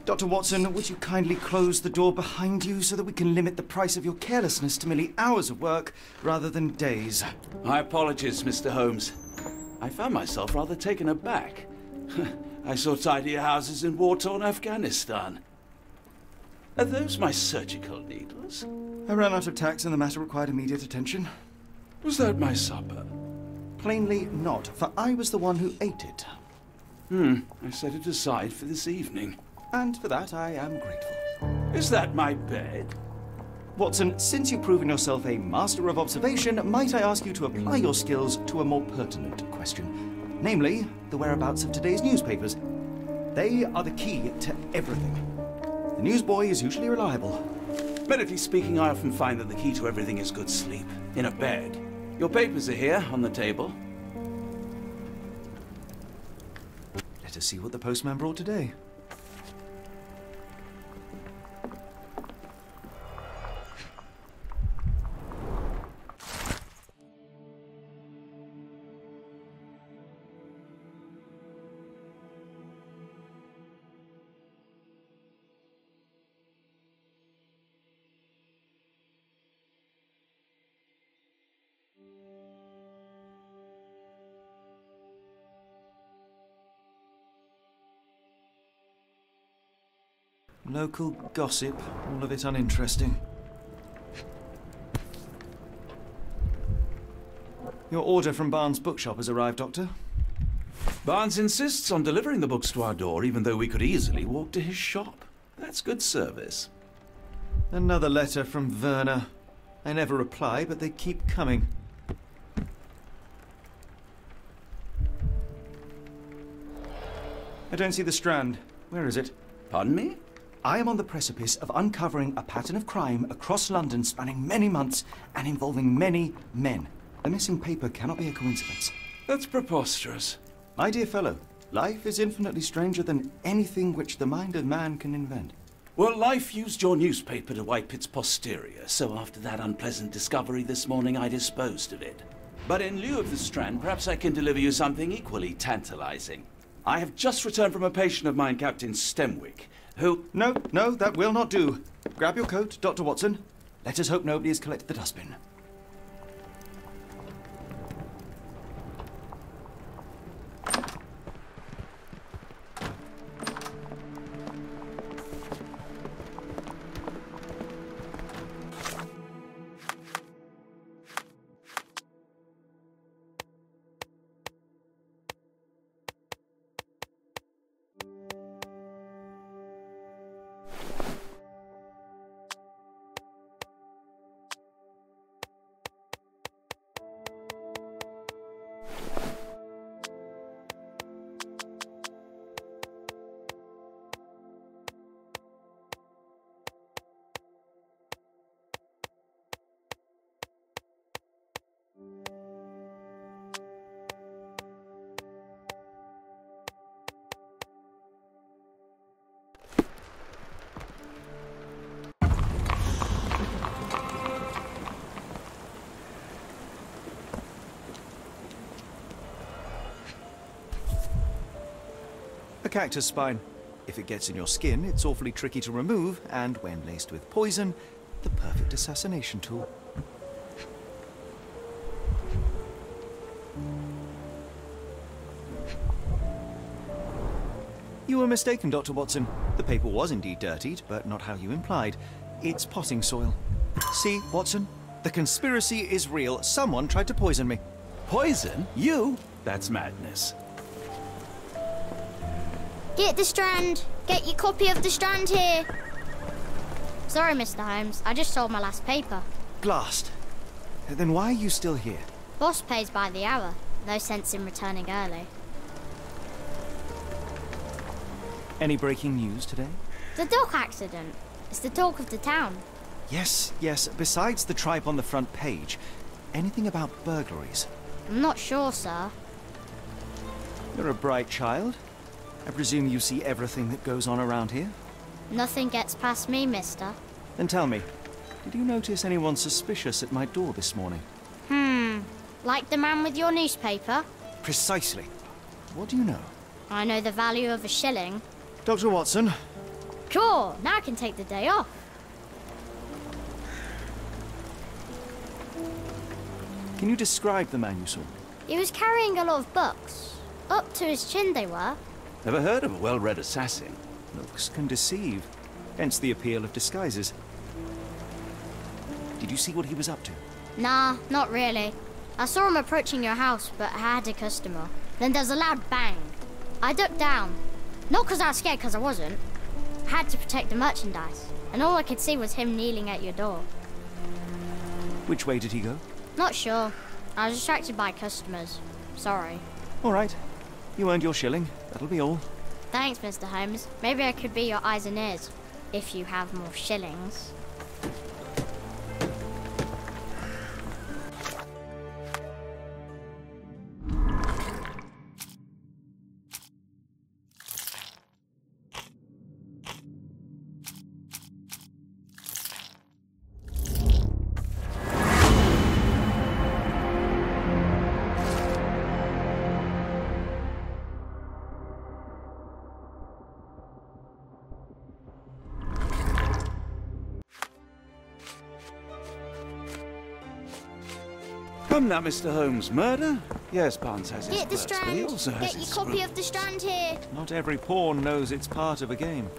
Dr. Watson, would you kindly close the door behind you so that we can limit the price of your carelessness to merely hours of work rather than days? My apologies, Mr. Holmes. I found myself rather taken aback. I saw tidier houses in war-torn Afghanistan. Are those my surgical needles? I ran out of tacks and the matter required immediate attention. Was that my supper? Plainly not, for I was the one who ate it. I set it aside for this evening. And for that I am grateful. Is that my bed? Watson, since you've proven yourself a master of observation, might I ask you to apply your skills to a more pertinent question? Namely, the whereabouts of today's newspapers. They are the key to everything. The newsboy is usually reliable. Medically speaking, I often find that the key to everything is good sleep. In a bed. Your papers are here, on the table. Let us see what the postman brought today. Local gossip, all of it uninteresting. Your order from Barnes' bookshop has arrived, Doctor. Barnes insists on delivering the books to our door, even though we could easily walk to his shop. That's good service. Another letter from Werner. I never reply, but they keep coming. I don't see the Strand. Where is it? Pardon me? I am on the precipice of uncovering a pattern of crime across London spanning many months and involving many men. The missing paper cannot be a coincidence. That's preposterous. My dear fellow, life is infinitely stranger than anything which the mind of man can invent. Well, life used your newspaper to wipe its posterior, so after that unpleasant discovery this morning, I disposed of it. But in lieu of the Strand, perhaps I can deliver you something equally tantalizing. I have just returned from a patient of mine, Captain Stemwick, who... No, that will not do. Grab your coat, Dr. Watson. Let us hope nobody has collected the dustbin. A cactus spine. If it gets in your skin, it's awfully tricky to remove, and when laced with poison, the perfect assassination tool. You were mistaken, Dr. Watson. The paper was indeed dirtied, but not how you implied. It's potting soil. See, Watson? The conspiracy is real. Someone tried to poison me. Poison? You? That's madness. Get the Strand! Get your copy of the Strand here! Sorry, Mr. Holmes. I just sold my last paper. Blast. Then why are you still here? Boss pays by the hour. No sense in returning early. Any breaking news today? The dock accident. It's the talk of the town. Yes. Besides the tripe on the front page, anything about burglaries? I'm not sure, sir. You're a bright child. I presume you see everything that goes on around here? Nothing gets past me, mister. Then tell me, did you notice anyone suspicious at my door this morning? Like the man with your newspaper? Precisely. What do you know? I know the value of a shilling. Dr. Watson, Cool, now I can take the day off. Can you describe the man you saw? He was carrying a lot of books. Up to his chin they were. Never heard of a well-read assassin. Looks can deceive, hence the appeal of disguises. Did you see what he was up to? Nah, not really. I saw him approaching your house, but I had a customer. Then there's a loud bang. I ducked down. Not because I was scared, because I wasn't. I had to protect the merchandise, and all I could see was him kneeling at your door. Which way did he go? Not sure. I was distracted by customers. Sorry. All right. You earned your shilling. That'll be all. Thanks, Mr. Holmes. Maybe I could be your eyes and ears, if you have more shillings. Come now, Mr. Holmes. Murder? Yes, Barnes has his Get the perks, but he Strand. also has Get your his copy screw. of the Strand here. Not every pawn knows it's part of a game.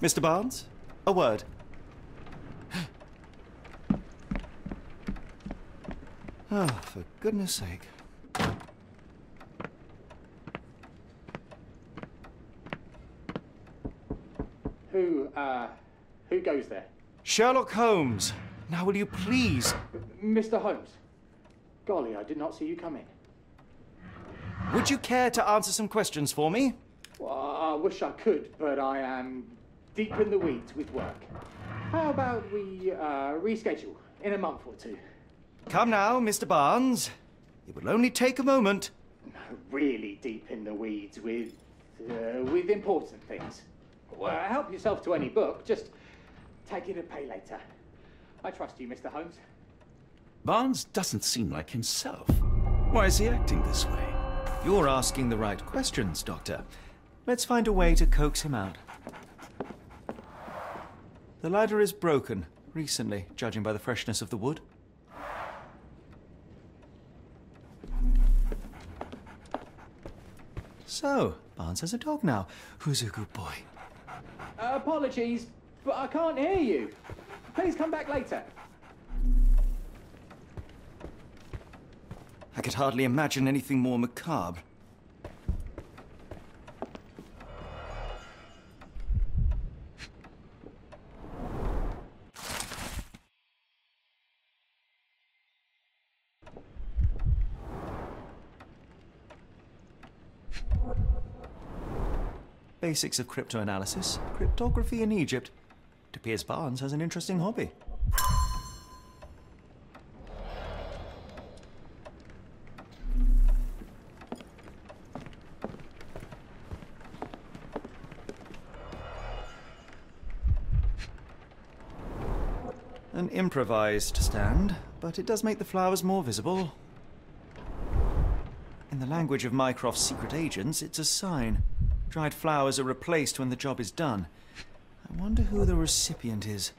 Mr. Barnes, a word. Oh, for goodness sake. Who goes there? Sherlock Holmes. Now will you please? Mr. Holmes. Golly, I did not see you come in. Would you care to answer some questions for me? Well, I wish I could, but I am deep in the weeds with work. How about we reschedule in a month or two? Come now, Mr. Barnes. It will only take a moment. No, really deep in the weeds with important things. Well, help yourself to any book. Just take it and pay later. I trust you, Mr. Holmes. Barnes doesn't seem like himself. Why is he acting this way? You're asking the right questions, Doctor. Let's find a way to coax him out. The ladder is broken, recently, judging by the freshness of the wood. So, Barnes has a dog now. Who's a good boy? Apologies, but I can't hear you. Please come back later. I could hardly imagine anything more macabre. Basics of cryptoanalysis, cryptography in Egypt. It appears Barnes has an interesting hobby. An improvised stand, but it does make the flowers more visible. In the language of Mycroft's secret agents, it's a sign. Dried flowers are replaced when the job is done. I wonder who the recipient is.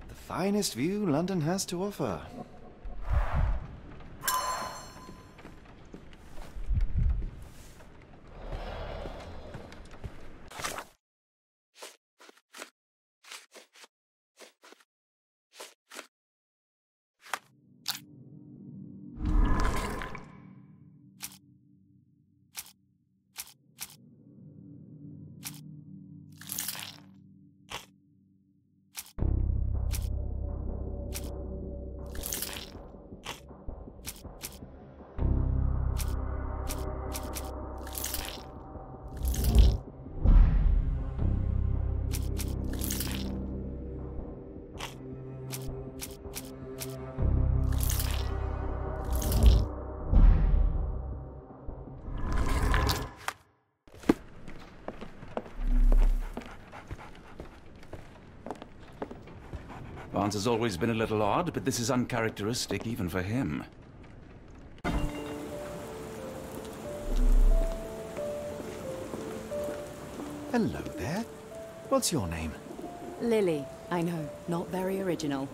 The finest view London has to offer. Barnes has always been a little odd, but this is uncharacteristic even for him. Hello there. What's your name? Lily. I know, not very original.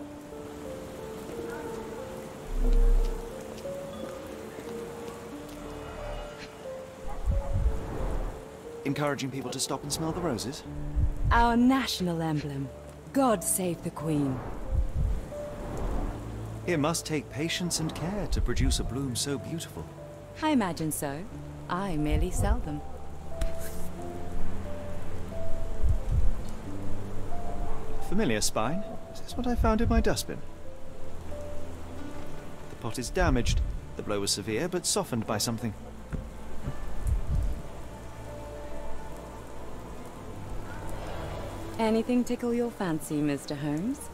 Encouraging people to stop and smell the roses? Our national emblem. God save the Queen. It must take patience and care to produce a bloom so beautiful. I imagine so. I merely sell them. Familiar spine? Is this what I found in my dustbin? The pot is damaged. The blow was severe, but softened by something. Anything tickle your fancy, Mr. Holmes?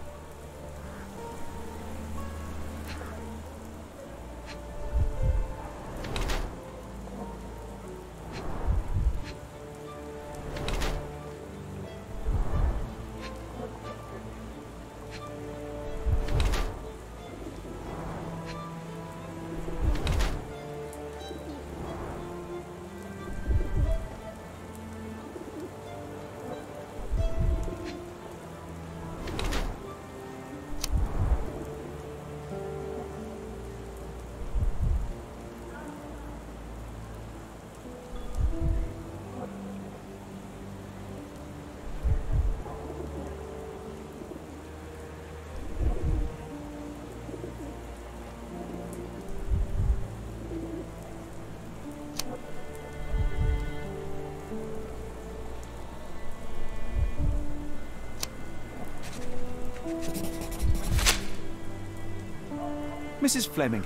Mrs. Fleming,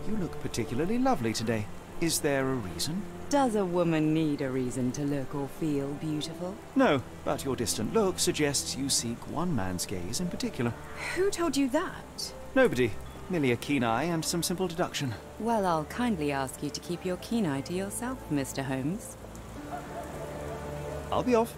you look particularly lovely today. Is there a reason? Does a woman need a reason to look or feel beautiful? No, but your distant look suggests you seek one man's gaze in particular. Who told you that? Nobody. Merely a keen eye and some simple deduction. Well, I'll kindly ask you to keep your keen eye to yourself, Mr. Holmes. I'll be off.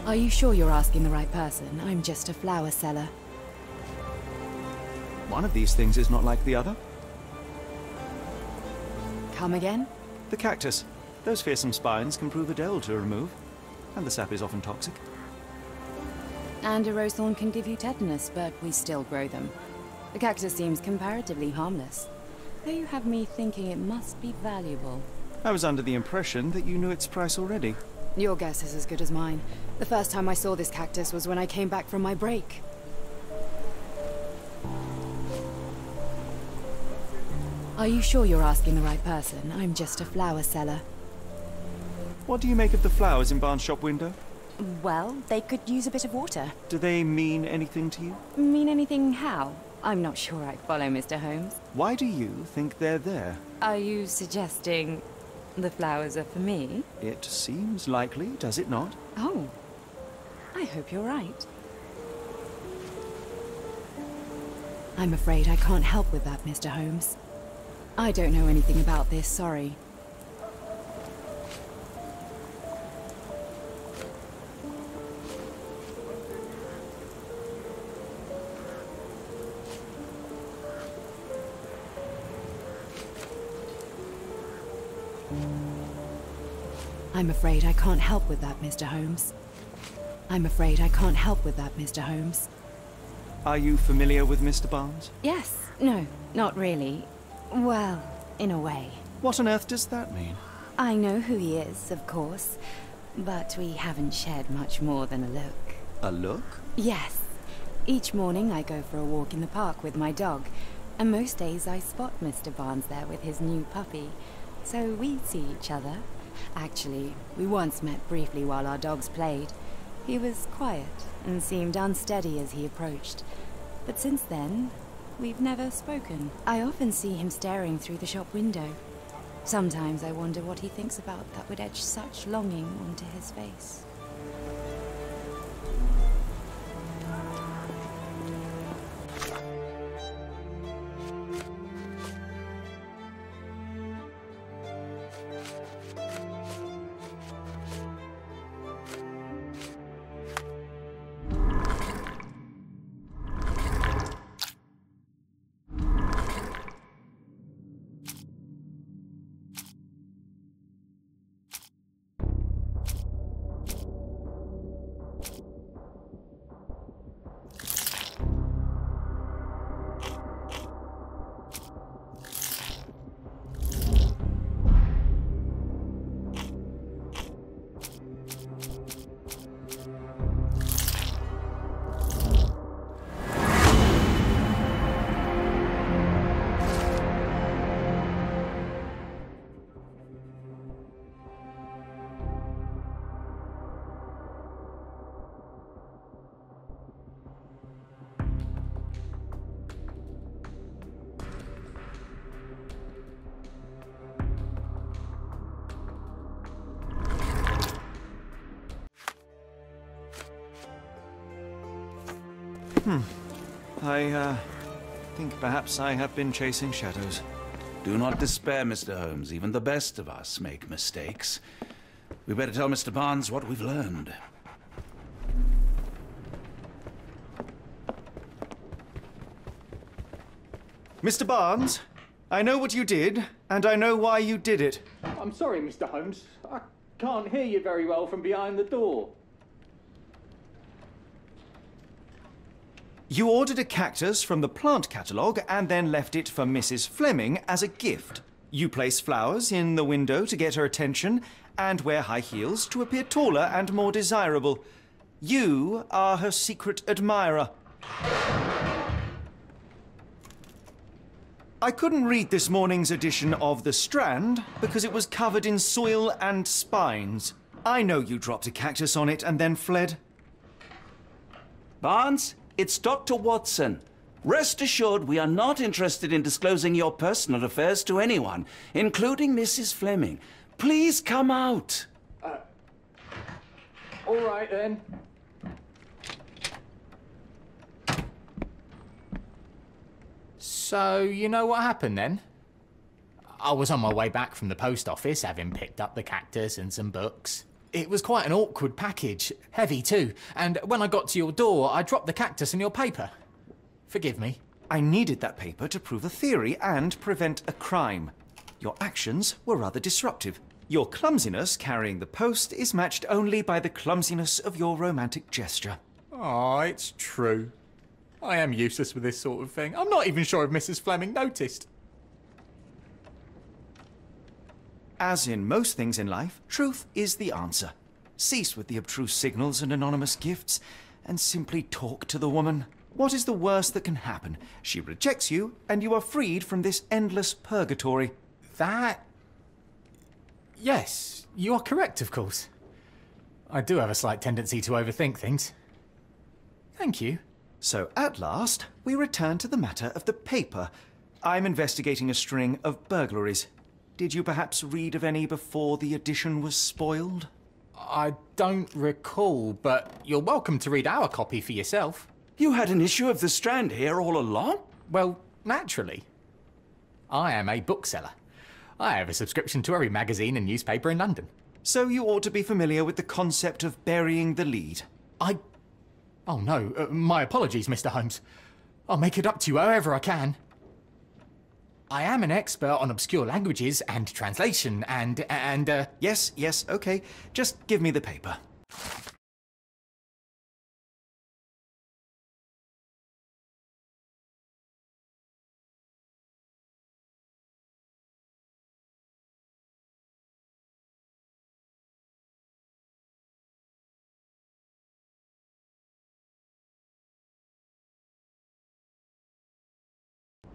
Are you sure you're asking the right person? I'm just a flower seller. One of these things is not like the other. Come again? The cactus. Those fearsome spines can prove a dell to remove, and the sap is often toxic. And a rose thorn can give you tetanus, but we still grow them. The cactus seems comparatively harmless, though you have me thinking it must be valuable. I was under the impression that you knew its price already. Your guess is as good as mine. The first time I saw this cactus was when I came back from my break. Are you sure you're asking the right person? I'm just a flower seller. What do you make of the flowers in Barnes' shop window? Well, they could use a bit of water. Do they mean anything to you? Mean anything how? I'm not sure I follow, Mr. Holmes. Why do you think they're there? Are you suggesting the flowers are for me? It seems likely, does it not? Oh, I hope you're right. I'm afraid I can't help with that, Mr. Holmes. I don't know anything about this, sorry. I'm afraid I can't help with that, Mr. Holmes. I'm afraid I can't help with that, Mr. Holmes. Are you familiar with Mr. Barnes? Yes. No, not really. Well, in a way. What on earth does that mean? I know who he is, of course. But we haven't shared much more than a look. A look? Yes. Each morning I go for a walk in the park with my dog. And most days I spot Mr. Barnes there with his new puppy. So we see each other. Actually, we once met briefly while our dogs played. He was quiet and seemed unsteady as he approached. But since then, we've never spoken. I often see him staring through the shop window. Sometimes I wonder what he thinks about that would etch such longing onto his face. I think perhaps I have been chasing shadows. Do not despair, Mr. Holmes. Even the best of us make mistakes. We better tell Mr. Barnes what we've learned. Mr. Barnes, I know what you did, and I know why you did it. I'm sorry, Mr. Holmes. I can't hear you very well from behind the door. You ordered a cactus from the plant catalogue and then left it for Mrs. Fleming as a gift. You place flowers in the window to get her attention and wear high heels to appear taller and more desirable. You are her secret admirer. I couldn't read this morning's edition of The Strand because it was covered in soil and spines. I know you dropped a cactus on it and then fled. Barnes, it's Dr. Watson. Rest assured we are not interested in disclosing your personal affairs to anyone, including Mrs. Fleming. Please come out. All right, then. So, you know what happened then? I was on my way back from the post office, having picked up the cactus and some books. It was quite an awkward package, heavy too, and when I got to your door, I dropped the cactus and your paper. Forgive me. I needed that paper to prove a theory and prevent a crime. Your actions were rather disruptive. Your clumsiness carrying the post is matched only by the clumsiness of your romantic gesture. Oh, it's true. I am useless with this sort of thing. I'm not even sure if Mrs. Fleming noticed. As in most things in life, truth is the answer. Cease with the abstruse signals and anonymous gifts, and simply talk to the woman. What is the worst that can happen? She rejects you, and you are freed from this endless purgatory. That... Yes, you are correct, of course. I do have a slight tendency to overthink things. Thank you. So, at last, we return to the matter of the paper. I'm investigating a string of burglaries. Did you perhaps read of any before the edition was spoiled? I don't recall, but you're welcome to read our copy for yourself. You had an issue of The Strand here all along? Well, naturally. I am a bookseller. I have a subscription to every magazine and newspaper in London. So you ought to be familiar with the concept of burying the lead. Oh no, my apologies, Mr. Holmes. I'll make it up to you however I can. I am an expert on obscure languages and translation and Yes, okay. Just give me the paper.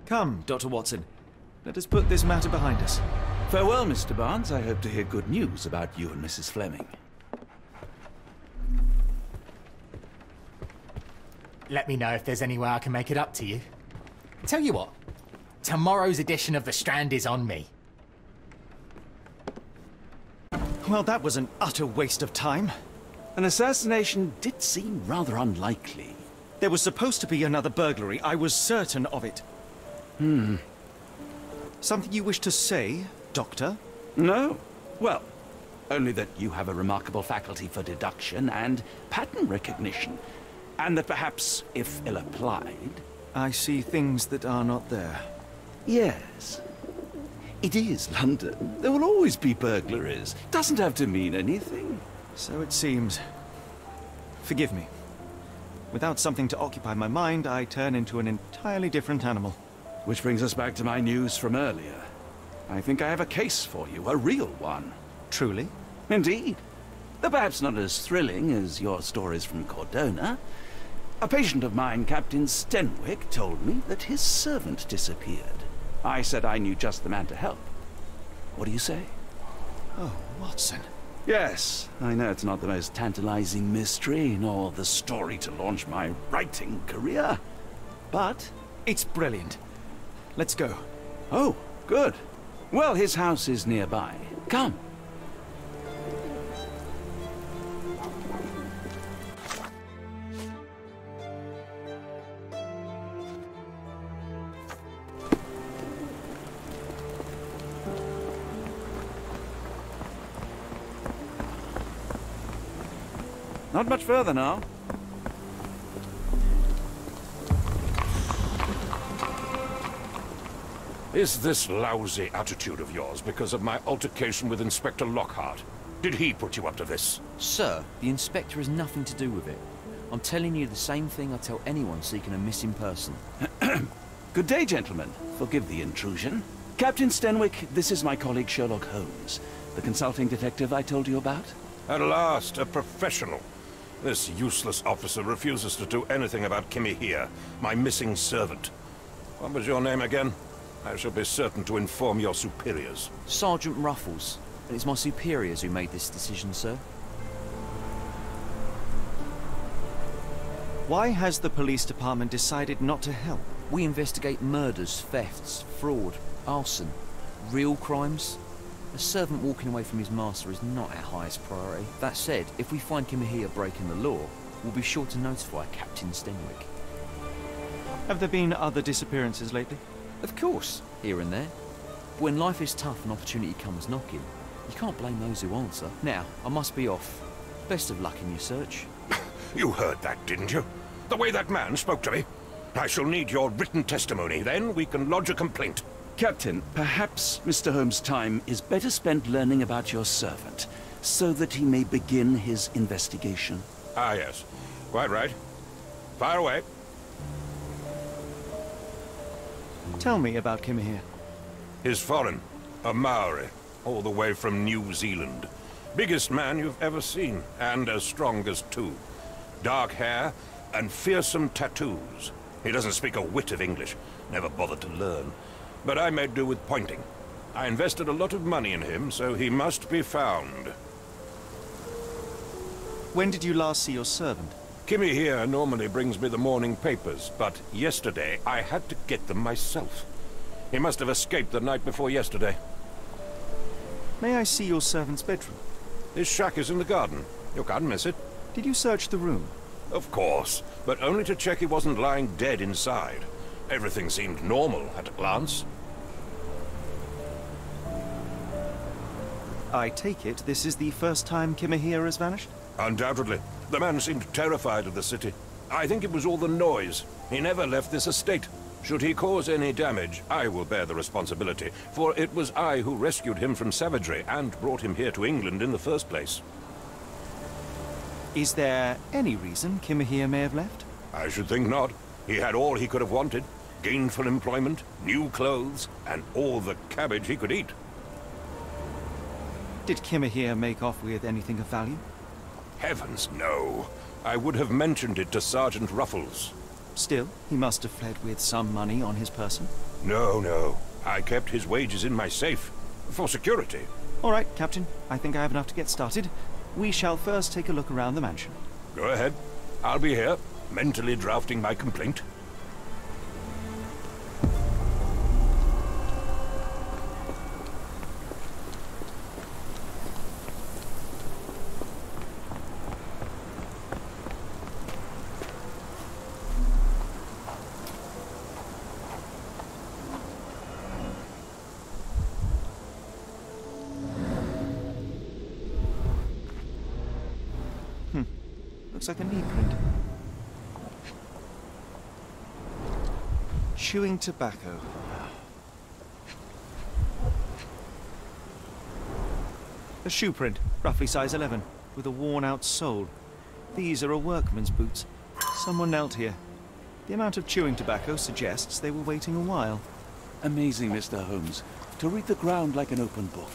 Come, Dr. Watson. Let us put this matter behind us. Farewell, Mr. Barnes. I hope to hear good news about you and Mrs. Fleming. let me know if there's any way I can make it up to you. Tell you what, tomorrow's edition of The Strand is on me. Well, that was an utter waste of time. An assassination did seem rather unlikely. There was supposed to be another burglary. I was certain of it. Something you wish to say, Doctor? No. Well, only that you have a remarkable faculty for deduction and pattern recognition. And that perhaps, if ill-applied... I see things that are not there. Yes. It is London. There will always be burglaries. Doesn't have to mean anything. So it seems. Forgive me. Without something to occupy my mind, I turn into an entirely different animal. Which brings us back to my news from earlier. I think I have a case for you, a real one. Truly? Indeed. Though perhaps not as thrilling as your stories from Cordona. A patient of mine, Captain Stenwick, told me that his servant disappeared. I said I knew just the man to help. What do you say? Oh, Watson. Yes, I know it's not the most tantalizing mystery, nor the story to launch my writing career. But... it's brilliant. Let's go. Oh, good. Well, his house is nearby. Come. Not much further now. Is this lousy attitude of yours because of my altercation with Inspector Lockhart? Did he put you up to this? Sir, the inspector has nothing to do with it. I'm telling you the same thing I tell anyone seeking a missing person. Good day, gentlemen. Forgive the intrusion. Captain Stenwick, this is my colleague Sherlock Holmes, the consulting detective I told you about. At last, a professional. This useless officer refuses to do anything about Kimmy here, my missing servant. What was your name again? I shall be certain to inform your superiors. Sergeant Ruffles. And it's my superiors who made this decision, sir. Why has the police department decided not to help? We investigate murders, thefts, fraud, arson, real crimes. A servant walking away from his master is not our highest priority. That said, if we find Kimahia breaking the law, we'll be sure to notify Captain Stenwick. Have there been other disappearances lately? Of course, here and there. But when life is tough and opportunity comes knocking, you can't blame those who answer. Now, I must be off. Best of luck in your search. You heard that, didn't you? The way that man spoke to me. I shall need your written testimony, then we can lodge a complaint. Captain, perhaps Mr. Holmes' time is better spent learning about your servant, so that he may begin his investigation. Ah, yes. Quite right. Fire away. Tell me about Kimahia. He's foreign. A Maori. All the way from New Zealand. Biggest man you've ever seen, and as strong as two. Dark hair and fearsome tattoos. He doesn't speak a whit of English. Never bothered to learn. But I made do with pointing. I invested a lot of money in him, so he must be found. When did you last see your servant? Kimmy here normally brings me the morning papers, but yesterday I had to get them myself. He must have escaped the night before yesterday. May I see your servant's bedroom? His shack is in the garden. You can't miss it. Did you search the room? Of course, but only to check he wasn't lying dead inside. Everything seemed normal at a glance. I take it this is the first time Kimahir has vanished? Undoubtedly. The man seemed terrified of the city. I think it was all the noise. He never left this estate. Should he cause any damage, I will bear the responsibility, for it was I who rescued him from savagery and brought him here to England in the first place. Is there any reason Kimahir may have left? I should think not. He had all he could have wanted. Gainful employment, new clothes, and all the cabbage he could eat. Did Kimahir make off with anything of value? Heavens, no. I would have mentioned it to Sergeant Ruffles. Still, he must have fled with some money on his person. No. I kept his wages in my safe. For security. All right, Captain. I think I have enough to get started. We shall first take a look around the mansion. Go ahead. I'll be here, mentally drafting my complaint. Looks like a knee print. Chewing tobacco. A shoe print, roughly size 11, with a worn-out sole. These are a workman's boots. Someone knelt here. The amount of chewing tobacco suggests they were waiting a while. Amazing, Mr. Holmes. To read the ground like an open book.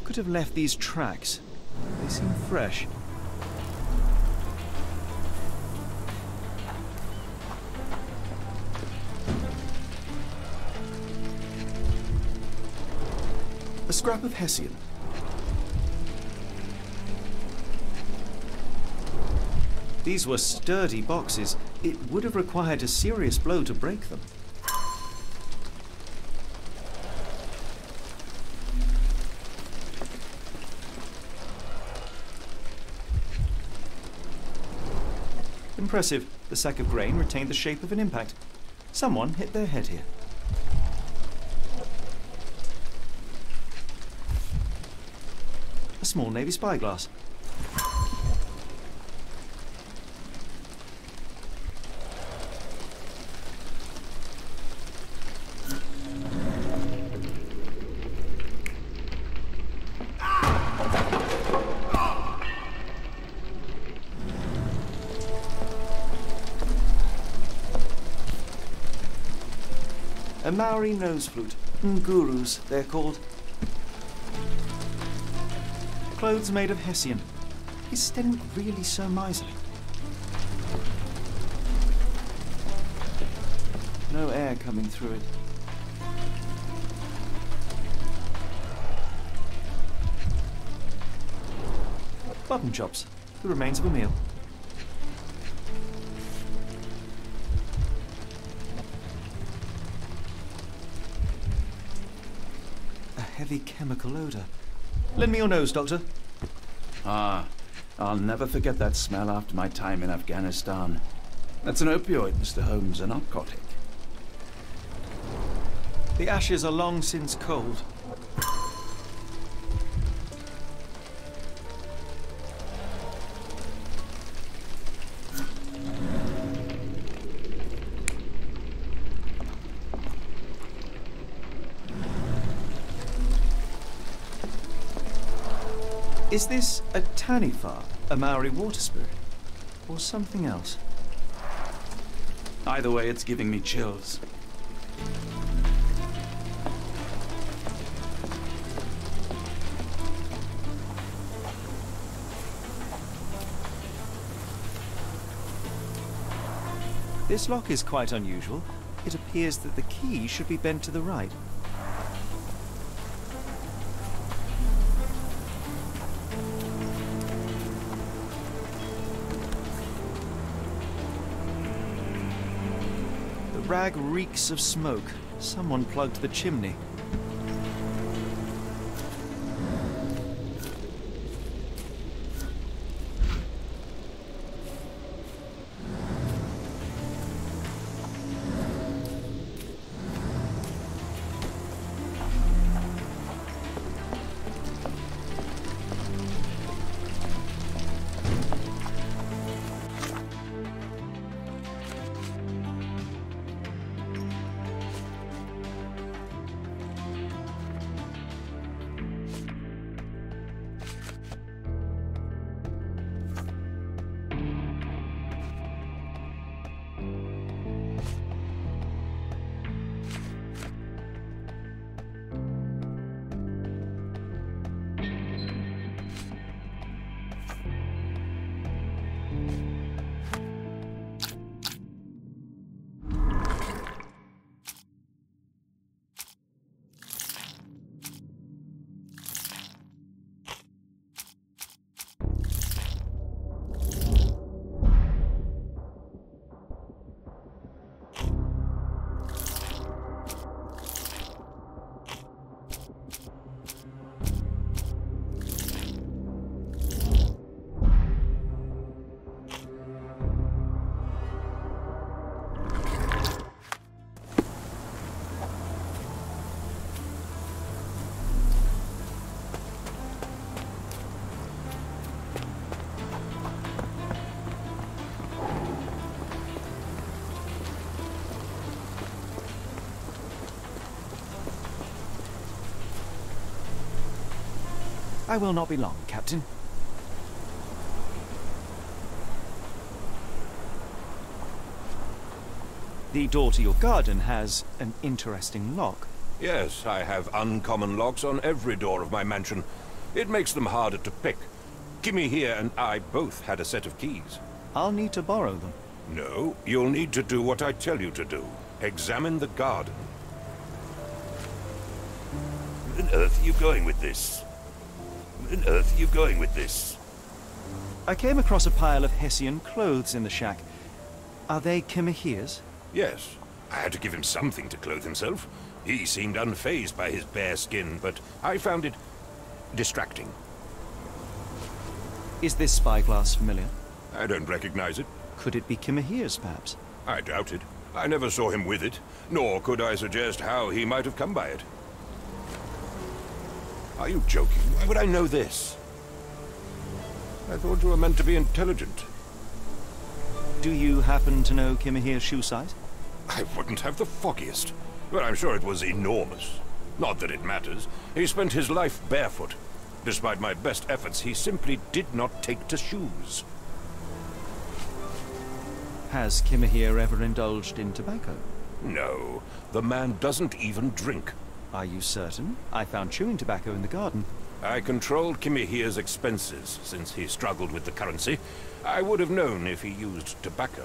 Could have left these tracks. They seem fresh. A scrap of Hessian. These were sturdy boxes. It would have required a serious blow to break them. Impressive. The sack of grain retained the shape of an impact. Someone hit their head here. A small navy spyglass. A Maori nose flute. Ngurus, they're called. Clothes made of Hessian. Is Sten really so miserly? No air coming through it. Button chops. The remains of a meal. Heavy chemical odor. Lend me your nose, Doctor. Ah, I'll never forget that smell after my time in Afghanistan. That's an opioid, Mr. Holmes, a narcotic. The ashes are long since cold. Is this a Taniwha, a Maori water spirit, or something else? Either way, it's giving me chills. This lock is quite unusual. It appears that the key should be bent to the right. rag reeks of smoke. Someone plugged the chimney. I will not be long, Captain. The door to your garden has an interesting lock. Yes, I have uncommon locks on every door of my mansion. It makes them harder to pick. Kimmy here and I both had a set of keys. I'll need to borrow them. No, you'll need to do what I tell you to do. Examine the garden. Where on earth are you going with this? Where on earth are you going with this? I came across a pile of Hessian clothes in the shack. Are they Kimahir's? Yes. I had to give him something to clothe himself. He seemed unfazed by his bare skin, but I found it distracting. Is this spyglass familiar? I don't recognize it. Could it be Kimahir's, perhaps? I doubt it. I never saw him with it, nor could I suggest how he might have come by it. Are you joking? Why would I know this? I thought you were meant to be intelligent. Do you happen to know Kimahir's shoe size? I wouldn't have the foggiest. But I'm sure it was enormous. Not that it matters. He spent his life barefoot. Despite my best efforts, he simply did not take to shoes. Has Kimahir ever indulged in tobacco? No, the man doesn't even drink. Are you certain? I found chewing tobacco in the garden. I controlled Kimahir's expenses since he struggled with the currency. I would have known if he used tobacco.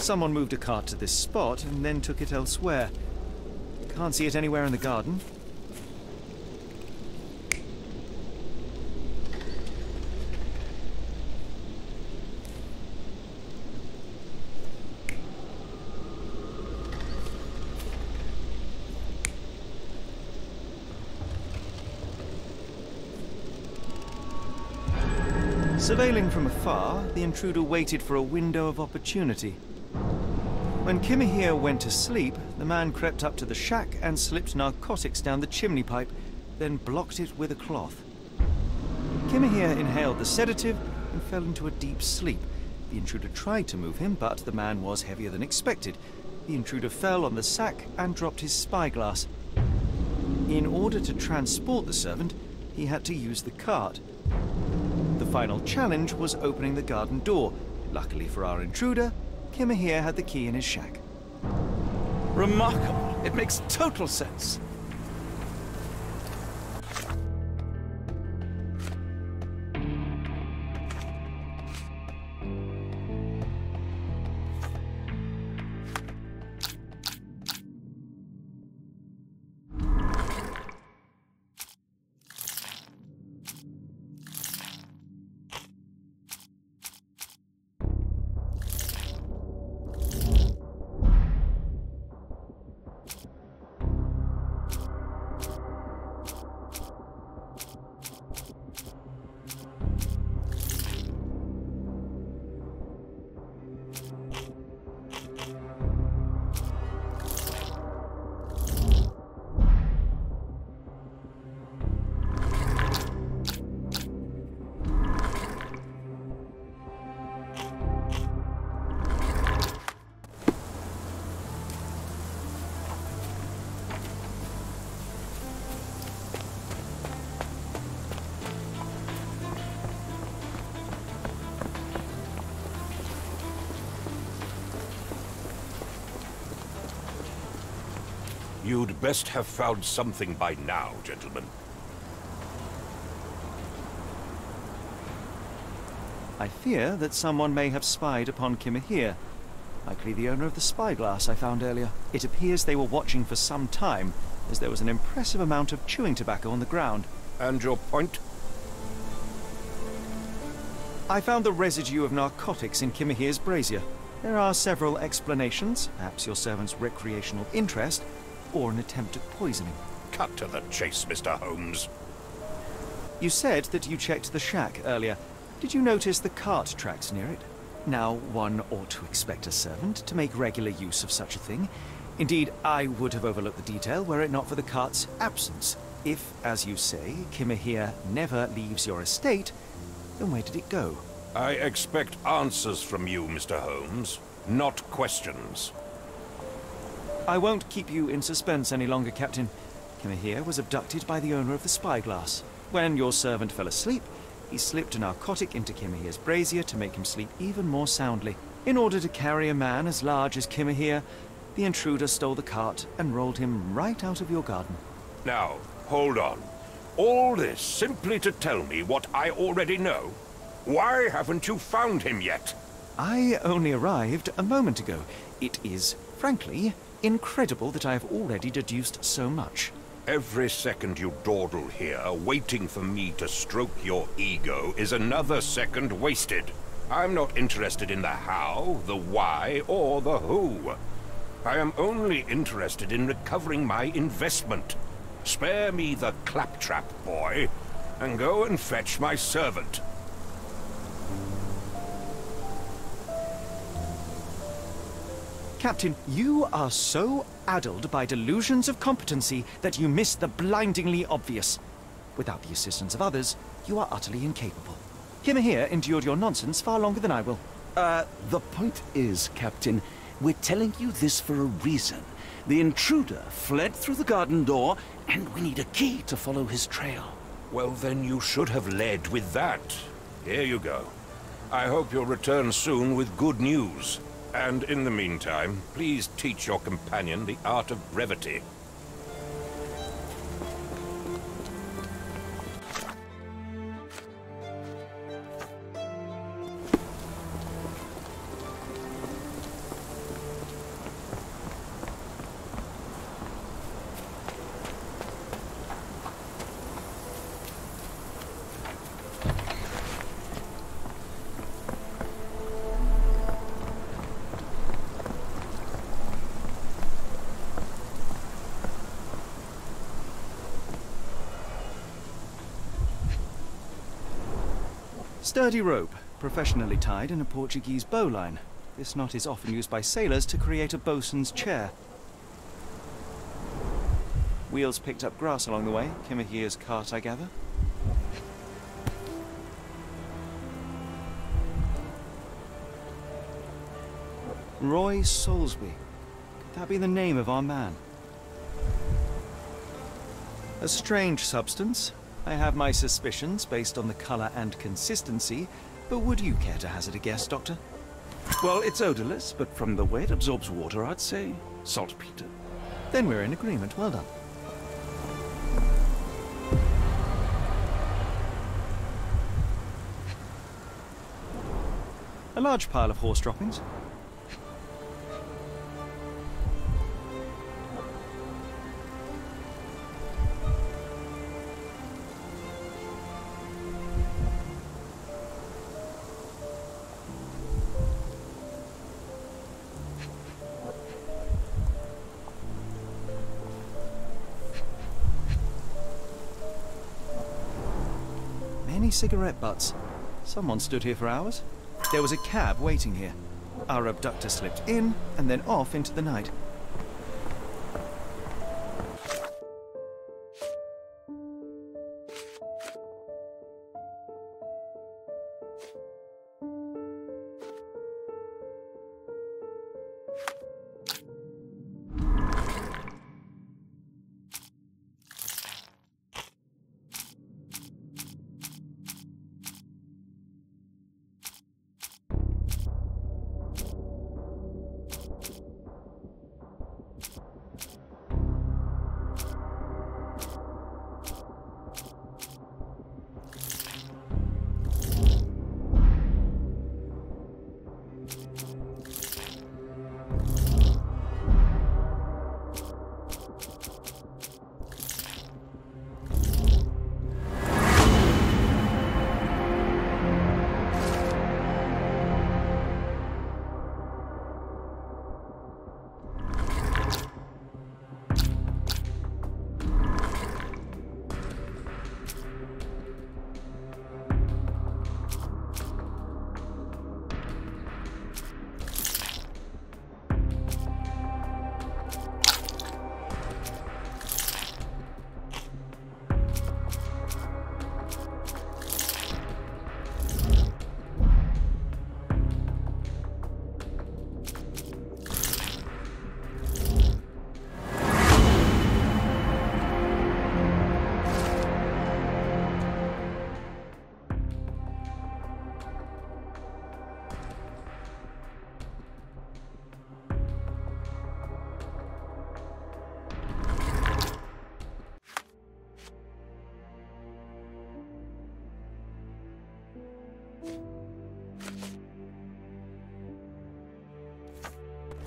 Someone moved a cart to this spot and then took it elsewhere. Can't see it anywhere in the garden. Surveilling from afar, the intruder waited for a window of opportunity. When Kimahir went to sleep, the man crept up to the shack and slipped narcotics down the chimney pipe, then blocked it with a cloth. Kimahir inhaled the sedative and fell into a deep sleep. The intruder tried to move him, but the man was heavier than expected. The intruder fell on the sack and dropped his spyglass. In order to transport the servant, he had to use the cart. The final challenge was opening the garden door. Luckily for our intruder, Kimahir had the key in his shack. Remarkable. It makes total sense. You'd best have found something by now, gentlemen. I fear that someone may have spied upon Kimahir. Likely the owner of the spyglass I found earlier. It appears they were watching for some time, as there was an impressive amount of chewing tobacco on the ground. And your point? I found the residue of narcotics in Kimahir's brazier. There are several explanations, perhaps your servant's recreational interest, or an attempt at poisoning. Cut to the chase, Mr. Holmes. You said that you checked the shack earlier. Did you notice the cart tracks near it? Now, one ought to expect a servant to make regular use of such a thing. Indeed, I would have overlooked the detail were it not for the cart's absence. If, as you say, Kimahir never leaves your estate, then where did it go? I expect answers from you, Mr. Holmes, not questions. I won't keep you in suspense any longer, Captain. Kimahir was abducted by the owner of the spyglass. When your servant fell asleep, he slipped a narcotic into Kimahir's brazier to make him sleep even more soundly. In order to carry a man as large as Kimahir, the intruder stole the cart and rolled him right out of your garden. Now, hold on. All this simply to tell me what I already know? Why haven't you found him yet? I only arrived a moment ago. It is, frankly, incredible that I have already deduced so much. Every second you dawdle here, waiting for me to stroke your ego, is another second wasted. I'm not interested in the how, the why, or the who. I am only interested in recovering my investment. Spare me the claptrap, boy, and go and fetch my servant. Captain, you are so addled by delusions of competency that you miss the blindingly obvious. Without the assistance of others, you are utterly incapable. Kimahir endured your nonsense far longer than I will. The point is, Captain, we're telling you this for a reason. The intruder fled through the garden door, and we need a key to follow his trail. Well, then you should have led with that. Here you go. I hope you'll return soon with good news. And in the meantime, please teach your companion the art of brevity. Sturdy rope, professionally tied in a Portuguese bowline. This knot is often used by sailors to create a bosun's chair. Wheels picked up grass along the way. Kimahia's cart, I gather. Roy Soulsby. Could that be the name of our man? A strange substance. I have my suspicions based on the colour and consistency, but would you care to hazard a guess, Doctor? Well, it's odorless, but from the way it absorbs water, I'd say saltpeter. Then we're in agreement. Well done. A large pile of horse droppings. Many cigarette butts. Someone stood here for hours. There was a cab waiting here. Our abductor slipped in and then off into the night.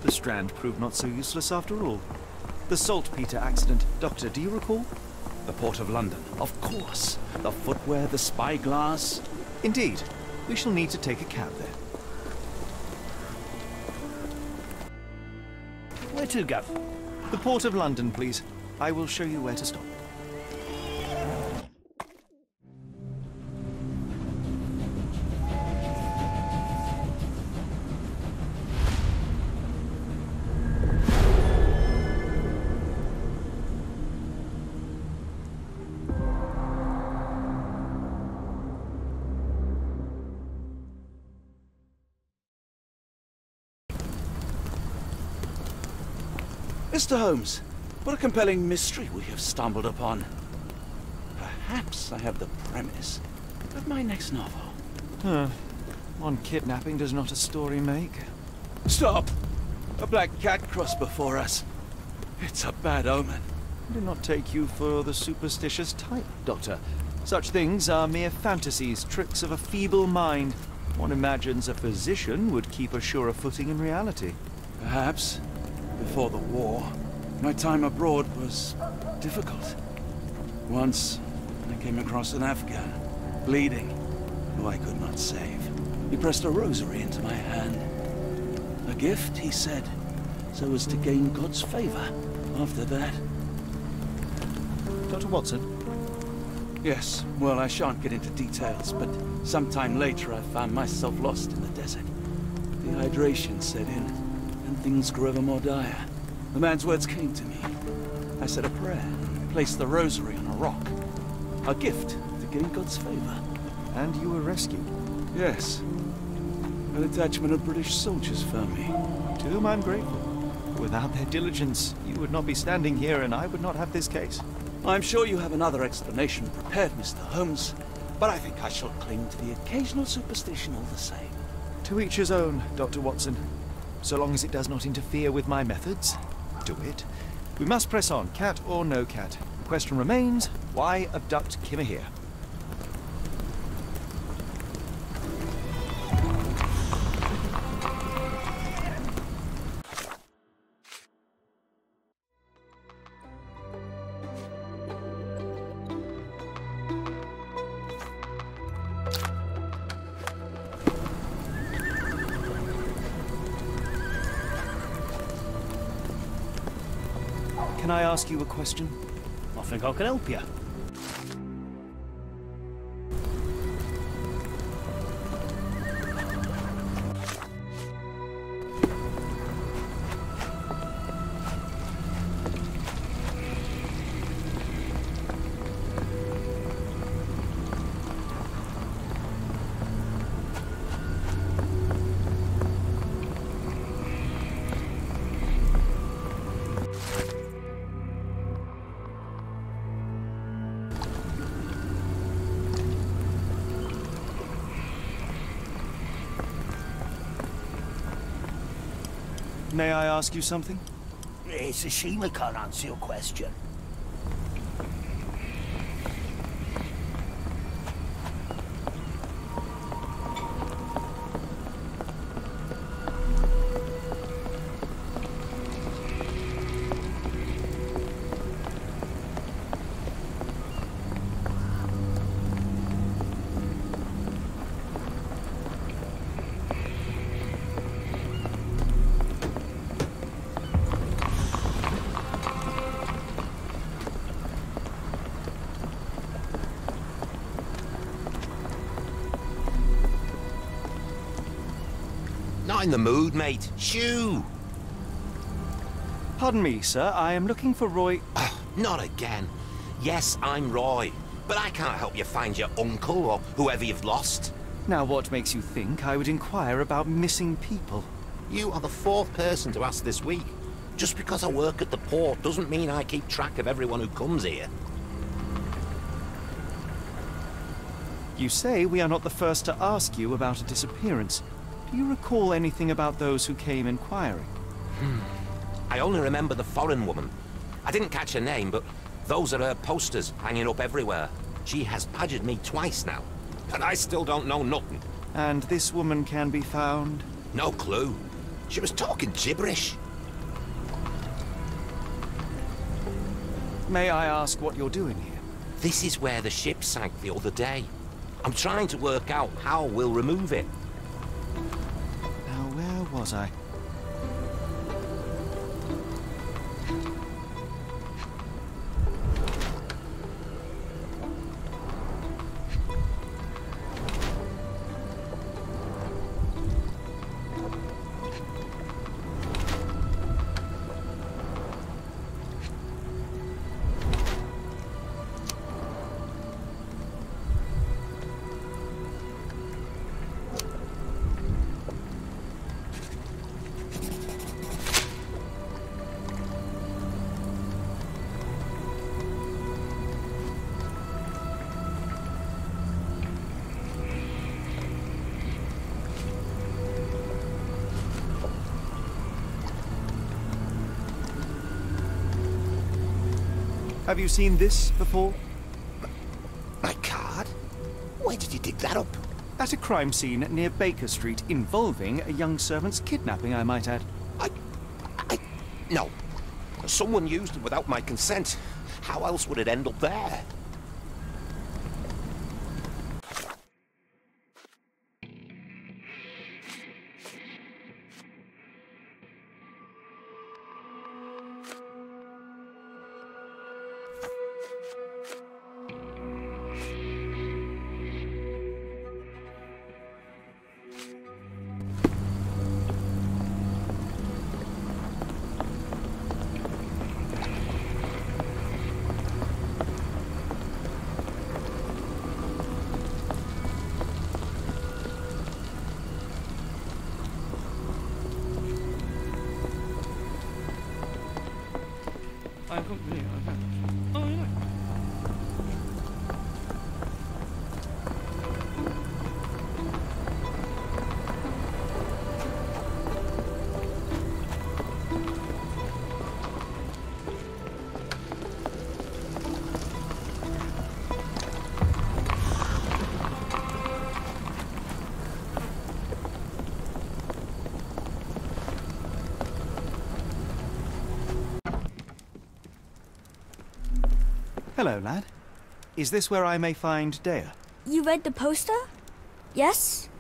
The Strand proved not so useless after all. The saltpeter accident. Doctor, do you recall? The Port of London, of course. The footwear, the spyglass. Indeed. We shall need to take a cab there. Where to, Gav? The Port of London, please. I will show you where to stop. Mr. Holmes, what a compelling mystery we have stumbled upon. Perhaps I have the premise of my next novel. One kidnapping does not a story make. Stop! A black cat crossed before us. It's a bad omen. I do not take you for the superstitious type, Doctor. Such things are mere fantasies, tricks of a feeble mind. One imagines a physician would keep a surer footing in reality. Perhaps. Before the war, my time abroad was difficult. Once, I came across an Afghan, bleeding, who I could not save. He pressed a rosary into my hand. A gift, he said, so as to gain God's favor after that. Dr. Watson, Yes, well, I shan't get into details, but sometime later I found myself lost in the desert. Dehydration set in, and things grew ever more dire. The man's words came to me. I said a prayer, and placed the rosary on a rock. A gift to gain God's favor. And you were rescued. Yes. A detachment of British soldiers found me. To whom I'm grateful. Without their diligence, you would not be standing here and I would not have this case. I'm sure you have another explanation prepared, Mr. Holmes, but I think I shall cling to the occasional superstition all the same. To each his own, Dr. Watson. So long as it does not interfere with my methods, do it. We must press on, cat or no cat. The question remains, why abduct Kimmer here? Can I ask you a question? I think I can help you. May I ask you something? It's a shame I can't answer your question. Not in the mood, mate. Shoo! Pardon me, sir. I am looking for Roy... Not again. Yes, I'm Roy. But I can't help you find your uncle or whoever you've lost. Now, what makes you think I would inquire about missing people? You are the fourth person to ask this week. Just because I work at the port doesn't mean I keep track of everyone who comes here. You say we are not the first to ask you about a disappearance. Do you recall anything about those who came inquiring? I only remember the foreign woman. I didn't catch her name, but those are her posters hanging up everywhere. She has badgered me twice now, and I still don't know nothing. And this woman can be found? No clue. She was talking gibberish. May I ask what you're doing here? This is where the ship sank the other day. I'm trying to work out how we'll remove it. Now, where was I? Have you seen this before? My card? Where did you dig that up? At a crime scene near Baker Street involving a young servant's kidnapping, I might add. No. Someone used it without my consent. How else would it end up there? I've got video. Oh, you know. Hello, lad. Is this where I may find Dea? You read the poster? Yes?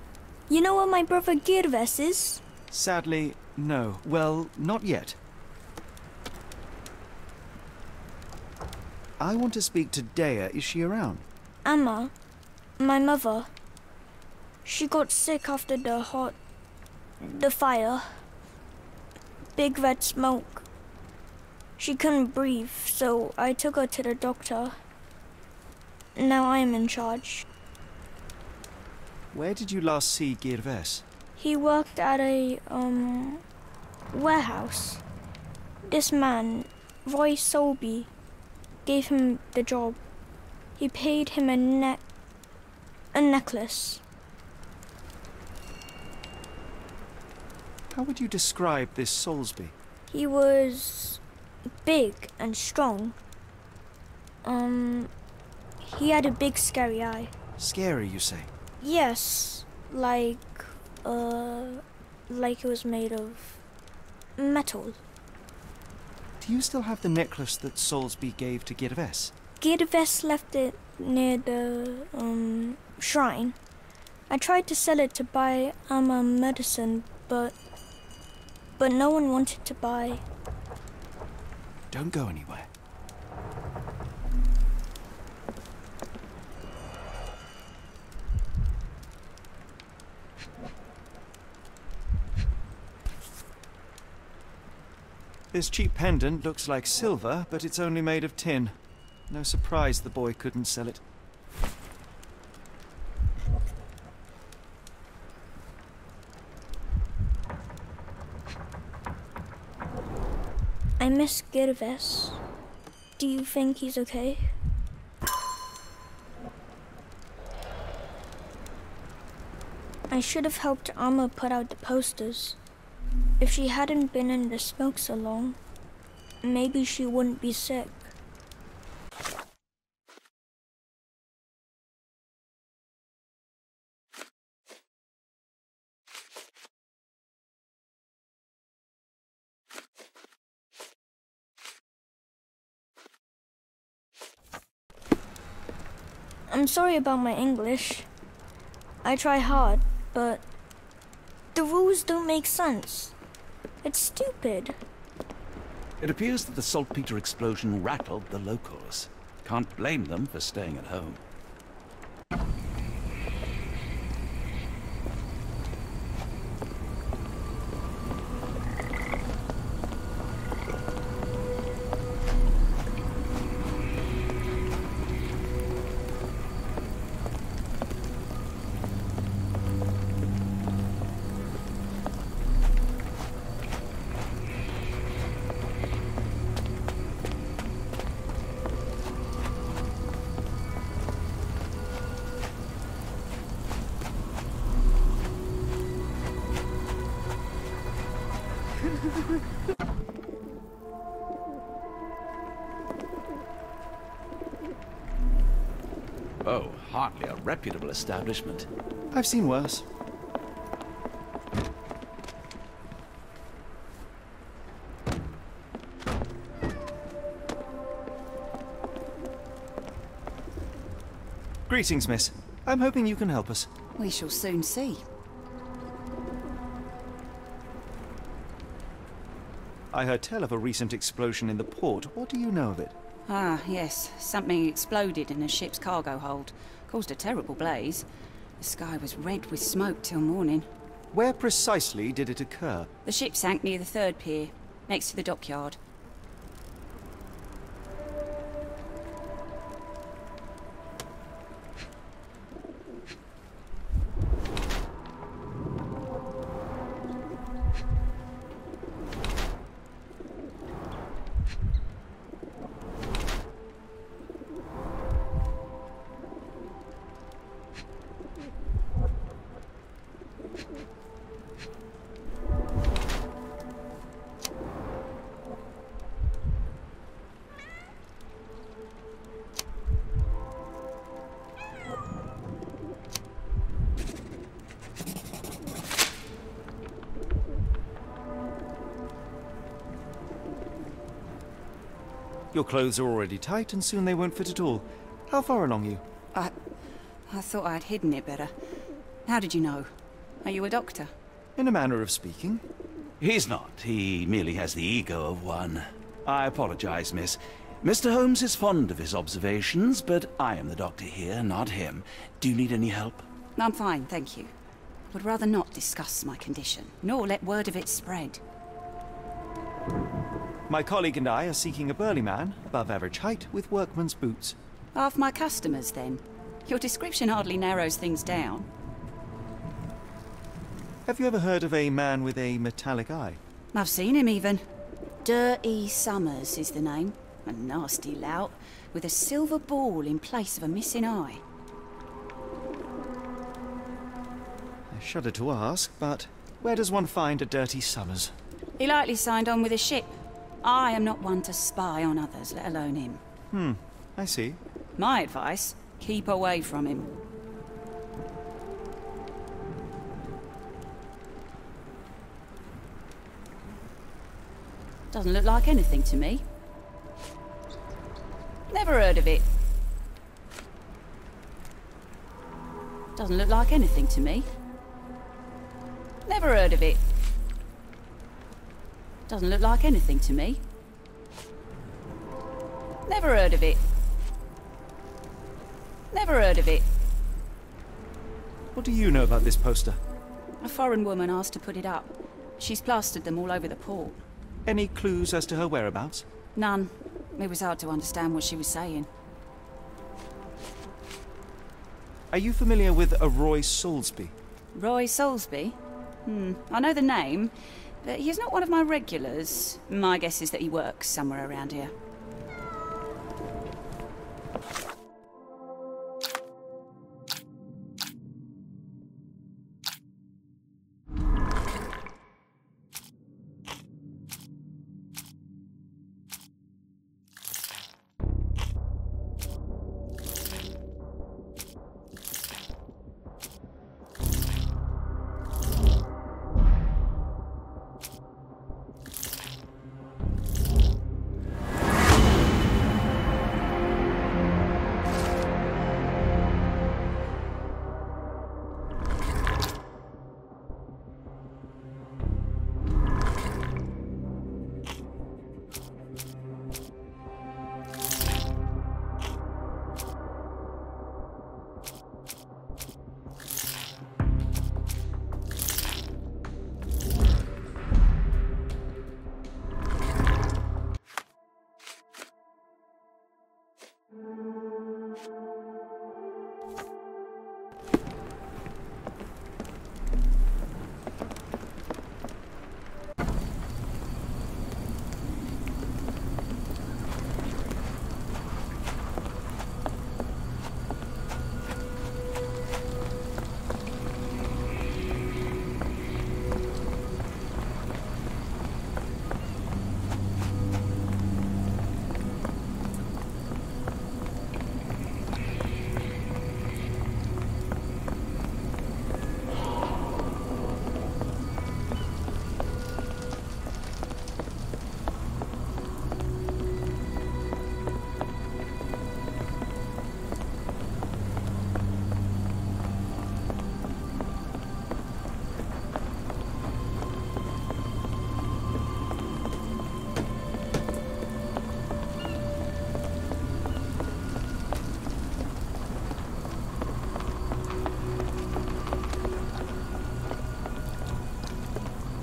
You know where my brother Girves is? Sadly, no. Well, not yet. I want to speak to Dea. Is she around? Amma, my mother. She got sick after the fire. Big red smoke. She couldn't breathe, so I took her to the doctor. Now I am in charge. Where did you last see Girves? He worked at a, warehouse. This man, Roy Solby, gave him the job. He paid him a necklace. How would you describe this Soulsby? He was big and strong. He had a big scary eye. Scary, you say? Yes, like it was made of metal. Do you still have the necklace that Soulsby gave to Girves? Girves left it near the, shrine. I tried to sell it to buy Amma medicine, but no one wanted to buy. Don't go anywhere. This cheap pendant looks like silver, but it's only made of tin. No surprise the boy couldn't sell it. I miss Girves. Do you think he's okay? I should have helped Amma put out the posters. If she hadn't been in the smoke so long, maybe she wouldn't be sick. I'm sorry about my English. I try hard, but the rules don't make sense. It's stupid. It appears that the saltpeter explosion rattled the locals. Can't blame them for staying at home. Oh, hardly a reputable establishment. I've seen worse. Greetings, miss. I'm hoping you can help us. We shall soon see. I heard tell of a recent explosion in the port. What do you know of it? Ah, yes. Something exploded in a ship's cargo hold. Caused a terrible blaze. The sky was red with smoke till morning. Where precisely did it occur? The ship sank near the third pier, next to the dockyard. Your clothes are already tight, and soon they won't fit at all. How far along are you? I thought I'd hidden it better. How did you know? Are you a doctor? In a manner of speaking. He's not. He merely has the ego of one. I apologize, miss. Mr. Holmes is fond of his observations, but I am the doctor here, not him. Do you need any help? I'm fine, thank you. Would rather not discuss my condition, nor let word of it spread. My colleague and I are seeking a burly man, above average height, with workman's boots. Half my customers, then. Your description hardly narrows things down. Have you ever heard of a man with a metallic eye? I've seen him, even. Dirty Summers is the name. A nasty lout, with a silver ball in place of a missing eye. I shudder to ask, but where does one find a Dirty Summers? He likely signed on with a ship. I am not one to spy on others, let alone him. I see. My advice, keep away from him. Doesn't look like anything to me. Never heard of it. Doesn't look like anything to me. Never heard of it. Doesn't look like anything to me. Never heard of it. Never heard of it. What do you know about this poster? A foreign woman asked to put it up. She's plastered them all over the port. Any clues as to her whereabouts? None. It was hard to understand what she was saying. Are you familiar with a Roy Soulsby? Roy Soulsby? I know the name, but he's not one of my regulars. My guess is that he works somewhere around here.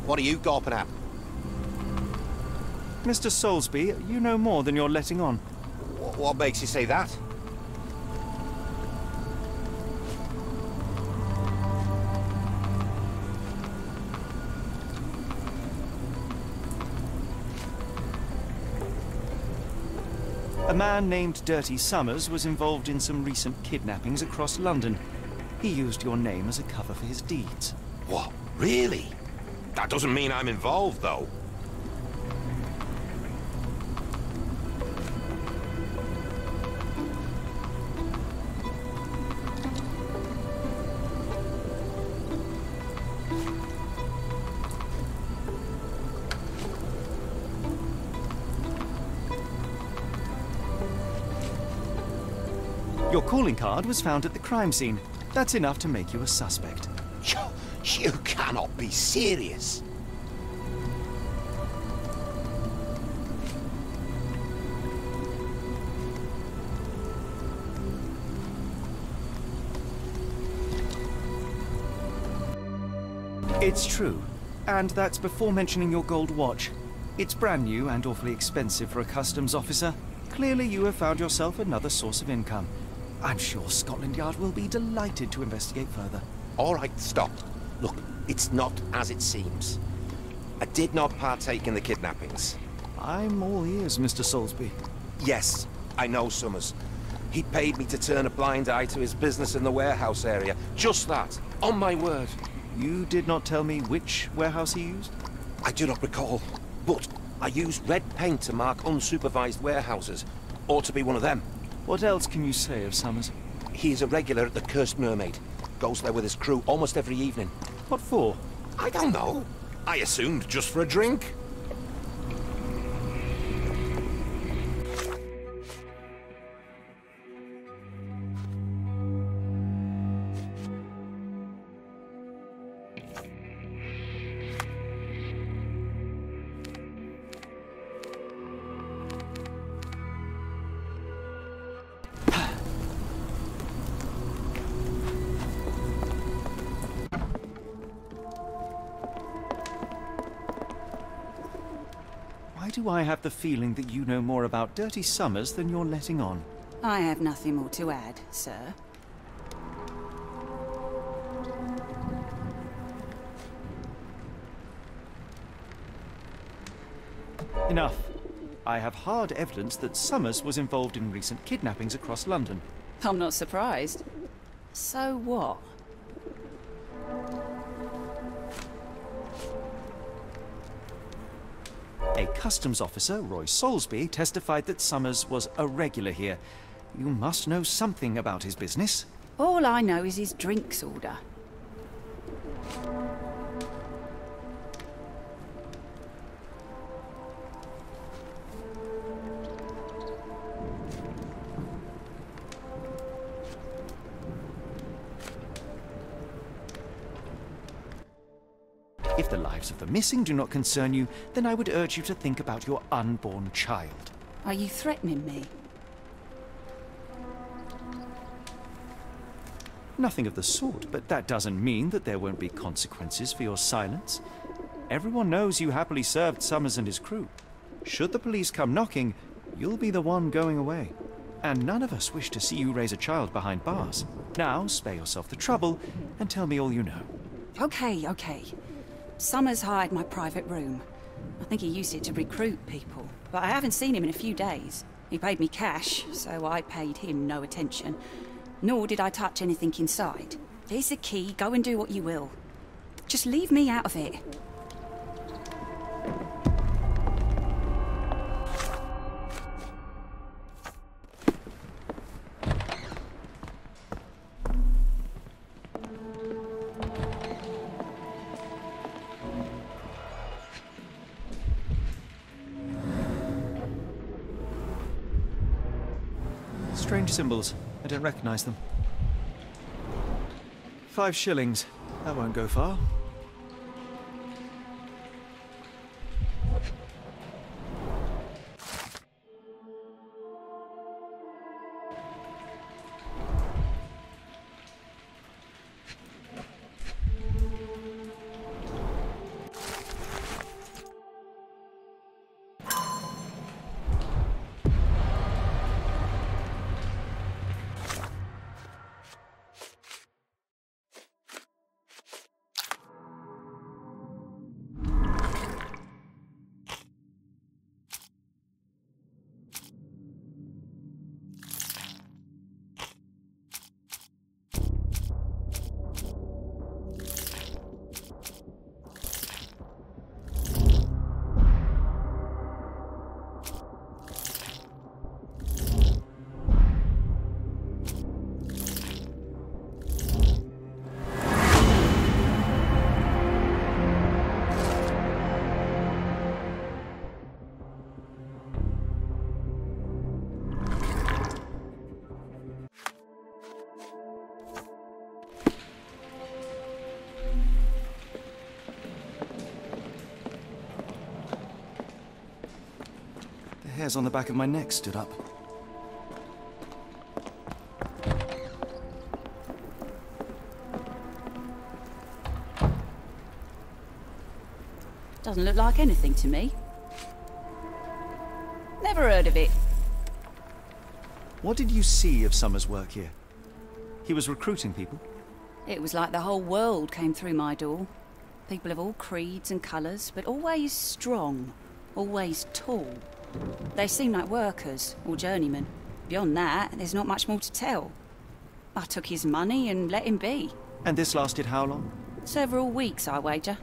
What are you gawping at? Mr. Soulsby, you know more than you're letting on. What makes you say that? A man named Dirty Summers was involved in some recent kidnappings across London. He used your name as a cover for his deeds. What? Really? That doesn't mean I'm involved, though. Your calling card was found at the crime scene. That's enough to make you a suspect. You cannot be serious. It's true. And that's before mentioning your gold watch. It's brand new and awfully expensive for a customs officer. Clearly you have found yourself another source of income. I'm sure Scotland Yard will be delighted to investigate further. All right, stop. Look, it's not as it seems. I did not partake in the kidnappings. I'm all ears, Mr. Soulsby. Yes, I know Summers. He paid me to turn a blind eye to his business in the warehouse area. Just that, on my word. You did not tell me which warehouse he used? I do not recall, but I used red paint to mark unsupervised warehouses. Ought to be one of them. What else can you say of Summers? He is a regular at the Cursed Mermaid. Goes there with his crew almost every evening. What for? I don't know. I assumed just for a drink. Why do I have the feeling that you know more about Dirty Summers than you're letting on? I have nothing more to add, sir. Enough. I have hard evidence that Summers was involved in recent kidnappings across London. I'm not surprised. So what? A customs officer, Roy Soulsby, testified that Summers was a regular here. You must know something about his business. All I know is his drinks order. If the lives of the missing do not concern you, then I would urge you to think about your unborn child. Are you threatening me? Nothing of the sort, but that doesn't mean that there won't be consequences for your silence. Everyone knows you happily served Summers and his crew. Should the police come knocking, you'll be the one going away. And none of us wish to see you raise a child behind bars. Now, spare yourself the trouble and tell me all you know. Okay. Summers hired my private room. I think he used it to recruit people, but I haven't seen him in a few days. He paid me cash, so I paid him no attention. Nor did I touch anything inside. Here's the key, go and do what you will. Just leave me out of it. Strange symbols. I don't recognize them. 5 shillings. That won't go far. hairs on the back of my neck stood up. Doesn't look like anything to me. Never heard of it. What did you see of Summer's work here? He was recruiting people? It was like the whole world came through my door. People of all creeds and colours, but always strong, always tall. They seem like workers or journeymen. Beyond that, there's not much more to tell. I took his money and let him be. And this lasted how long? Several weeks, I wager.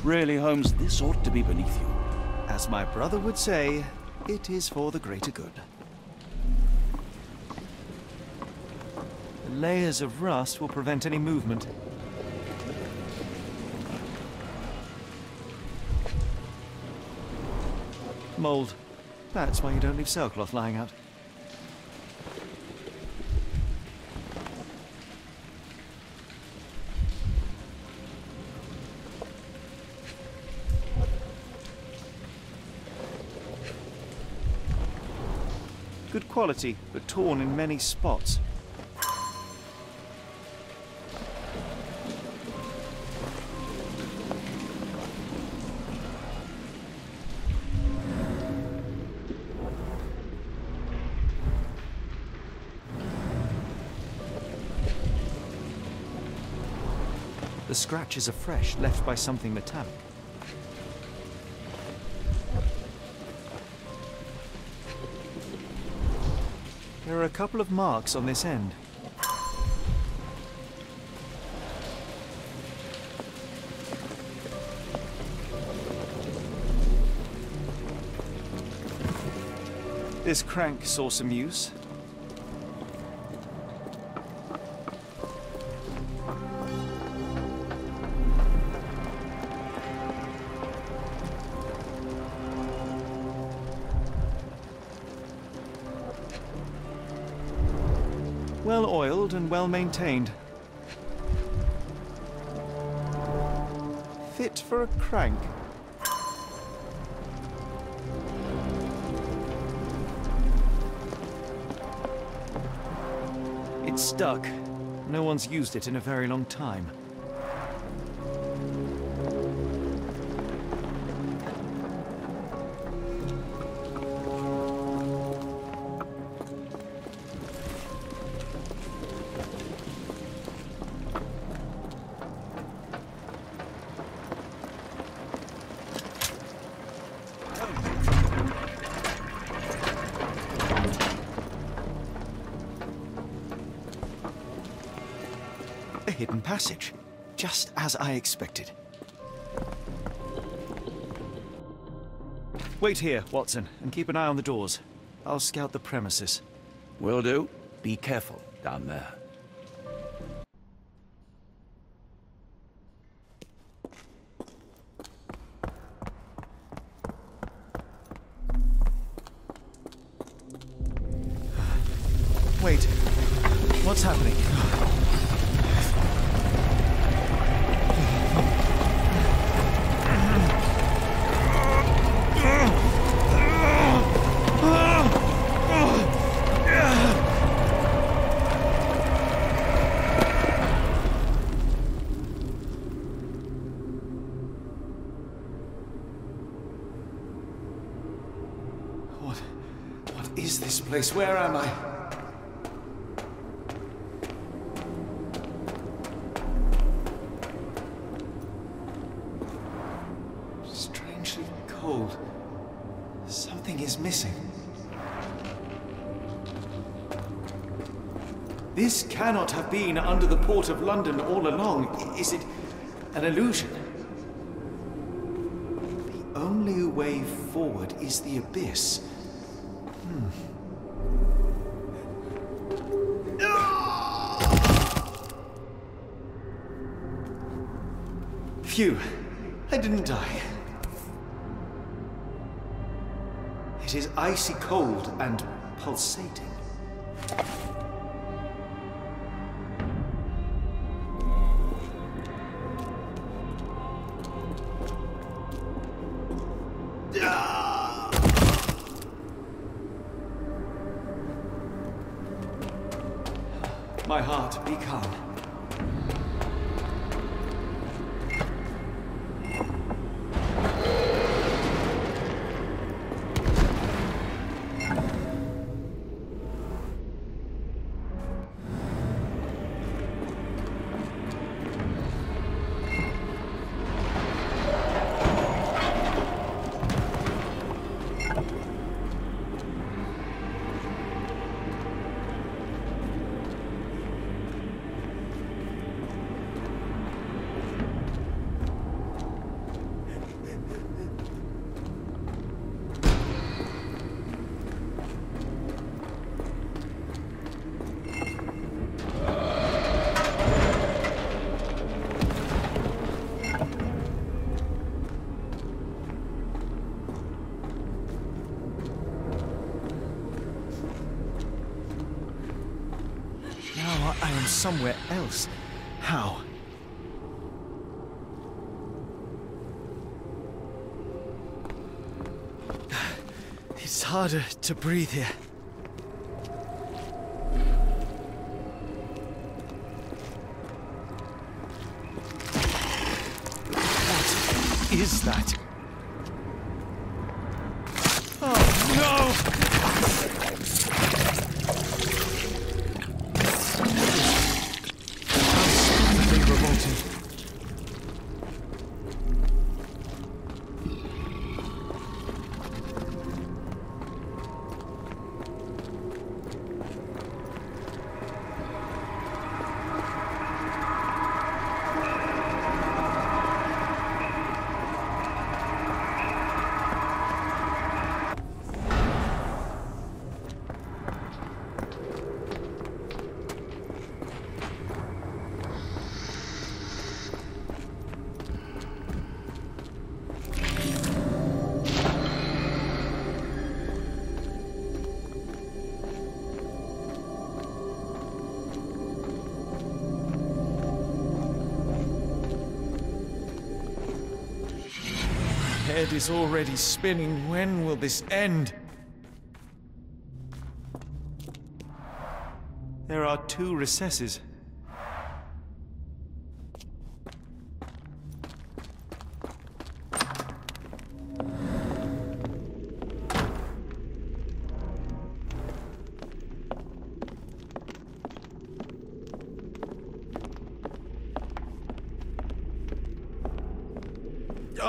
Really, Holmes, this ought to be beneath you. As my brother would say, it is for the greater good. The layers of rust will prevent any movement. Mold. That's why you don't leave sailcloth lying out. Good quality, but torn in many spots. The scratches are fresh, left by something metallic. There are a couple of marks on this end. This crank saw some use. Well oiled and well maintained. Fit for a crank. It's stuck. No one's used it in a very long time. A hidden passage, just as I expected. Wait here, Watson, and keep an eye on the doors. I'll scout the premises. Will do. Be careful down there. Wait. What's happening? What is this place? Where am I? Strangely cold. Something is missing. This cannot have been under the port of London all along. Is it an illusion? The only way forward is the abyss. Phew, I didn't die. It is icy cold and pulsating. My heart, be calm. I am somewhere else. How? It's harder to breathe here. What is that? Oh, no! My head is already spinning. When will this end? There are 2 recesses.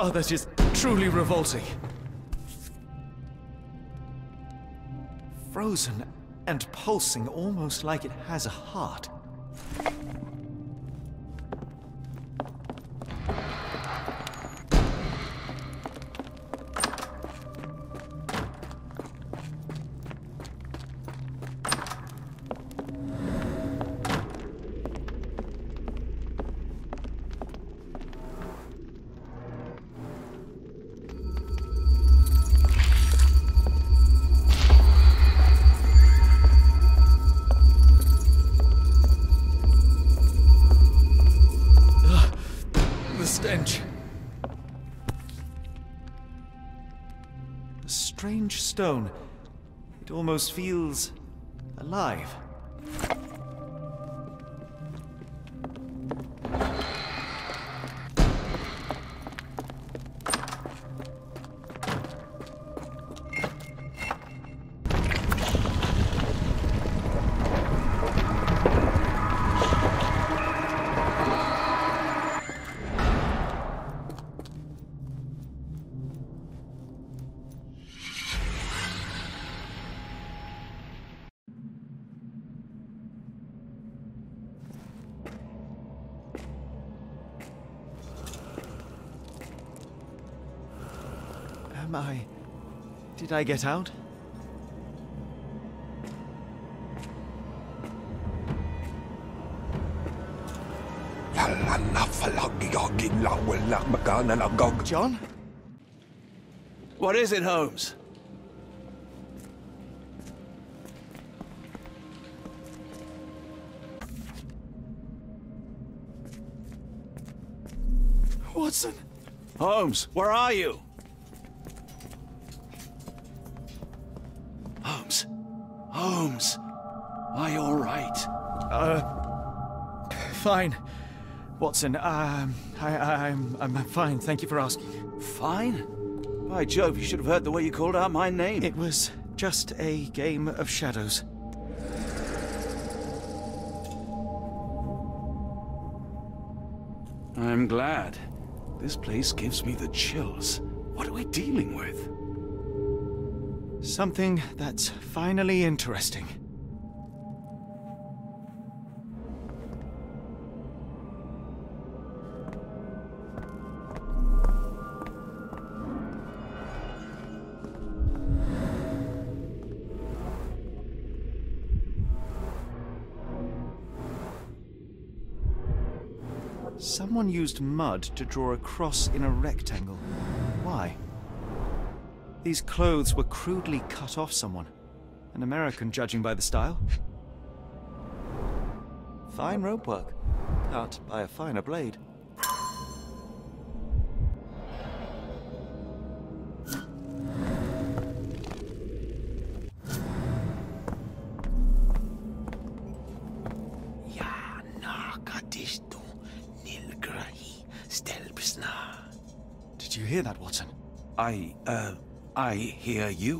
Oh, that is truly revolting. Frozen and pulsing, almost like it has a heart. a strange stone. It almost feels alive. Did I get out? John? What is it, Holmes? Watson! Holmes, where are you? Holmes. Holmes. Are you all right? Fine. Watson, I'm fine. Thank you for asking. Fine? By Jove, you should have heard the way you called out my name. It was just a game of shadows. I'm glad. This place gives me the chills. What are we dealing with? Something that's finally interesting. Someone used mud to draw a cross in a rectangle. Why? These clothes were crudely cut off someone. An American, judging by the style. Fine rope work, cut by a finer blade. Did you hear that, Watson? I hear you.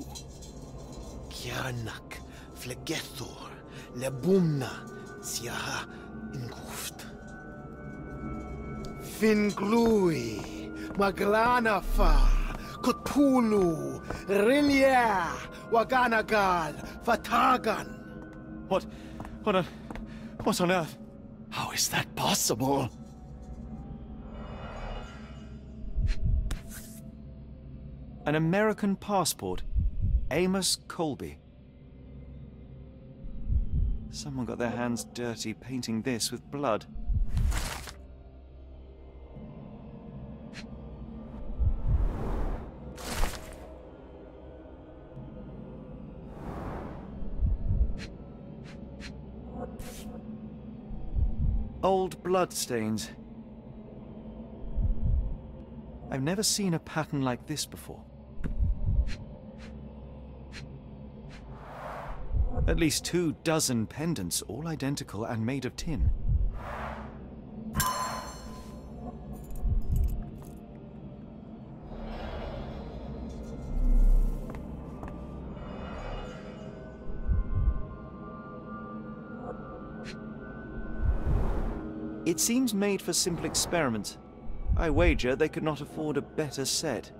Kianak, Flegethor, Lebumna, Siaha, Inguft. Finglui, Maglanafa, Kutpulu, Rilia, Waganagal, Fatagan. What on earth? How is that possible? An American passport. Amos Colby. Someone got their hands dirty painting this with blood. Old blood stains. I've never seen a pattern like this before. At least 24 pendants, all identical and made of tin. It seems made for simple experiments. I wager they could not afford a better set.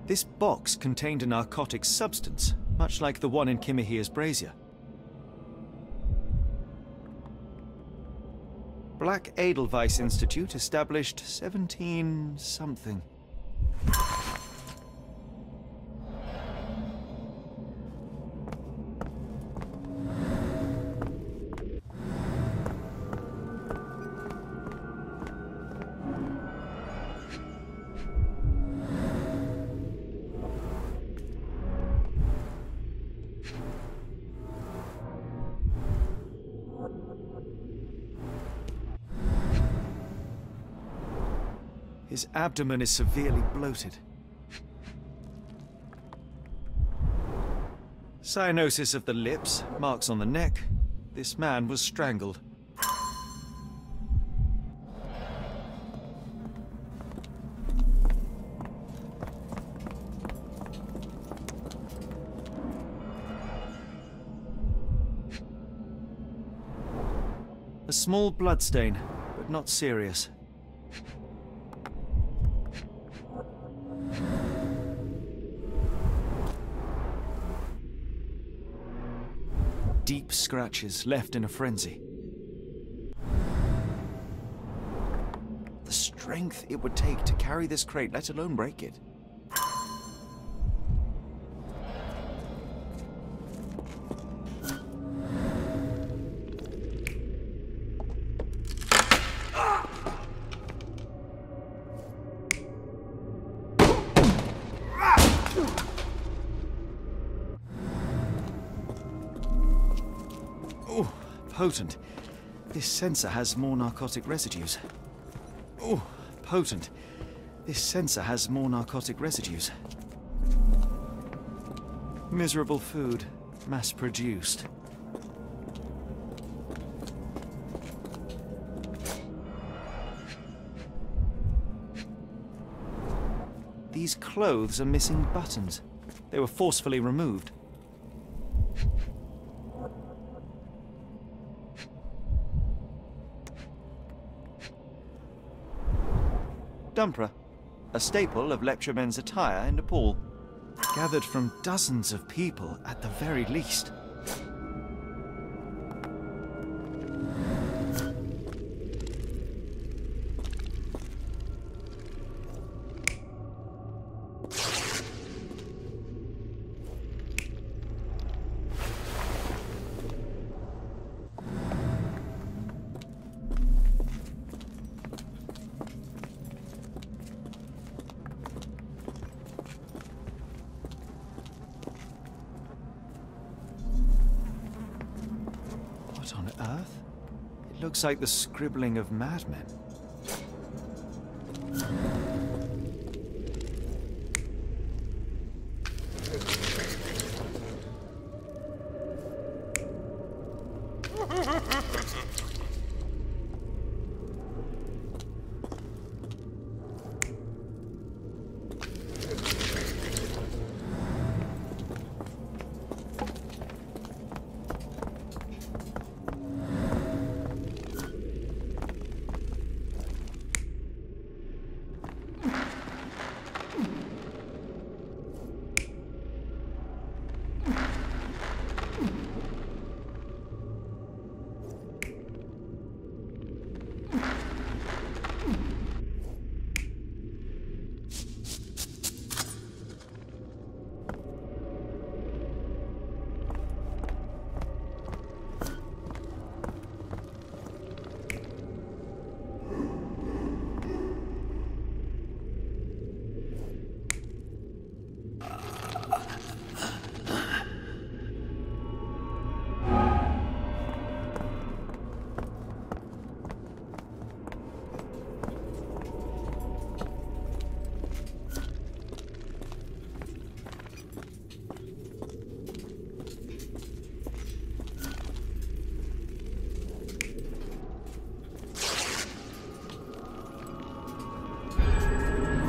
This box contained a narcotic substance, much like the one in Kimihir's brazier. Black Edelweiss Institute, established 17-something. His abdomen is severely bloated. Cyanosis of the lips, marks on the neck. This man was strangled. A small bloodstain, but not serious. Deep scratches left in a frenzy. The strength it would take to carry this crate, let alone break it. Oh, potent. This sensor has more narcotic residues. Oh, potent. This sensor has more narcotic residues. Miserable food, mass-produced. These clothes are missing buttons. They were forcefully removed. Dumpra, a staple of lecturemen's attire in Nepal, gathered from dozens of people at the very least. What on earth? It looks like the scribbling of madmen.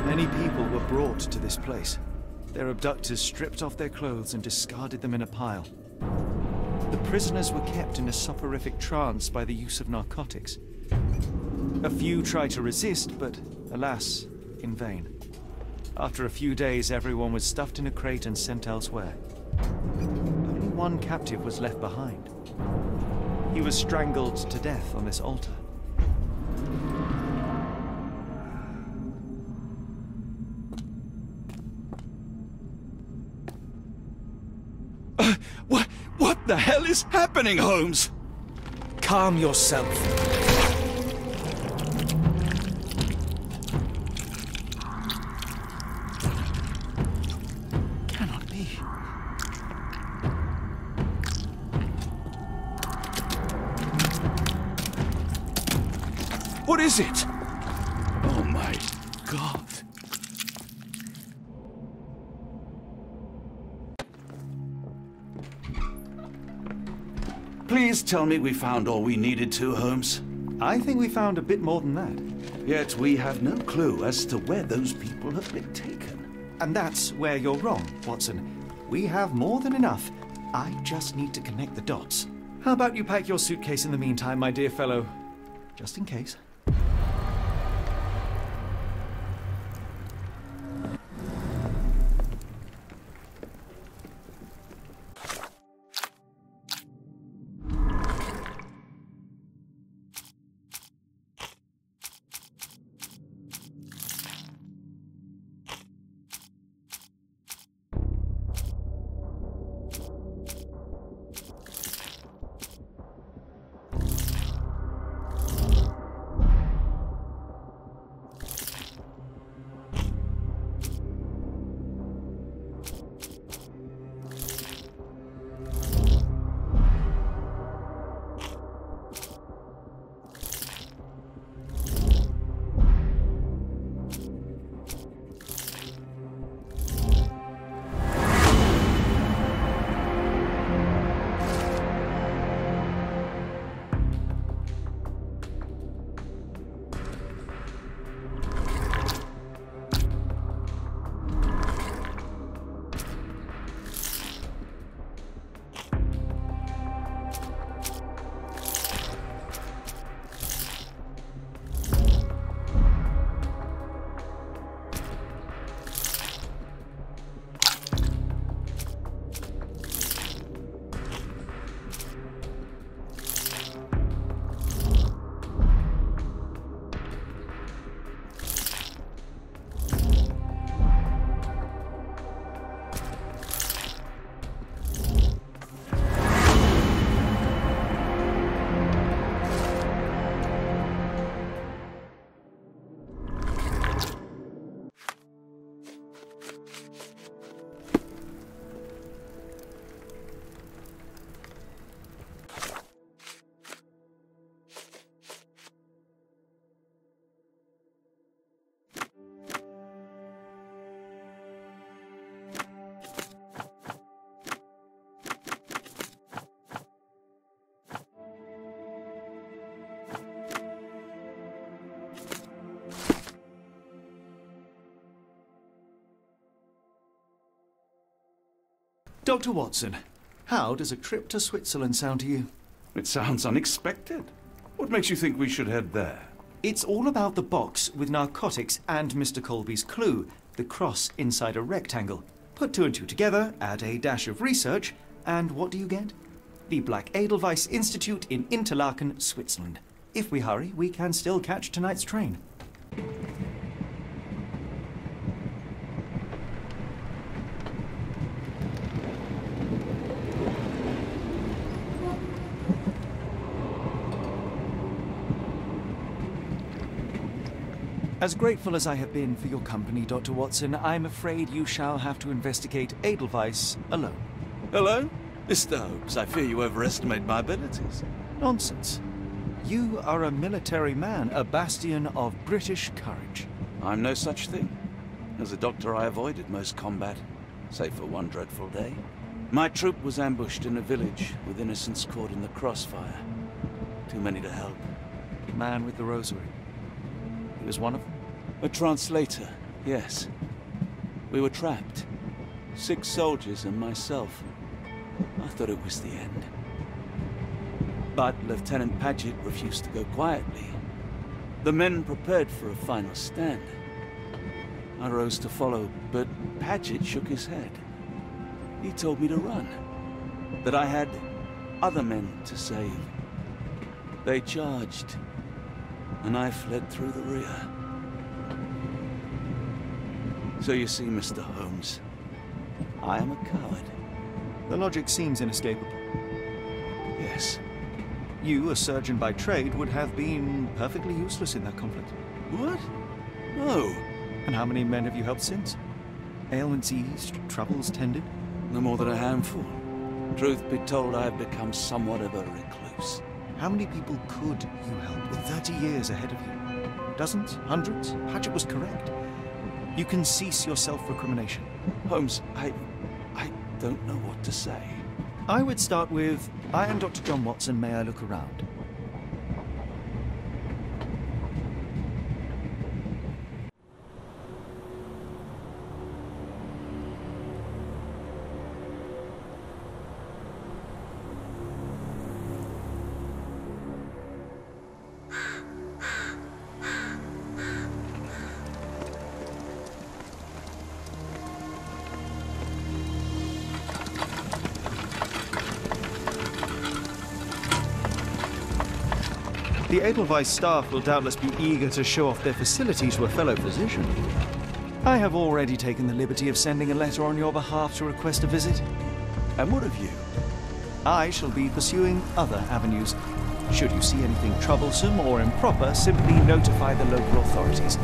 Many people were brought to this place. Their abductors stripped off their clothes and discarded them in a pile. The prisoners were kept in a soporific trance by the use of narcotics. A few tried to resist, but alas, in vain. After a few days, everyone was stuffed in a crate and sent elsewhere. Only one captive was left behind. He was strangled to death on this altar. What the hell is happening, Holmes? Calm yourself. Cannot be. What is it? Oh my God. Please tell me we found all we needed to, Holmes. I think we found a bit more than that. Yet we have no clue as to where those people have been taken. And that's where you're wrong, Watson. We have more than enough. I just need to connect the dots. How about you pack your suitcase in the meantime, my dear fellow? Just in case. Dr. Watson, how does a trip to Switzerland sound to you? It sounds unexpected. What makes you think we should head there? It's all about the box with narcotics and Mr. Colby's clue, the cross inside a rectangle. Put two and two together, add a dash of research, and what do you get? The Black Edelweiss Institute in Interlaken, Switzerland. If we hurry, we can still catch tonight's train. As grateful as I have been for your company, Dr. Watson, I'm afraid you shall have to investigate Edelweiss alone. Hello? Mr. Holmes, I fear you overestimate my abilities. Nonsense. You are a military man, a bastion of British courage. I'm no such thing. As a doctor, I avoided most combat, save for one dreadful day. My troop was ambushed in a village with innocents caught in the crossfire. Too many to help. The man with the rosary. He was one of them? A translator, yes. We were trapped. 6 soldiers and myself. I thought it was the end. But Lieutenant Paget refused to go quietly. The men prepared for a final stand. I rose to follow, but Paget shook his head. He told me to run. That I had other men to save. They charged, and I fled through the rear. So you see, Mr. Holmes, I am a coward. The logic seems inescapable. Yes. You, a surgeon by trade, would have been perfectly useless in that conflict. What? No. And how many men have you helped since? Ailments eased, troubles tended? No more than a handful. Truth be told, I have become somewhat of a recluse. How many people could you help with 30 years ahead of you? Dozens? Hundreds? Paget was correct. You can cease your self-recrimination. Holmes, I don't know what to say. I would start with, I am Dr. John Watson, may I look around? The Edelweiss staff will doubtless be eager to show off their facilities to a fellow physician. I have already taken the liberty of sending a letter on your behalf to request a visit. And what of you? I shall be pursuing other avenues. Should you see anything troublesome or improper, simply notify the local authorities.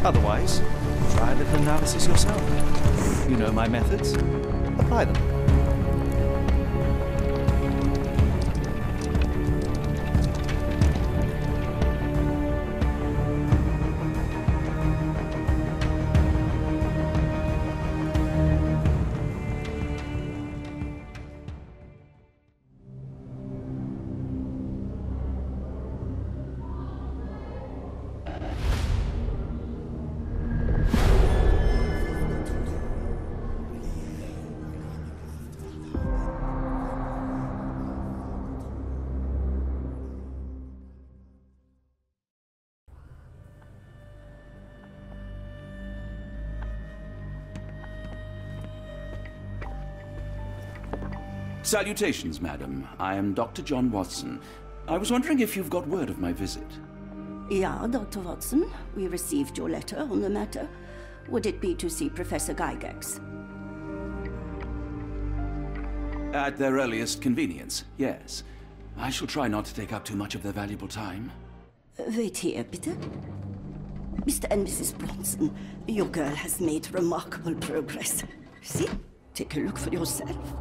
Otherwise, try a little analysis yourself. You know my methods. Apply them. Salutations, madam. I am Dr. John Watson. I was wondering if you've got word of my visit. Yeah, Dr. Watson. We received your letter on the matter. Would it be to see Professor Gygax? At their earliest convenience, yes. I shall try not to take up too much of their valuable time. Wait here, bitte. Mr. and Mrs. Bronson, your girl has made remarkable progress. See? Take a look for yourself.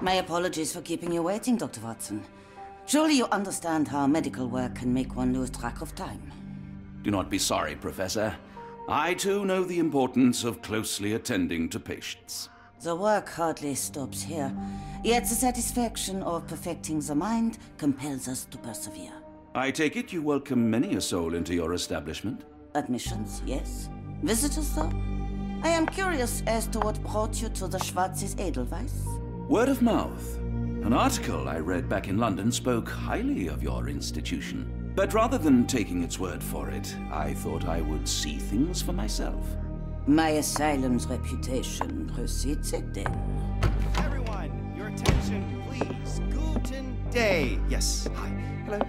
My apologies for keeping you waiting, Dr. Watson. Surely you understand how medical work can make one lose track of time. Do not be sorry, Professor. I too know the importance of closely attending to patients. The work hardly stops here, yet the satisfaction of perfecting the mind compels us to persevere. I take it you welcome many a soul into your establishment? Admissions, yes. Visitors, though? I am curious as to what brought you to the Schwarzes Edelweiss. Word of mouth. An article I read back in London spoke highly of your institution. But rather than taking its word for it, I thought I would see things for myself. My asylum's reputation precedes it, then. Everyone, your attention, please. Guten Day. Yes, hi. Hello.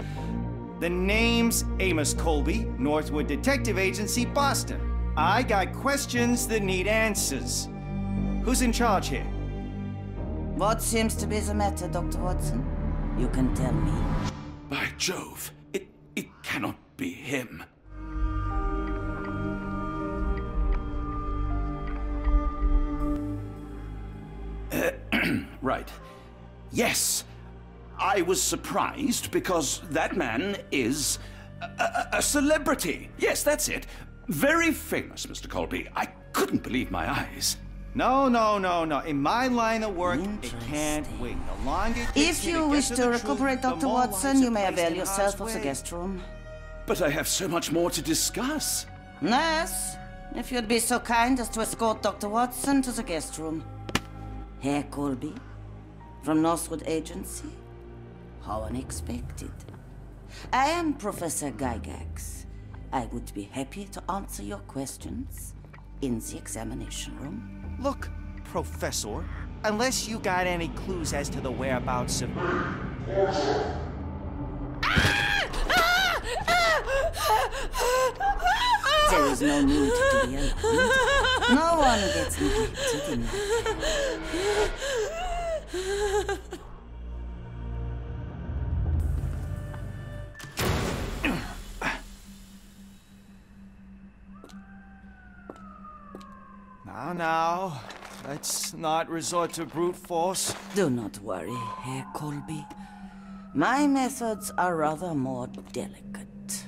The name's Amos Colby, Northwood Detective Agency, Boston. I got questions that need answers. Who's in charge here? What seems to be the matter, Dr. Watson? You can tell me. By Jove, it cannot be him. Right. Yes. I was surprised because that man is a celebrity. Yes, that's it. Very famous, Mr. Colby. I couldn't believe my eyes. No. In my line of work, it can't wait. The longer it takes If me you to wish get to the recuperate, truth, the Dr. more Watson, lives you are may placed avail in yourself harm's of the way. guest room. But I have so much more to discuss. Nurse, if you'd be so kind as to escort Dr. Watson to the guest room. Herr Colby, from Northwood Agency? How unexpected. I am Professor Gygax. I would be happy to answer your questions in the examination room. Look, Professor, unless you got any clues as to the whereabouts of... There is no need to be alarmed. No one gets neglected in that. Now, let's not resort to brute force. Do not worry, Herr Colby. My methods are rather more delicate.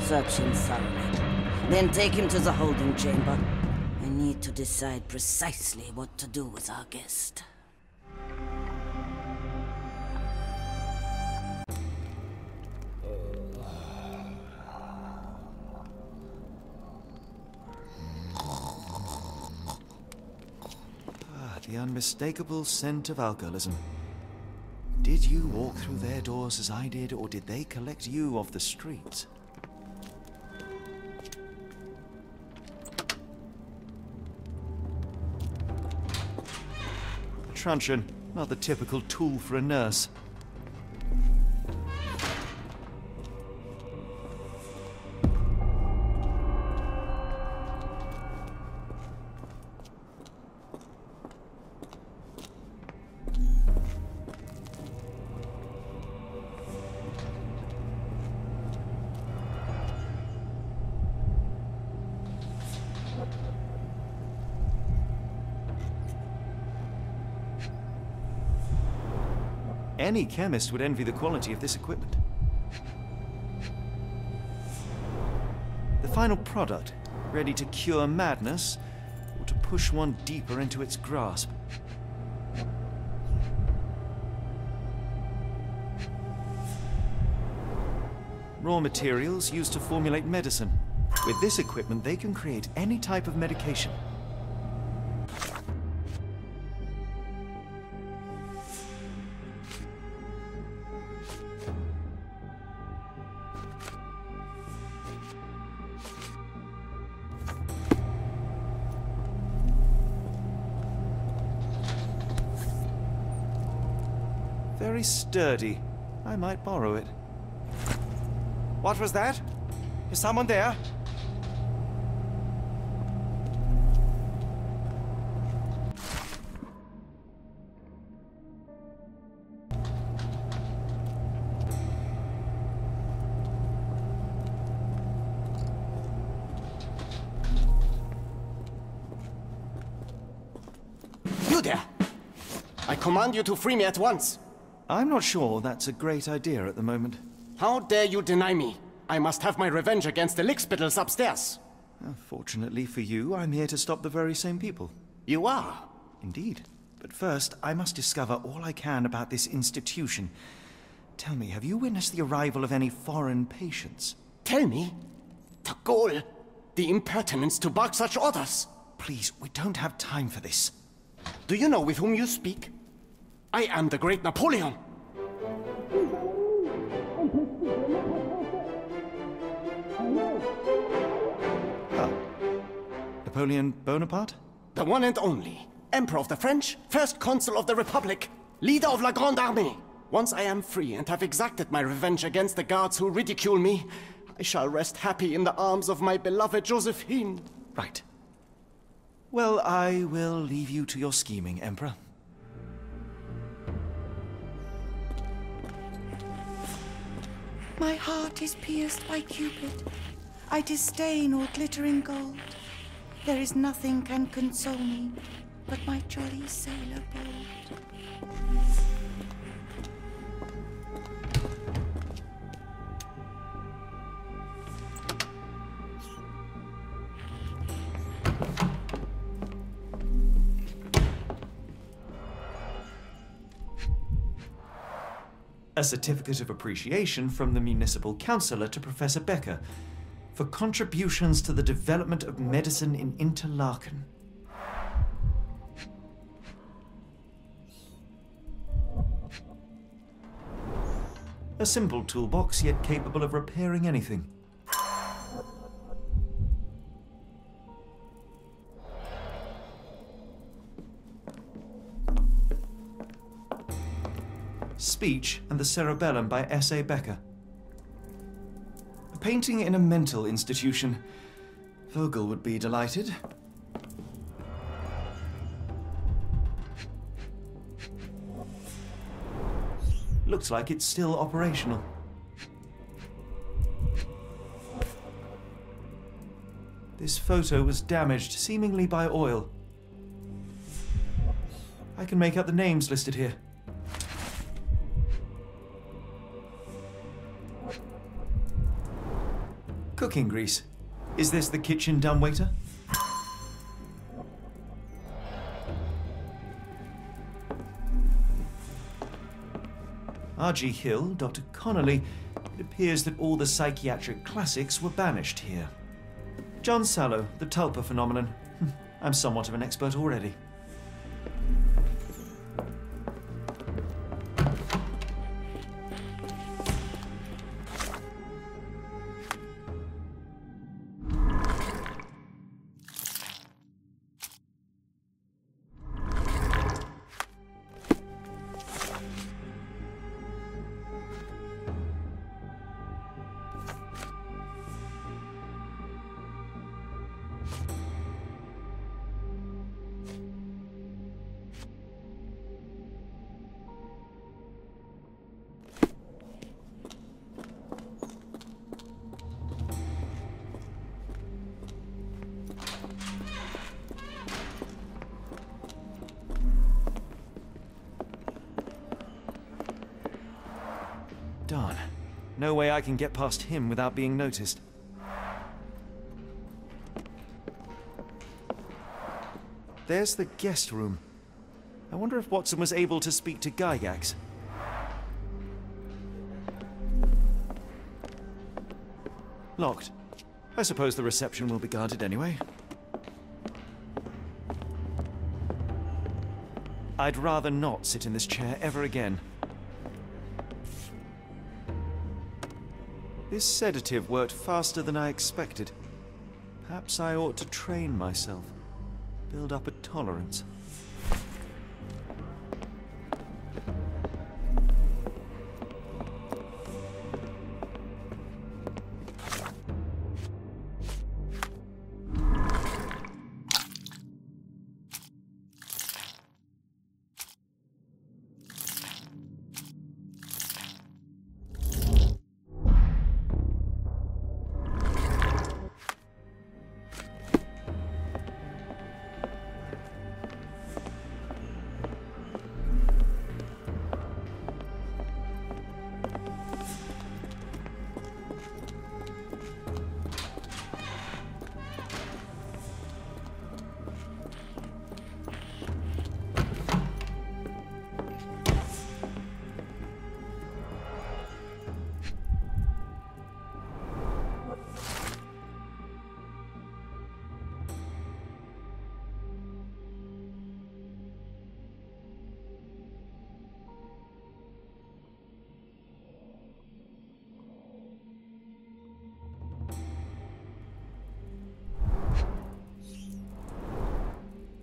Search him thoroughly. Then take him to the holding chamber. I need to decide precisely what to do with our guest. The unmistakable scent of alcoholism. Did you walk through their doors as I did, or did they collect you off the streets? A truncheon, not the typical tool for a nurse. Any chemist would envy the quality of this equipment. The final product, ready to cure madness, or to push one deeper into its grasp. Raw materials used to formulate medicine. With this equipment, they can create any type of medication. Very sturdy. I might borrow it. What was that? Is someone there? You there! I command you to free me at once! I'm not sure that's a great idea at the moment. How dare you deny me? I must have my revenge against the lickspittles upstairs. Fortunately for you, I'm here to stop the very same people. You are? Indeed. But first, I must discover all I can about this institution. Tell me, have you witnessed the arrival of any foreign patients? Tell me? The gall! The impertinence to bark such orders! Please, we don't have time for this. Do you know with whom you speak? I am the great Napoleon! Napoleon Bonaparte? The one and only. Emperor of the French, first consul of the Republic, leader of La Grande Armée. Once I am free and have exacted my revenge against the guards who ridicule me, I shall rest happy in the arms of my beloved Josephine. Right. Well, I will leave you to your scheming, Emperor. My heart is pierced by Cupid. I disdain all glittering gold. There is nothing can console me but my jolly sailor bold. A certificate of appreciation from the municipal councillor to Professor Becker for contributions to the development of medicine in Interlaken. A simple toolbox, yet capable of repairing anything. Speech and the Cerebellum by S.A. Becker. A painting in a mental institution. Vogel would be delighted. Looks like it's still operational. This photo was damaged, seemingly by oil. I can make out the names listed here. Cooking grease. Is this the kitchen dumbwaiter? R.G. Hill, Dr. Connolly. It appears that all the psychiatric classics were banished here. John Sallow, the Tulpa phenomenon. I'm somewhat of an expert already. Darn. No way I can get past him without being noticed. There's the guest room. I wonder if Watson was able to speak to Gygax. Locked. I suppose the reception will be guarded anyway. I'd rather not sit in this chair ever again. This sedative worked faster than I expected. Perhaps I ought to train myself. Build up a tolerance.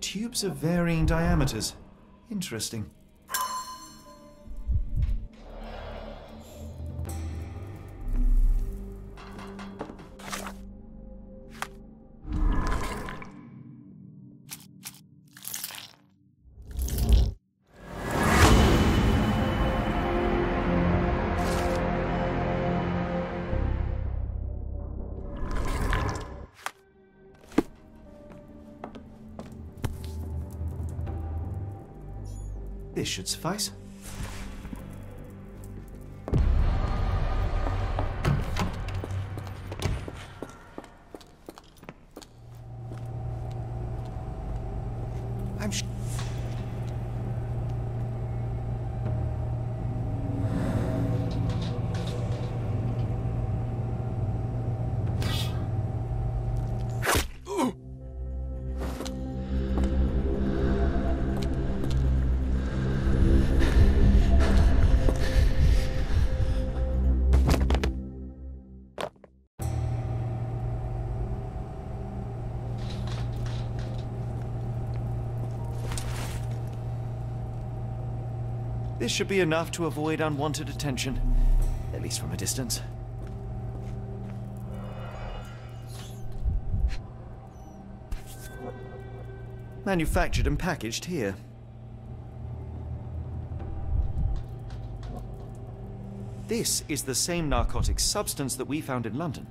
Tubes of varying diameters. Interesting. This should suffice. This should be enough to avoid unwanted attention, at least from a distance. Manufactured and packaged here. This is the same narcotic substance that we found in London.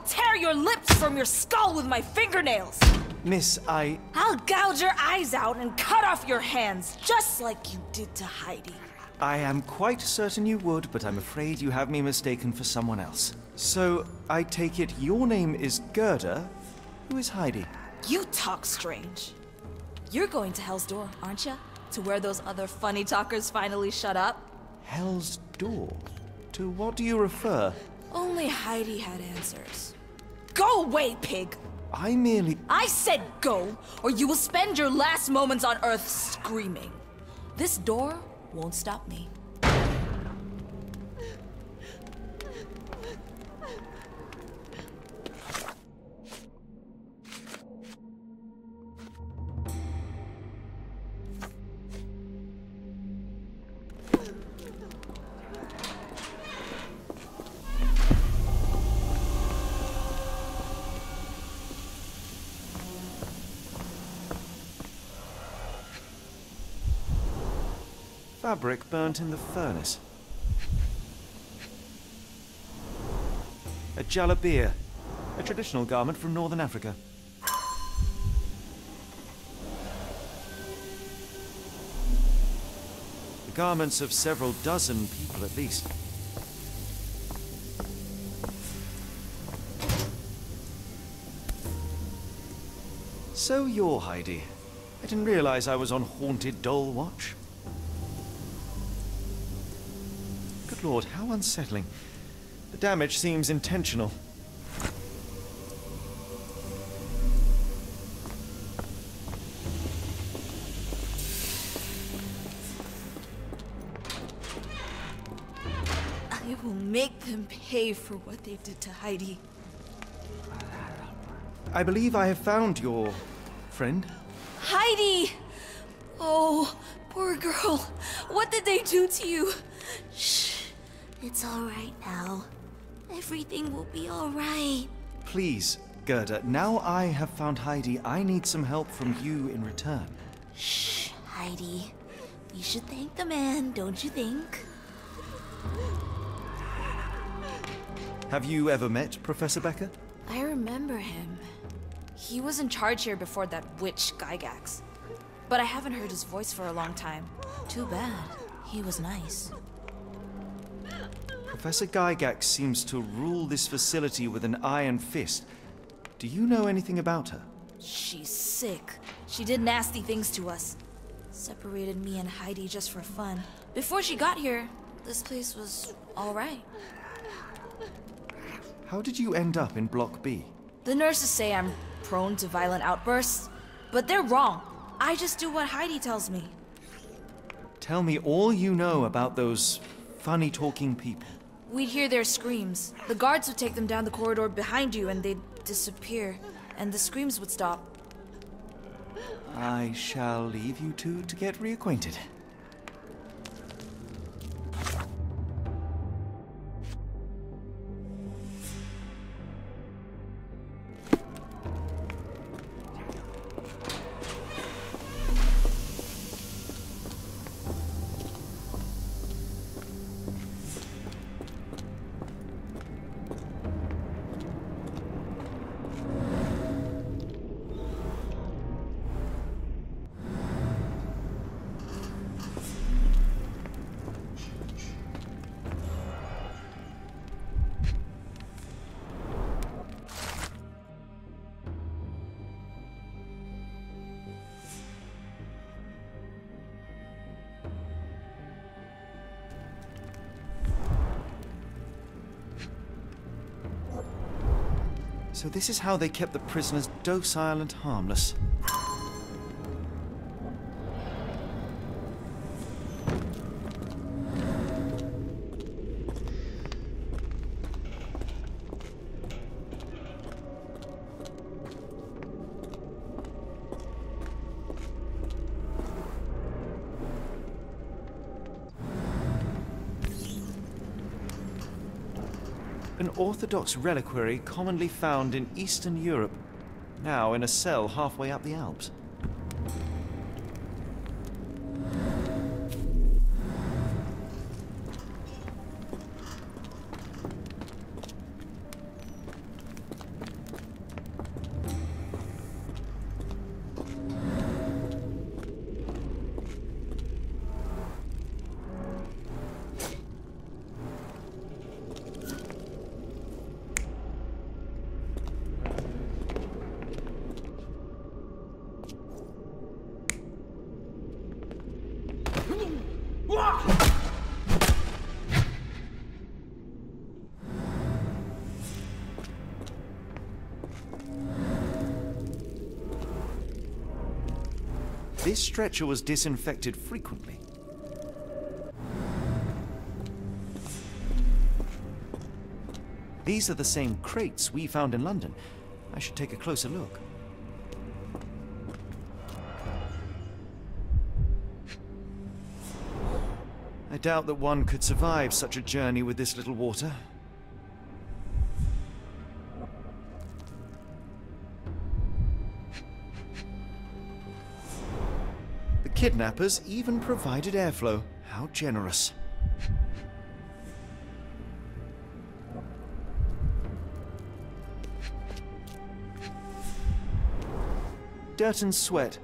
tear your lips from your skull with my fingernails! Miss, I'll gouge your eyes out and cut off your hands, just like you did to Heidi. I am quite certain you would, but I'm afraid you have me mistaken for someone else. So, I take it your name is Gerda. Who is Heidi? You talk strange. You're going to Hell's Door, aren't you? To where those other funny talkers finally shut up? Hell's Door? To what do you refer? Only Heidi had answers. Go away, pig! I said go, or you will spend your last moments on Earth screaming. This door won't stop me. Fabric burnt in the furnace. A jalabia, a traditional garment from northern Africa. The garments of several dozen people at least. So you're Heidi. I didn't realize I was on Haunted Doll Watch. Good Lord, how unsettling. The damage seems intentional. I will make them pay for what they did to Heidi. I believe I have found your friend. Heidi! Oh, poor girl. What did they do to you? Shh. It's all right now. Everything will be all right. Please, Gerda, now I have found Heidi, I need some help from you in return. Shh, Heidi. You should thank the man, don't you think? Have you ever met Professor Becker? I remember him. He was in charge here before that witch Gygax. But I haven't heard his voice for a long time. Too bad. He was nice. Professor Gygax seems to rule this facility with an iron fist. Do you know anything about her? She's sick. She did nasty things to us. Separated me and Heidi just for fun. Before she got here, this place was all right. How did you end up in Block B? The nurses say I'm prone to violent outbursts, but they're wrong. I just do what Heidi tells me. Tell me all you know about those funny-talking people. We'd hear their screams. The guards would take them down the corridor behind you and they'd disappear, and the screams would stop. I shall leave you two to get reacquainted. So this is how they kept the prisoners docile and harmless. An Orthodox reliquary commonly found in Eastern Europe, now in a cell halfway up the Alps. this stretcher was disinfected frequently. These are the same crates we found in London. I should take a closer look. I doubt that one could survive such a journey with this little water. The kidnappers even provided airflow. How generous. Dirt and sweat.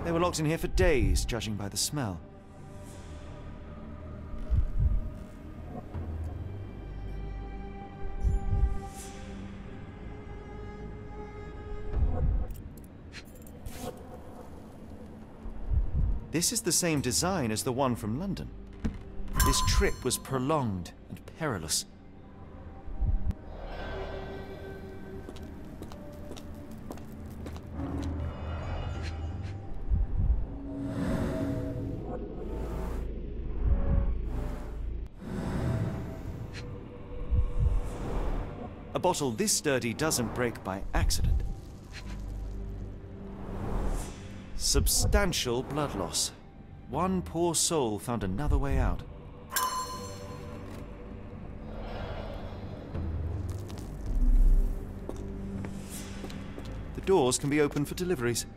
They were locked in here for days, judging by the smell. This is the same design as the one from London. This trip was prolonged and perilous. A bottle this sturdy doesn't break by accident. Substantial blood loss. One poor soul found another way out. The doors can be opened for deliveries.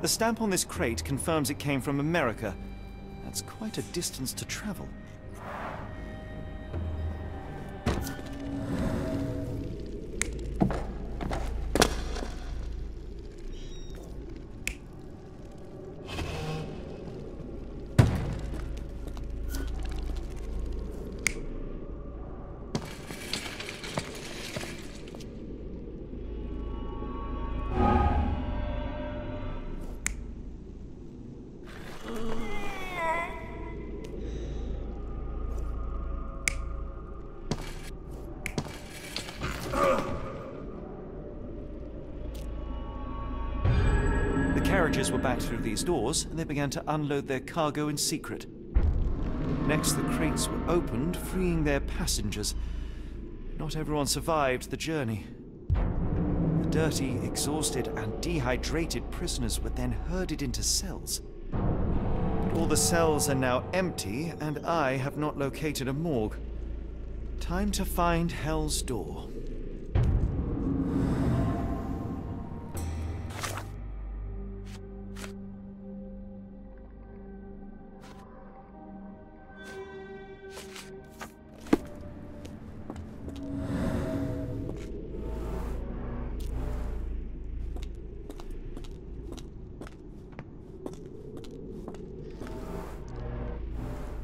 The stamp on this crate confirms it came from America. That's quite a distance to travel. Carriages were backed through these doors, and they began to unload their cargo in secret. Next, the crates were opened, freeing their passengers. Not everyone survived the journey. The dirty, exhausted, and dehydrated prisoners were then herded into cells. But all the cells are now empty, and I have not located a morgue. Time to find Hell's Door.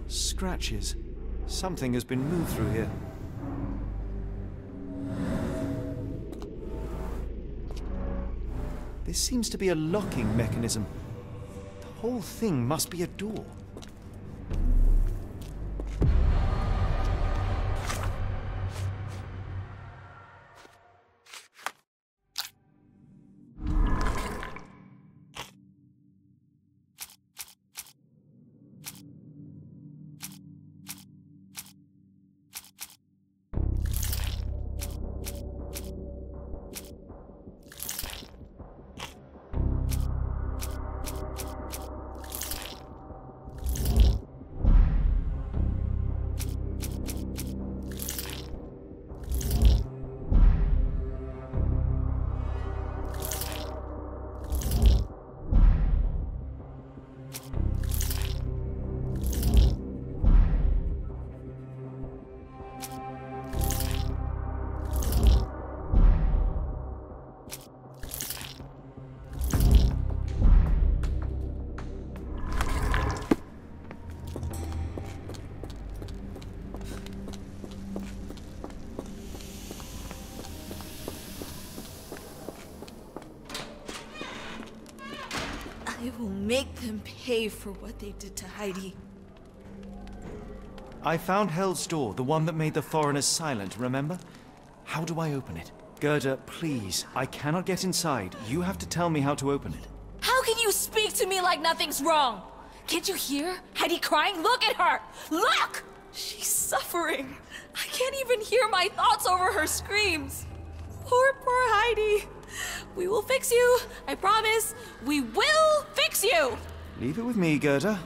Scratches. Something has been moved through here. This seems to be a locking mechanism. The whole thing must be a door. I will make them pay for what they did to Heidi. I found Hell's Door, the one that made the foreigners silent, remember? How do I open it? Gerda, please. I cannot get inside. You have to tell me how to open it. How can you speak to me like nothing's wrong? Can't you hear Heidi crying? Look at her! Look! She's suffering. I can't even hear my thoughts over her screams. Poor Heidi. We will fix you. I promise. We will fix you! Leave it with me, Gerda.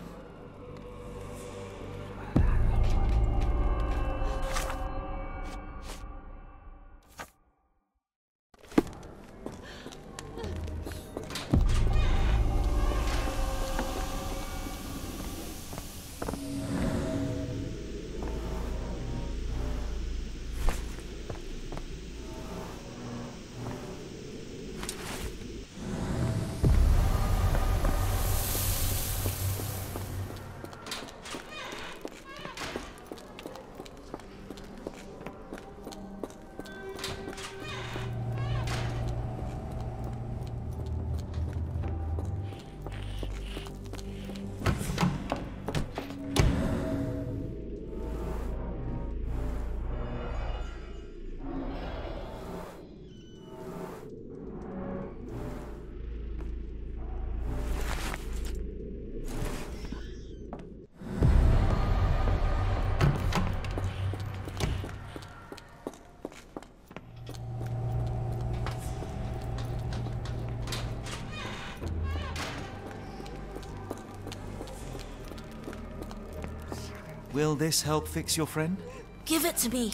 Will this help fix your friend? Give it to me.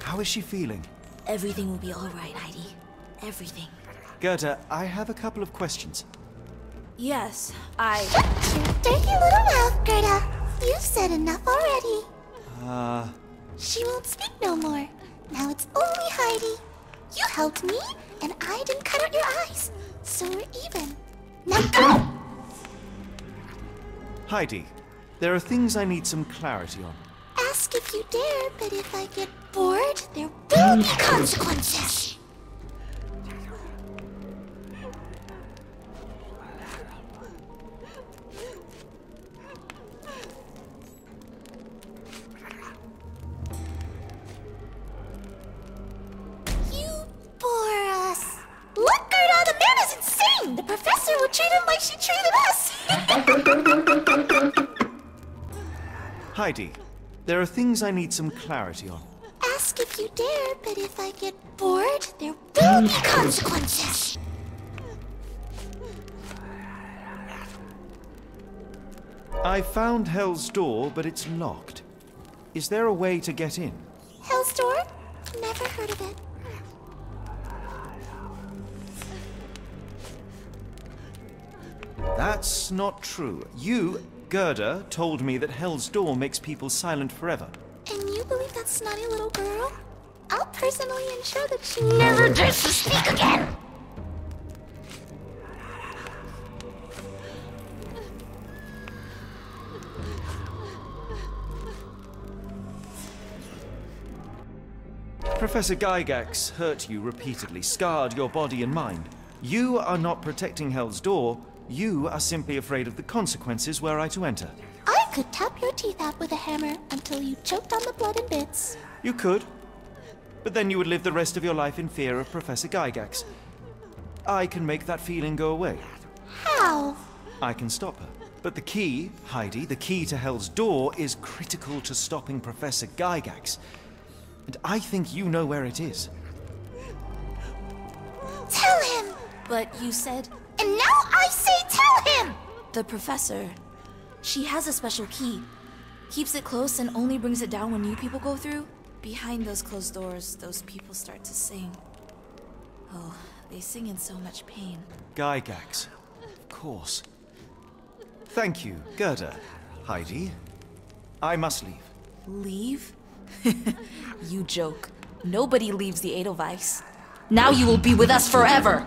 How is she feeling? Everything will be all right, Heidi. Everything. Gerda, I have a couple of questions. Yes, Shut your dirty little mouth, Gerda. You've said enough already. She won't speak no more. Now it's only Heidi. You helped me, and I didn't cut out your eyes. So we're even. Now go! Heidi, there are things I need some clarity on. Ask if you dare, but if I get bored, there will be consequences. You bore us. Look, Gerda, the man is insane. The professor would treat him like she treated us. Heidi, there are things I need some clarity on. Ask if you dare, but if I get bored, there will be consequences. I found Hell's Door, but it's locked. Is there a way to get in? Hell's Door? Never heard of it. That's not true. You, Gerda, told me that Hell's Door makes people silent forever. And you believe that snotty little girl? I'll personally ensure that she never dares to speak again! Professor Gygax hurt you repeatedly, scarred your body and mind. You are not protecting Hell's Door. You are simply afraid of the consequences were I to enter. I could tap your teeth out with a hammer until you choked on the blood in bits. You could. But then you would live the rest of your life in fear of Professor Gygax. I can make that feeling go away. How? I can stop her. But the key, Heidi, the key to Hell's Door is critical to stopping Professor Gygax. And I think you know where it is. Tell him! but you said... And now I say tell him! The professor, she has a special key. Keeps it close and only brings it down when new people go through. Behind those closed doors, those people start to sing. Oh, they sing in so much pain. Gygax, of course. Thank you, Gerda. Heidi, I must leave. Leave? You joke. Nobody leaves the Edelweiss. Now you will be with us forever!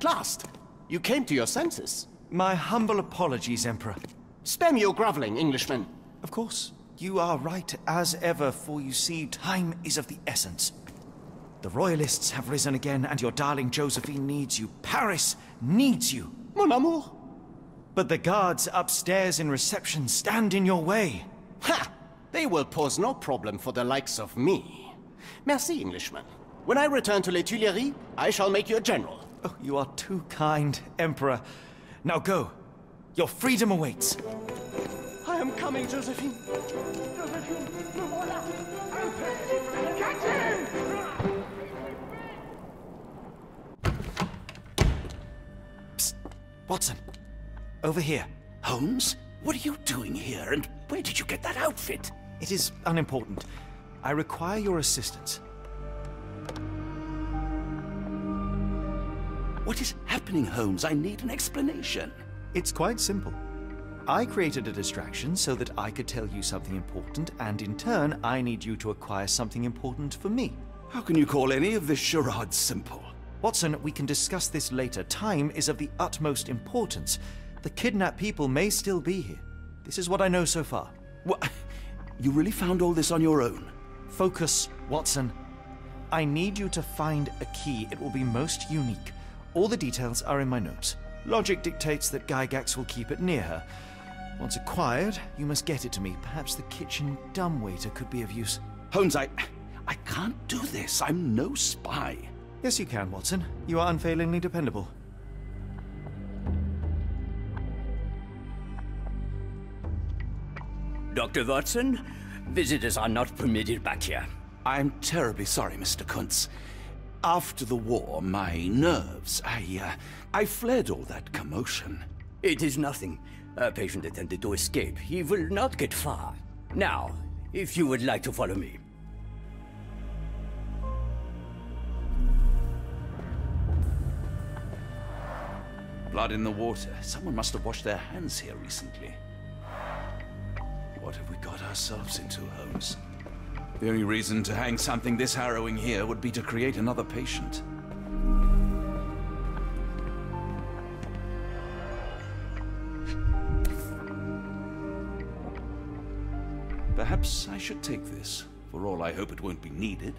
at last! You came to your senses. My humble apologies, Emperor. Spare me your groveling, Englishman. Of course. You are right as ever, for you see, time is of the essence. The Royalists have risen again, and your darling Josephine needs you. Paris needs you. Mon amour. But the guards upstairs in reception stand in your way. Ha! They will pose no problem for the likes of me. Merci, Englishman. When I return to Les Tuileries, I shall make you a general. Oh, you are too kind, Emperor. Now go. Your freedom awaits. I am coming, Josephine. Josephine, me voilà. Catch him! Psst. Watson. Over here. Holmes? What are you doing here, and where did you get that outfit? It is unimportant. I require your assistance. What is happening, Holmes? I need an explanation. It's quite simple. I created a distraction so that I could tell you something important, and in turn, I need you to acquire something important for me. How can you call any of this charade simple? Watson, we can discuss this later. Time is of the utmost importance. The kidnapped people may still be here. This is what I know so far. What? You really found all this on your own? Focus, Watson. I need you to find a key. It will be most unique. All the details are in my notes. Logic dictates that Gygax will keep it near her. Once acquired, you must get it to me. Perhaps the kitchen dumbwaiter could be of use. Holmes, I can't do this. I'm no spy. Yes, you can, Watson. You are unfailingly dependable. Dr. Watson, visitors are not permitted back here. I'm terribly sorry, Mr. Kuntz. After the war, my nerves, I fled all that commotion. It is nothing. A patient attempted to escape. He will not get far. Now, if you would like to follow me. Blood in the water. Someone must have washed their hands here recently. What have we got ourselves into, Holmes? The only reason to hang something this harrowing here would be to create another patient. Perhaps I should take this. For all I hope it won't be needed.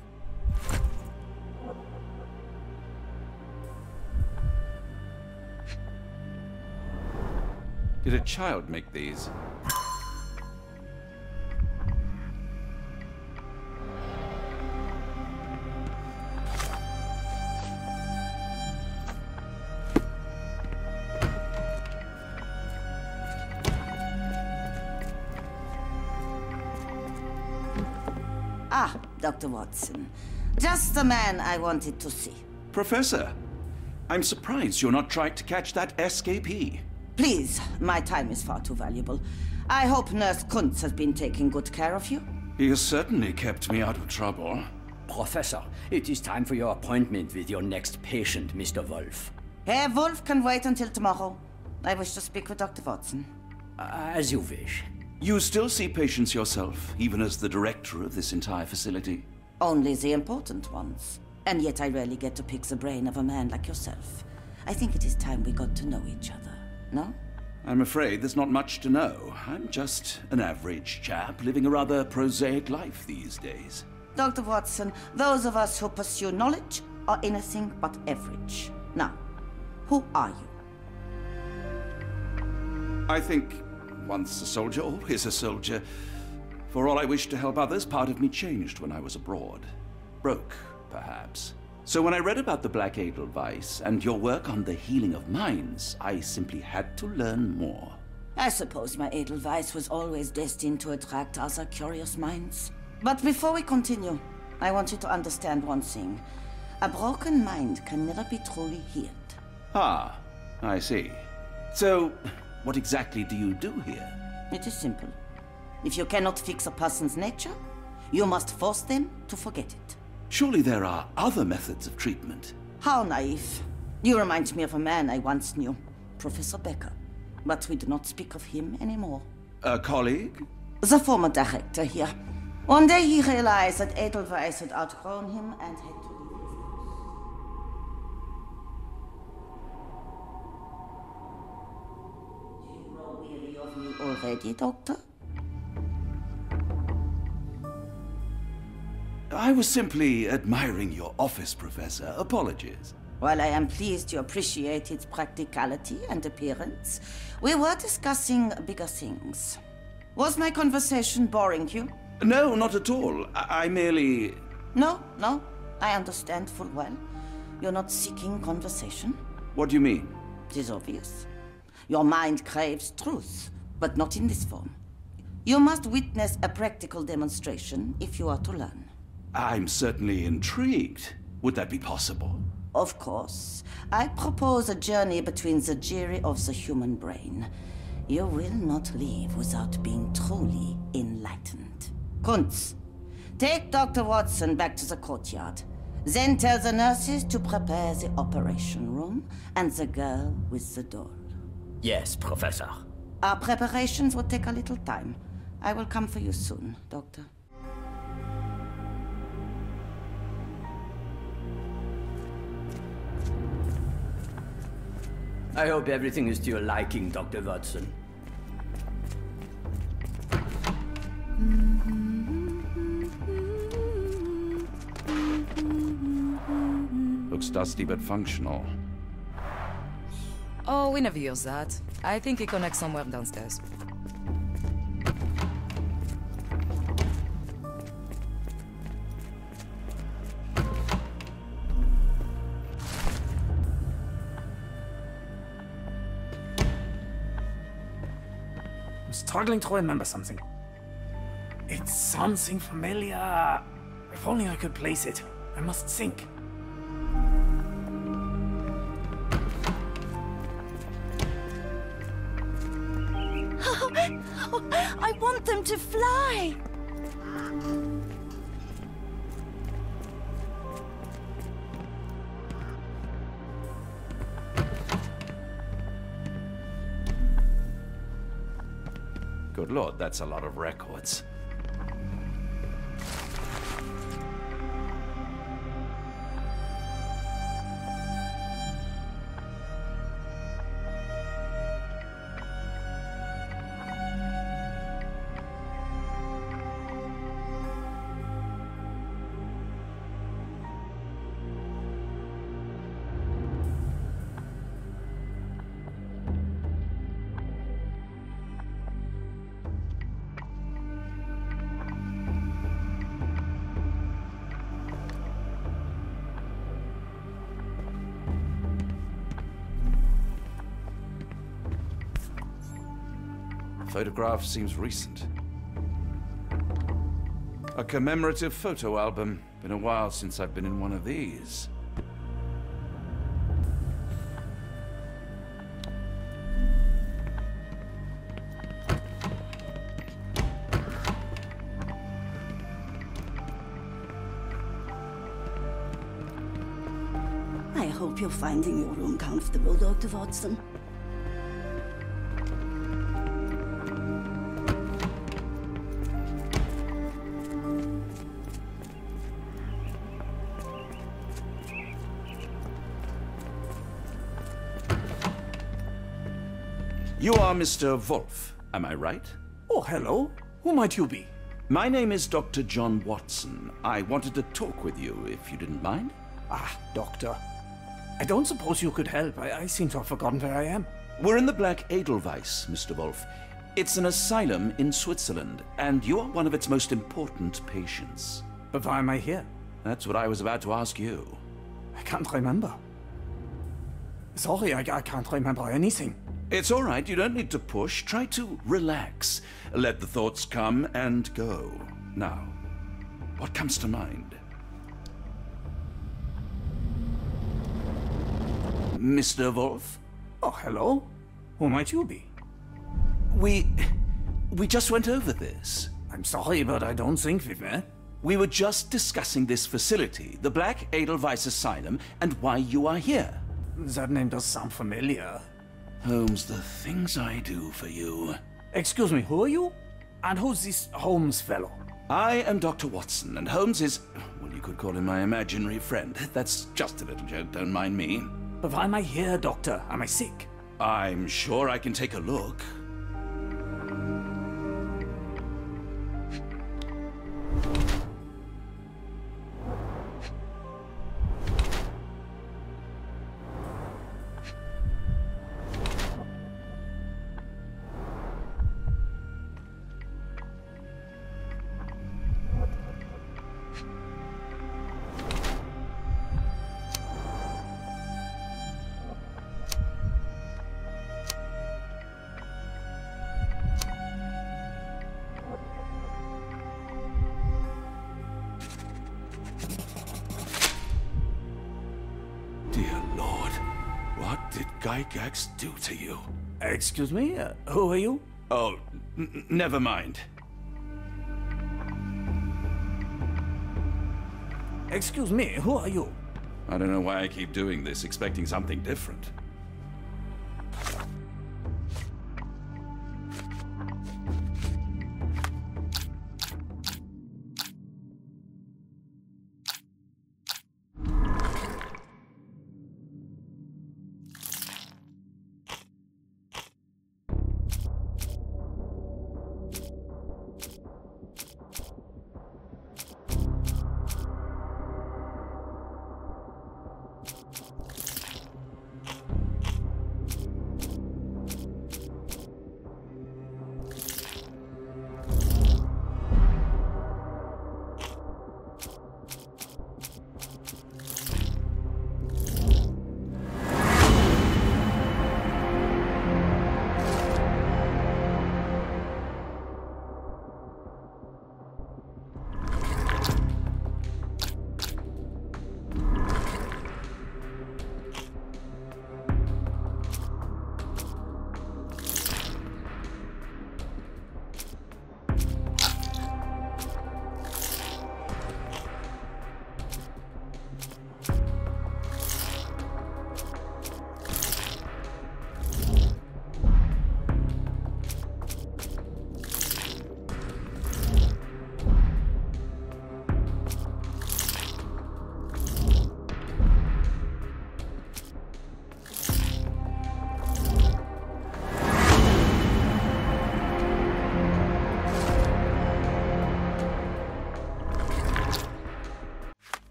Did a child make these? Ah, Dr. Watson. Just the man I wanted to see. Professor, I'm surprised you're not trying to catch that escapee. Please, my time is far too valuable. I hope Nurse Kuntz has been taking good care of you. He has certainly kept me out of trouble. Professor, it is time for your appointment with your next patient, Mr. Wolf. Herr Wolf can wait until tomorrow. I wish to speak with Dr. Watson. As you wish. You still see patients yourself, even as the director of this entire facility? Only the important ones. And yet I rarely get to pick the brain of a man like yourself. I think it is time we got to know each other, no? I'm afraid there's not much to know. I'm just an average chap living a rather prosaic life these days. Dr. Watson, those of us who pursue knowledge are anything but average. Now, who are you? I think once a soldier, always a soldier. For all I wish to help others, part of me changed when I was abroad. Broke, perhaps. So when I read about the Black Edelweiss and your work on the healing of minds, I simply had to learn more. I suppose my Edelweiss was always destined to attract other curious minds. But before we continue, I want you to understand one thing. A broken mind can never be truly healed. Ah, I see. So, what exactly do you do here? It is simple. If you cannot fix a person's nature, you must force them to forget it. Surely there are other methods of treatment. How naive. You remind me of a man I once knew, Professor Becker. But we do not speak of him anymore. A colleague? The former director here. One day he realized that Edelweiss had outgrown him and had to leave his ready, Doctor? I was simply admiring your office, Professor. Apologies. While I am pleased you appreciate its practicality and appearance, we were discussing bigger things. Was my conversation boring you? No, not at all. I merely... No, I understand full well. You're not seeking conversation. What do you mean? It is obvious. Your mind craves truth, but not in this form. You must witness a practical demonstration if you are to learn. I'm certainly intrigued. Would that be possible? Of course. I propose a journey between the jury of the human brain. You will not leave without being truly enlightened. Kuntz, take Dr. Watson back to the courtyard. Then tell the nurses to prepare the operation room and the girl with the doll. Yes, Professor. Our preparations will take a little time. I will come for you soon, Doctor. I hope everything is to your liking, Dr. Watson. Looks dusty but functional. Oh, we never use that. I think it connects somewhere downstairs. I'm struggling to remember something. It's something familiar. If only I could place it. I must think. I want them to fly! Good Lord, that's a lot of records. Photograph seems recent. A commemorative photo album. Been a while since I've been in one of these. I hope you're finding your room comfortable, Dr. Watson. You are Mr. Wolf, am I right? Oh, hello. Who might you be? My name is Dr. John Watson. I wanted to talk with you, if you didn't mind. Ah, Doctor. I don't suppose you could help. I seem to have forgotten where I am. We're in the Black Edelweiss, Mr. Wolf. It's an asylum in Switzerland, and you are one of its most important patients. But why am I here? That's what I was about to ask you. I can't remember. Sorry, I can't remember anything. It's all right, you don't need to push. Try to relax. Let the thoughts come and go. Now, what comes to mind? Mr. Wolf? Oh, hello. Who might you be? We just went over this. I'm sorry, but I don't think we've met. We were just discussing this facility, the Black Edelweiss Asylum, and why you are here. That name does sound familiar. Holmes, the things I do for you. Excuse me, who are you? And who's this Holmes fellow? I am Dr. Watson, and Holmes is, well, you could call him my imaginary friend. That's just a little joke, don't mind me. But why am I here, Doctor? Am I sick? I'm sure I can take a look. Gygax do to you? Excuse me? Who are you? Oh, never mind. Excuse me, who are you? I don't know why I keep doing this, expecting something different.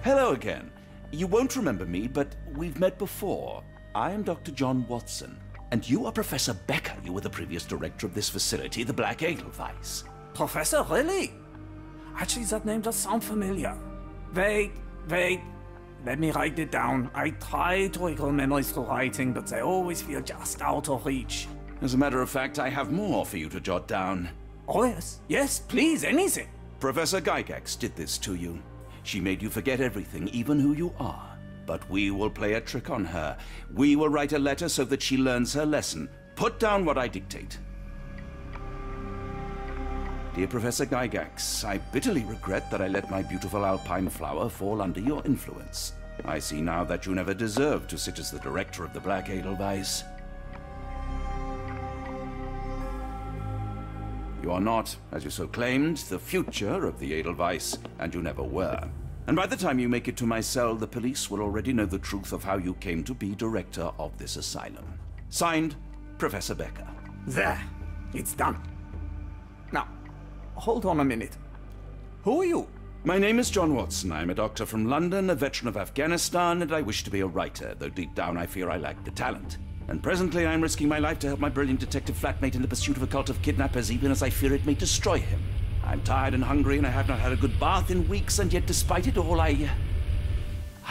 Hello again. You won't remember me, but we've met before. I am Dr. John Watson, and you are Professor Becker. You were the previous director of this facility, the Black Edelweiss. Professor, really? Actually, that name does sound familiar. Wait. Let me write it down. I try to recall memories through writing, but they always feel just out of reach. As a matter of fact, I have more for you to jot down. Oh, yes. Yes, please, anything. Professor Gygax did this to you. She made you forget everything, even who you are. But we will play a trick on her. We will write a letter so that she learns her lesson. Put down what I dictate. Dear Professor Gygax, I bitterly regret that I let my beautiful alpine flower fall under your influence. I see now that you never deserved to sit as the director of the Black Edelweiss. You are not, as you so claimed, the future of the Edelweiss, and you never were. And by the time you make it to my cell, the police will already know the truth of how you came to be director of this asylum. Signed, Professor Becker. There. It's done. Now, hold on a minute. Who are you? My name is John Watson. I'm a doctor from London, a veteran of Afghanistan, and I wish to be a writer, though deep down I fear I lack the talent. And presently I'm risking my life to help my brilliant detective flatmate in the pursuit of a cult of kidnappers, even as I fear it may destroy him. I'm tired and hungry, and I have not had a good bath in weeks, and yet despite it all, I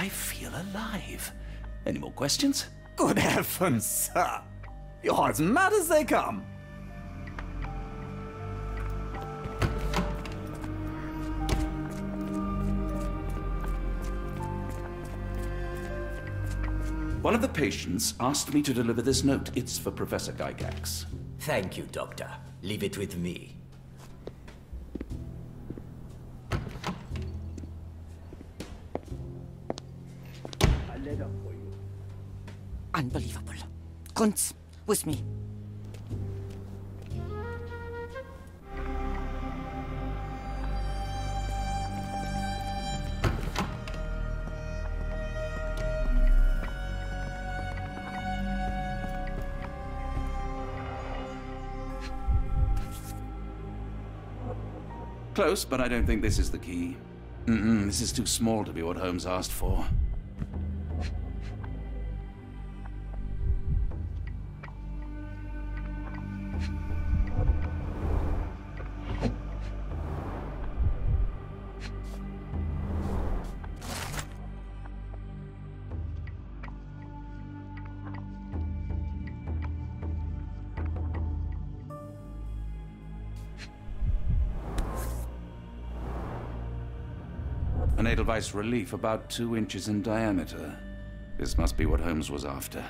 feel alive. Any more questions? Good heavens, sir. You're as mad as they come. One of the patients asked me to deliver this note. It's for Professor Gygax. Thank you, Doctor. Leave it with me. A letter for you. Unbelievable. Kunz, with me. Close, but I don't think this is the key. This is too small to be what Holmes asked for. An Edelweiss relief about 2 inches in diameter. This must be what Holmes was after.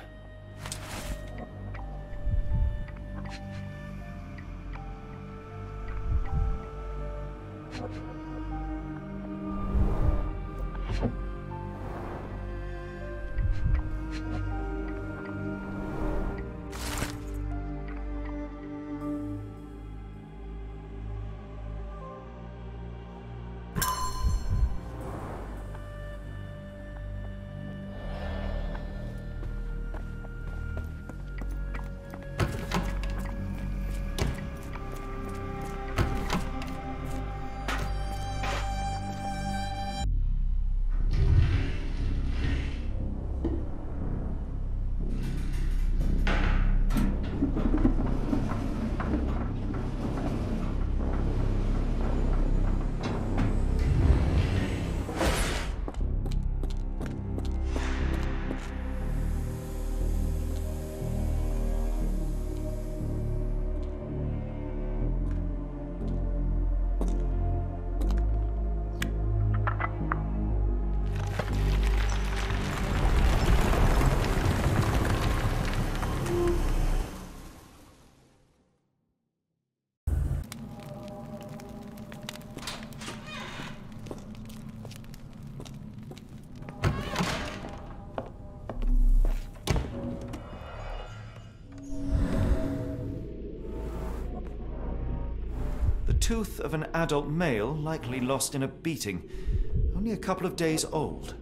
Tooth of an adult male, likely lost in a beating. Only a couple of days old.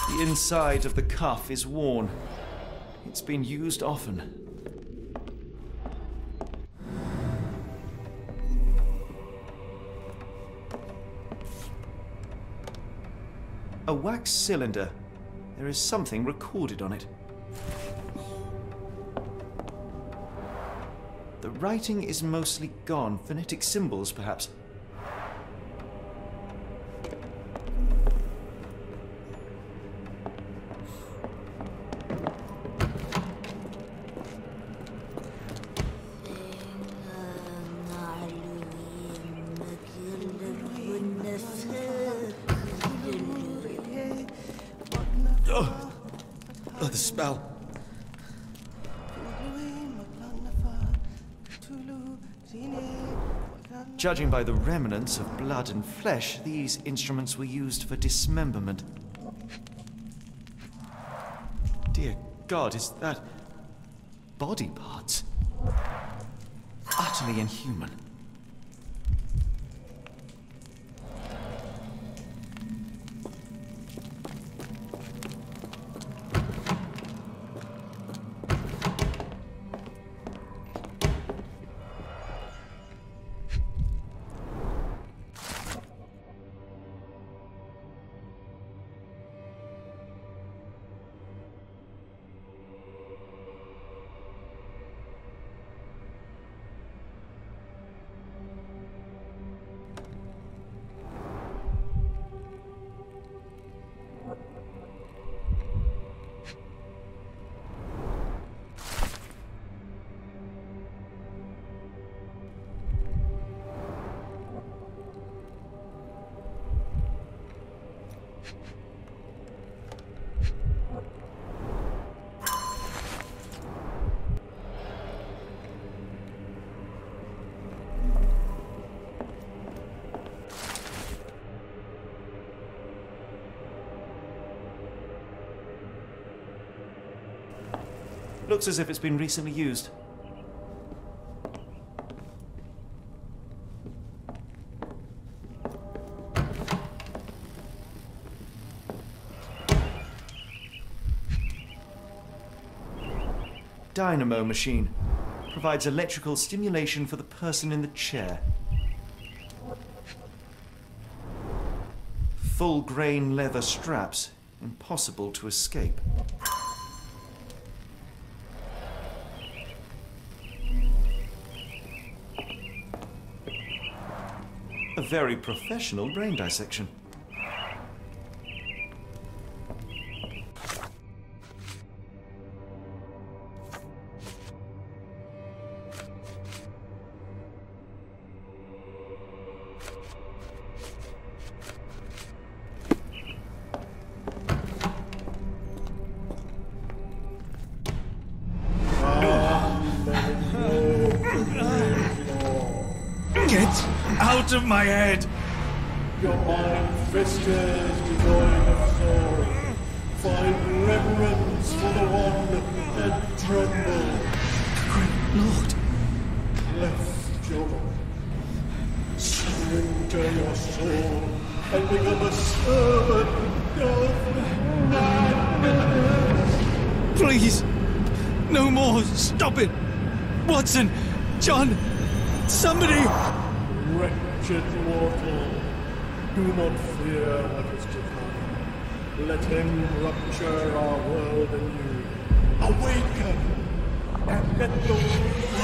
The inside of the cuff is worn. It's been used often. A wax cylinder. There is something recorded on it. The writing is mostly gone. Phonetic symbols, perhaps. The spell. Judging by the remnants of blood and flesh, these instruments were used for dismemberment. Dear God, is that body parts? Utterly inhuman. Looks as if it's been recently used. Dynamo machine. Provides electrical stimulation for the person in the chair. Full grain leather straps. Impossible to escape. very professional brain dissection. Get out of my head! Your iron-fisted, devoid of soul. Find reverence for the one and tremble. Great Lord! Left your surrender your soul and become a servant of madness. Please! No more! Stop it! Watson! John! Somebody! Wretched mortal, do not fear what is to come. Let him rupture our world anew. Awaken! And let the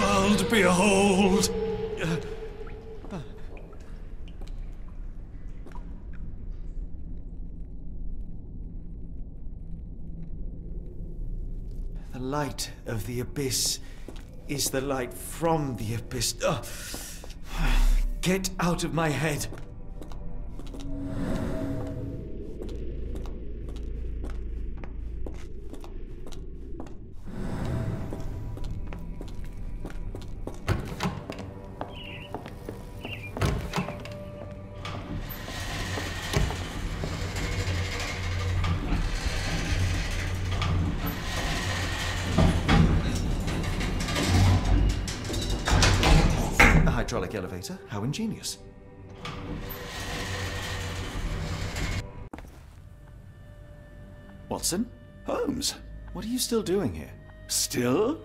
World behold! The light of the abyss is the light from the abyss. Get out of my head! Hydraulic elevator? How ingenious. Watson? Holmes? What are you still doing here? Still?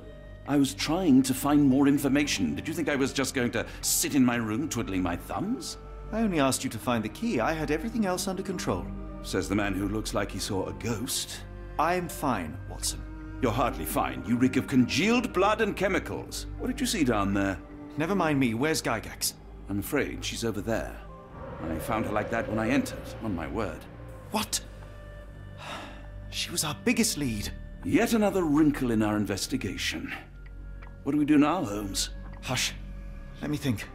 I was trying to find more information. Did you think I was just going to sit in my room twiddling my thumbs? I only asked you to find the key. I had everything else under control. Says the man who looks like he saw a ghost. I'm fine, Watson. You're hardly fine. You reek of congealed blood and chemicals. What did you see down there? Never mind me. Where's Gygax? I'm afraid she's over there. I found her like that when I entered, on my word. What? She was our biggest lead. Yet another wrinkle in our investigation. What do we do now, Holmes? Hush. Let me think.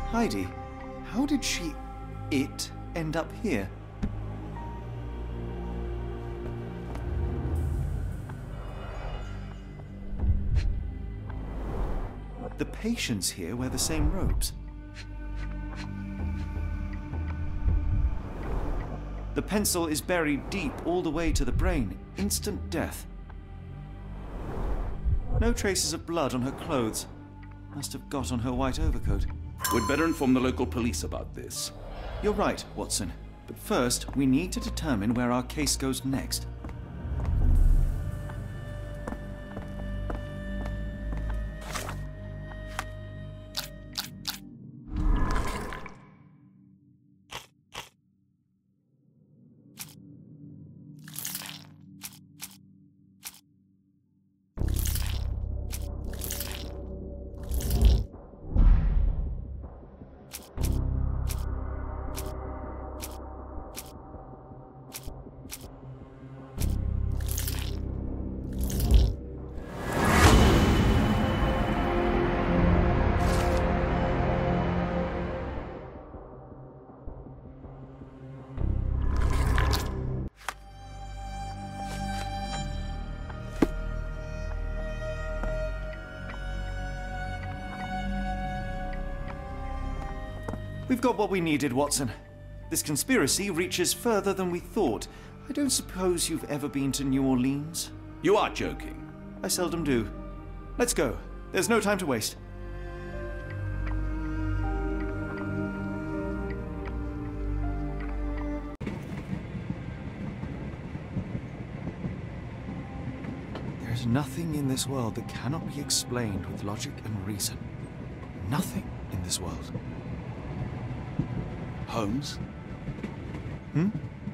Heidi, how did it end up here? The patients here wear the same robes. The pencil is buried deep all the way to the brain. Instant death. No traces of blood on her clothes. Must have got on her white overcoat. We'd better inform the local police about this. You're right, Watson. But first, we need to determine where our case goes next. We've got what we needed, Watson. This conspiracy reaches further than we thought. I don't suppose you've ever been to New Orleans? You are joking. I seldom do. Let's go. There's no time to waste. There's nothing in this world that cannot be explained with logic and reason. Nothing in this world. Holmes?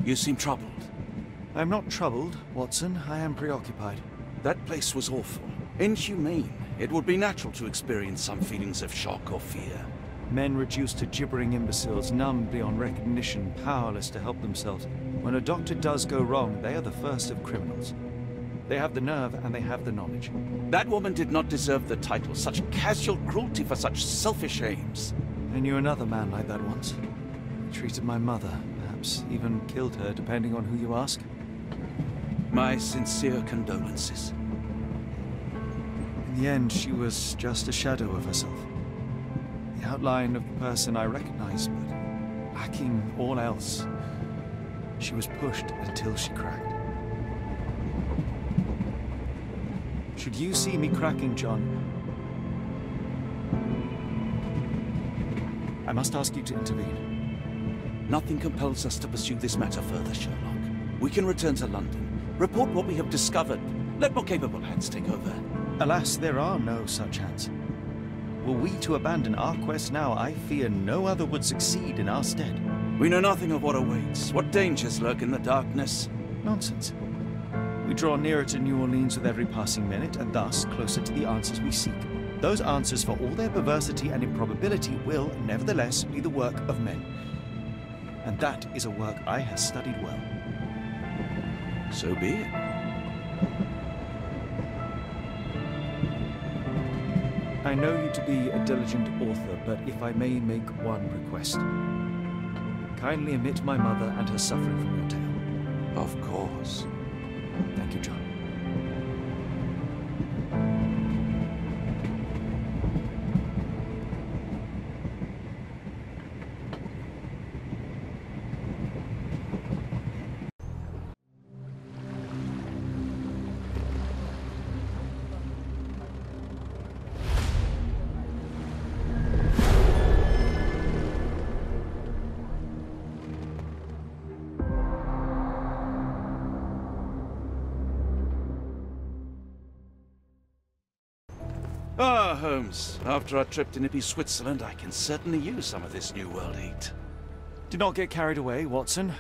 You seem troubled. I'm not troubled, Watson. I am preoccupied. That place was awful. Inhumane. It would be natural to experience some feelings of shock or fear. Men reduced to gibbering imbeciles, numbed beyond recognition, powerless to help themselves. When a doctor does go wrong, they are the first of criminals. They have the nerve and they have the knowledge. That woman did not deserve the title. Such casual cruelty for such selfish aims. I knew another man like that once. He treated my mother, perhaps even killed her, depending on who you ask. My sincere condolences. In the end, she was just a shadow of herself. The outline of the person I recognized, but lacking all else. She was pushed until she cracked. Should you see me cracking, John, I must ask you to intervene. Nothing compels us to pursue this matter further, Sherlock. We can return to London, report what we have discovered. Let more capable hands take over. Alas, there are no such hands. Were we to abandon our quest now, I fear no other would succeed in our stead. We know nothing of what awaits, what dangers lurk in the darkness. Nonsense. We draw nearer to New Orleans with every passing minute, and thus closer to the answers we seek. Those answers, for all their perversity and improbability, will, nevertheless, be the work of men. And that is a work I have studied well. So be it. I know you to be a diligent author, but if I may make one request. Kindly omit my mother and her suffering from your tale. Of course. Thank you, John. Ah, Holmes. After our trip to nippy Switzerland, I can certainly use some of this New World heat. Do not get carried away, Watson.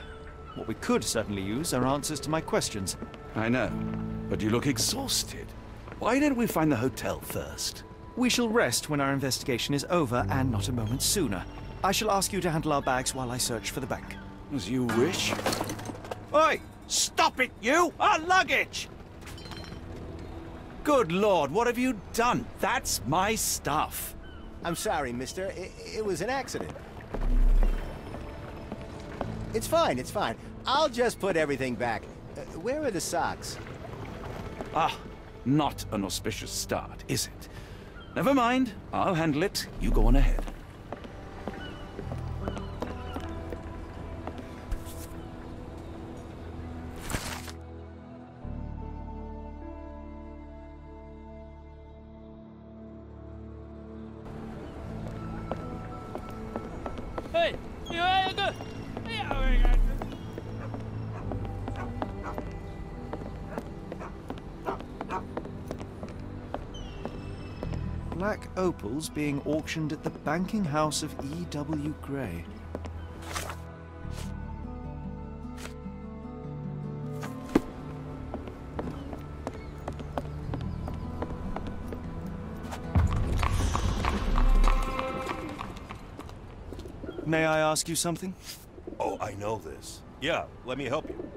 What we could certainly use are answers to my questions. I know, but you look exhausted. Why don't we find the hotel first? We shall rest when our investigation is over, and not a moment sooner. I shall ask you to handle our bags while I search for the bank. As you wish. Oi! Stop it, you! Our luggage! Good Lord, what have you done? That's my stuff. I'm sorry, mister. It was an accident. It's fine, it's fine. I'll just put everything back. Where are the socks? Ah, not an auspicious start, is it? Never mind. I'll handle it. You go on ahead. Hey, Black opals being auctioned at the banking house of E.W. Gray. May I ask you something? Oh, I know this. Yeah, let me help you.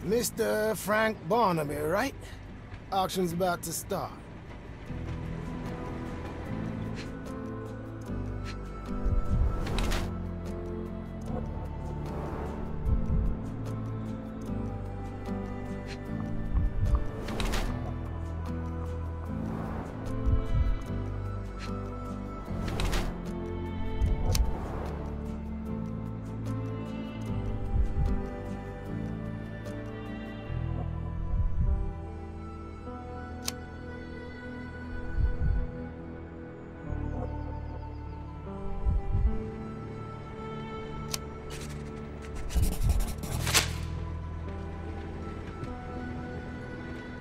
Mr. Frank Barnaby, right? Auction's about to start.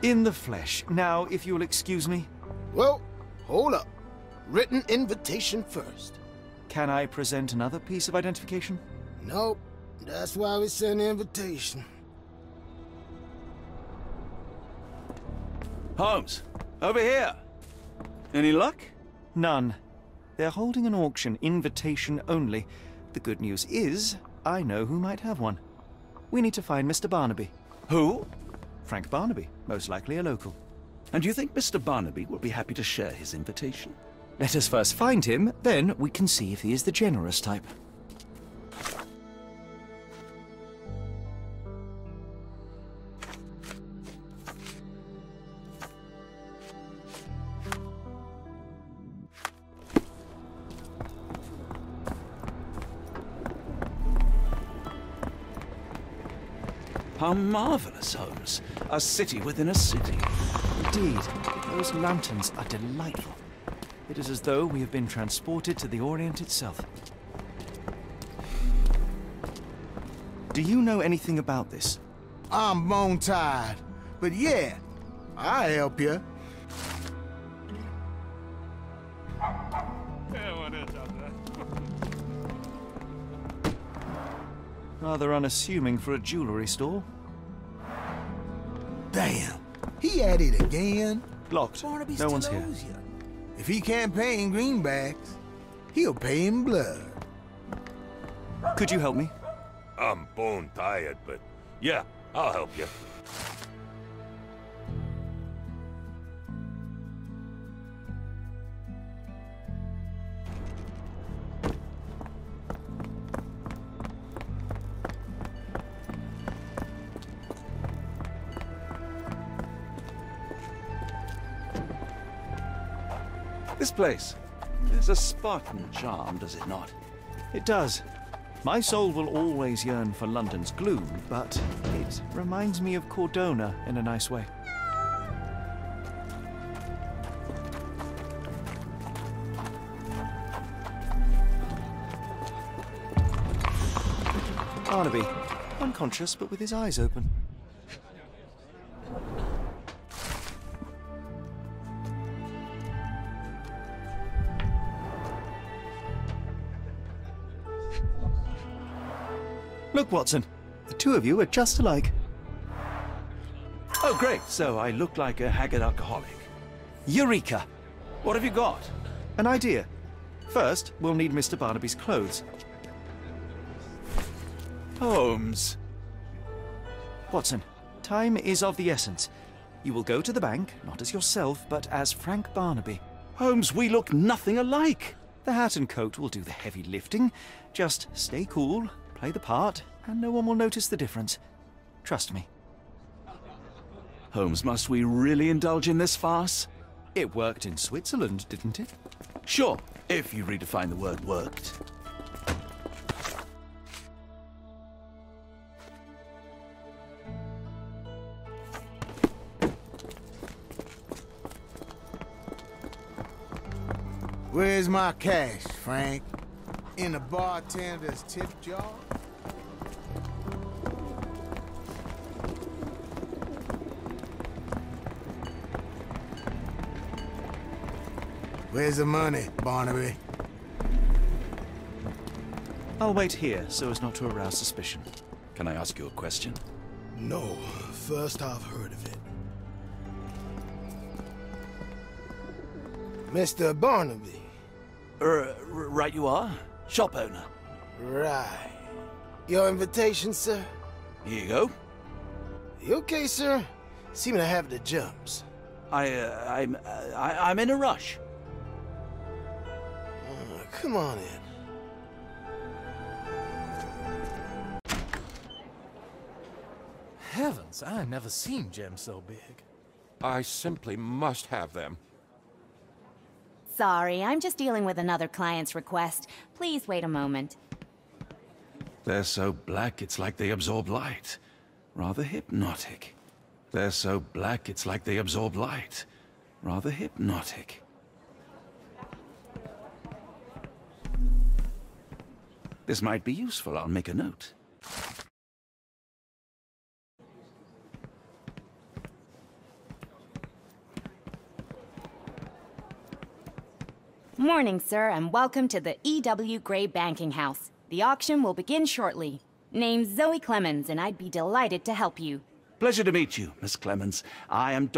In the flesh. Now, if you'll excuse me. Well, hold up. Written invitation first. Can I present another piece of identification? Nope. That's why we sent the invitation. Holmes, over here. Any luck? None. They're holding an auction, invitation only. The good news is, I know who might have one. We need to find Mr. Barnaby. Who? Frank Barnaby, most likely a local. And you think Mr. Barnaby will be happy to share his invitation? Let us first find him, then we can see if he is the generous type. How marvelous, Holmes. A city within a city. Indeed. Those lanterns are delightful. It is as though we have been transported to the Orient itself. Do you know anything about this? I'm bone tired, but yeah, I'll help you. Rather unassuming for a jewelry store. Damn, he at it again. Locked. Barnaby No one's still here. owes you. If he can't pay in greenbacks, he'll pay in blood. Could you help me? I'm bone tired, but yeah, I'll help you. This place is a Spartan charm, does it not? It does. My soul will always yearn for London's gloom, but it reminds me of Cordona in a nice way. Barnaby, unconscious but with his eyes open. Look, Watson. The two of you are just alike. Oh, great. So I look like a haggard alcoholic. Eureka! What have you got? An idea. First, we'll need Mr. Barnaby's clothes. Holmes. Watson, time is of the essence. You will go to the bank, not as yourself, but as Frank Barnaby. Holmes, we look nothing alike. The hat and coat will do the heavy lifting. Just stay cool, play the part, and no one will notice the difference. Trust me. Holmes, must we really indulge in this farce? It worked in Switzerland, didn't it? Sure, if you redefine the word worked. Where's my cash, Frank? In the bartender's tip jar? Where's the money, Barnaby? I'll wait here so as not to arouse suspicion. Can I ask you a question? No, first I've heard of it. Mr. Barnaby. Right you are. Shop owner. Right. Your invitation, sir? Here you go. You okay, sir? Seem to have the jumps. I'm in a rush. Come on in. Heavens, I never seen gems so big. I simply must have them. Sorry, I'm just dealing with another client's request. Please wait a moment. They're so black, it's like they absorb light. Rather hypnotic. They're so black, it's like they absorb light. Rather hypnotic. This might be useful. I'll make a note. Morning, sir, and welcome to the E.W. Gray Banking House. The auction will begin shortly. Name's Zoe Clemens, and I'd be delighted to help you. Pleasure to meet you, Miss Clemens. I am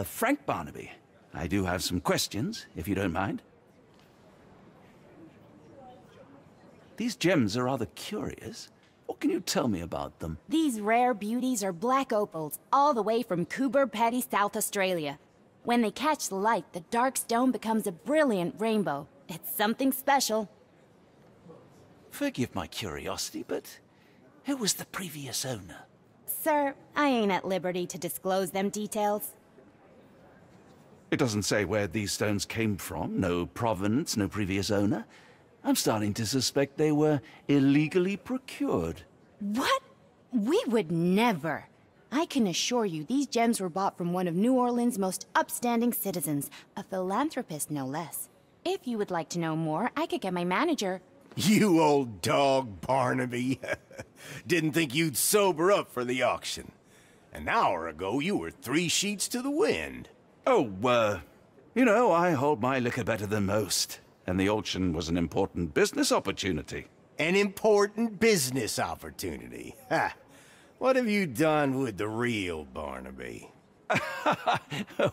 Frank Barnaby. I do have some questions, if you don't mind. These gems are rather curious. What can you tell me about them? These rare beauties are black opals, all the way from Coober Pedy, South Australia. When they catch the light, the dark stone becomes a brilliant rainbow. It's something special. Forgive my curiosity, but who was the previous owner? Sir, I ain't at liberty to disclose them details. It doesn't say where these stones came from, no provenance, no previous owner. I'm starting to suspect they were illegally procured. What? We would never. I can assure you these gems were bought from one of New Orleans' most upstanding citizens, a philanthropist no less. If you would like to know more, I could get my manager. You old dog, Barnaby. Didn't think you'd sober up for the auction. An hour ago, you were 3 sheets to the wind. Oh, you know, I hold my liquor better than most. And the auction was an important business opportunity. An important business opportunity? Ha! What have you done with the real Barnaby?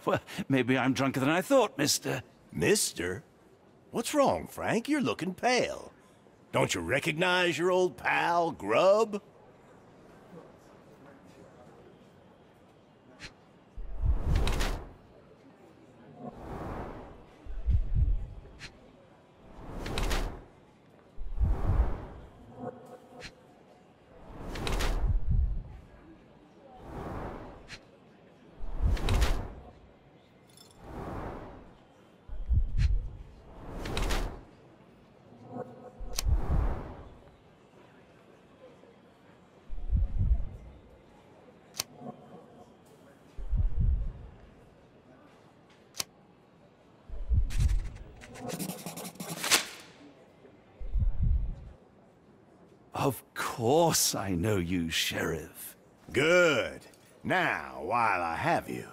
Well, maybe I'm drunker than I thought, mister. Mister? What's wrong, Frank? You're looking pale. Don't you recognize your old pal, Grub? Of course I know you, Sheriff. Good. Now, while I have you,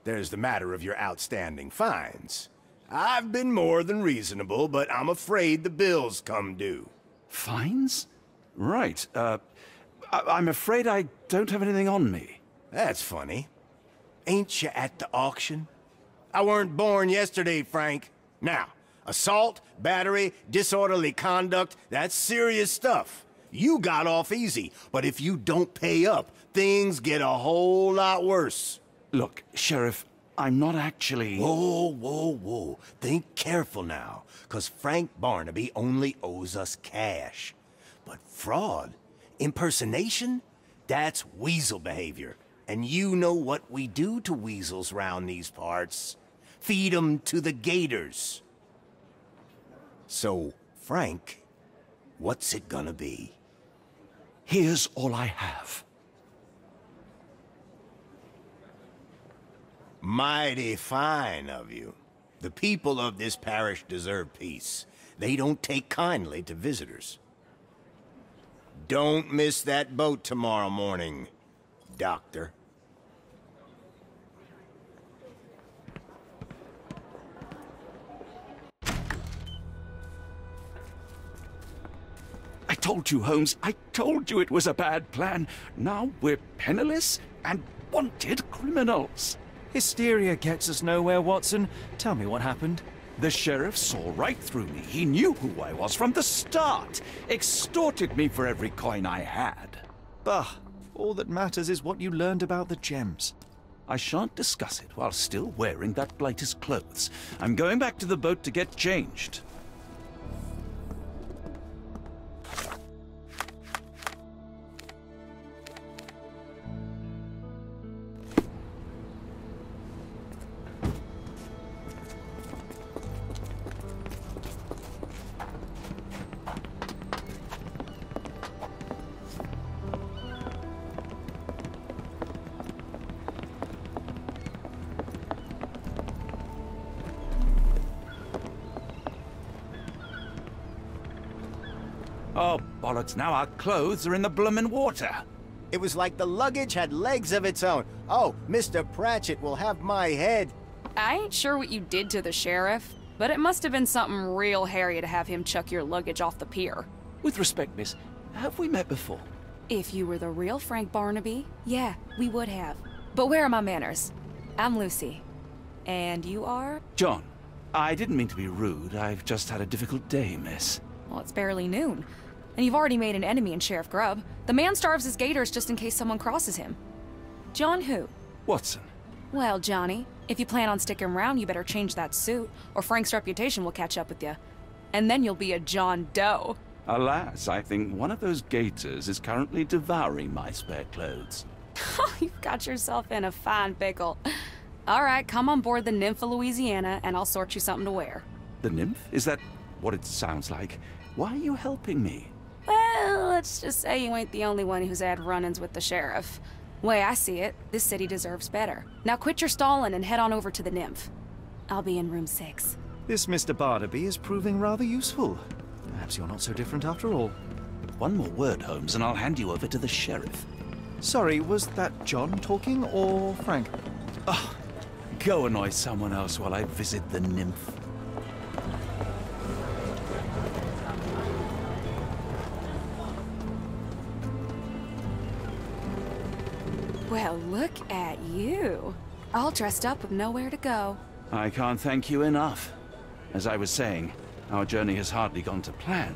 there's the matter of your outstanding fines. I've been more than reasonable, but I'm afraid the bills come due. Fines? Right. I'm afraid I don't have anything on me. That's funny. Ain't you at the auction? I weren't born yesterday, Frank. Now, assault, battery, disorderly conduct, that's serious stuff. You got off easy, but if you don't pay up, things get a whole lot worse. Look, Sheriff, I'm not actually... Whoa, whoa, whoa. Think careful now, 'cause Frank Barnaby only owes us cash. But fraud, impersonation, that's weasel behavior. And you know what we do to weasels round these parts. Feed 'em to the gators. So, Frank, what's it gonna be? Here's all I have. Mighty fine of you. The people of this parish deserve peace. They don't take kindly to visitors. Don't miss that boat tomorrow morning, Doctor. I told you, Holmes. I told you it was a bad plan. Now we're penniless and wanted criminals. Hysteria gets us nowhere, Watson. Tell me what happened. The sheriff saw right through me. He knew who I was from the start. Extorted me for every coin I had. Bah, all that matters is what you learned about the gems. I shan't discuss it while still wearing that blighter's clothes. I'm going back to the boat to get changed. Oh, bollocks, now our clothes are in the bloomin' water. It was like the luggage had legs of its own. Oh, Mr. Pratchett will have my head. I ain't sure what you did to the sheriff, But it must have been something real hairy to have him chuck your luggage off the pier. With respect, miss, have we met before? If you were the real Frank Barnaby, yeah, we would have. But where are my manners? I'm Lucy. And you are? John. I didn't mean to be rude. I've just had a difficult day, miss. Well, it's barely noon. And you've already made an enemy in Sheriff Grubb. The man starves his gators just in case someone crosses him. John who? Watson. Well, Johnny, if you plan on sticking around, you better change that suit, or Frank's reputation will catch up with you. And then you'll be a John Doe. Alas, I think one of those gators is currently devouring my spare clothes. You've got yourself in a fine pickle. All right, come on board the Nymph of Louisiana, and I'll sort you something to wear. The nymph? Is that what it sounds like? Why are you helping me? Well, let's just say you ain't the only one who's had run-ins with the sheriff. Way I see it, this city deserves better. Now quit your stalling and head on over to the Nymph. I'll be in room 6. This Mr. Barnaby is proving rather useful. Perhaps you're not so different after all. One more word, Holmes, and I'll hand you over to the sheriff. Sorry, was that John talking or Frank? Oh, go annoy someone else while I visit the nymph. Well, look at you. All dressed up with nowhere to go. I can't thank you enough. As I was saying, our journey has hardly gone to plan.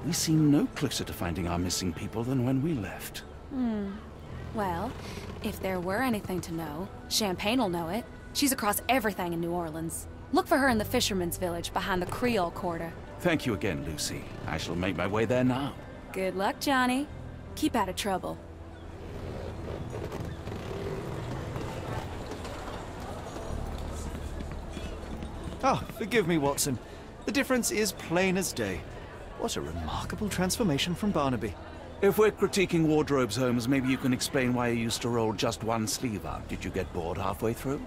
We seem no closer to finding our missing people than when we left. Well, if there were anything to know, Champagne'll know it. She's across everything in New Orleans. Look for her in the fisherman's village behind the Creole Quarter. Thank you again, Lucy. I shall make my way there now. Good luck, Johnny. Keep out of trouble. Ah, forgive me, Watson. The difference is plain as day. What a remarkable transformation from Barnaby. If we're critiquing wardrobes, Holmes, maybe you can explain why you used to roll just one sleeve up. Did you get bored halfway through?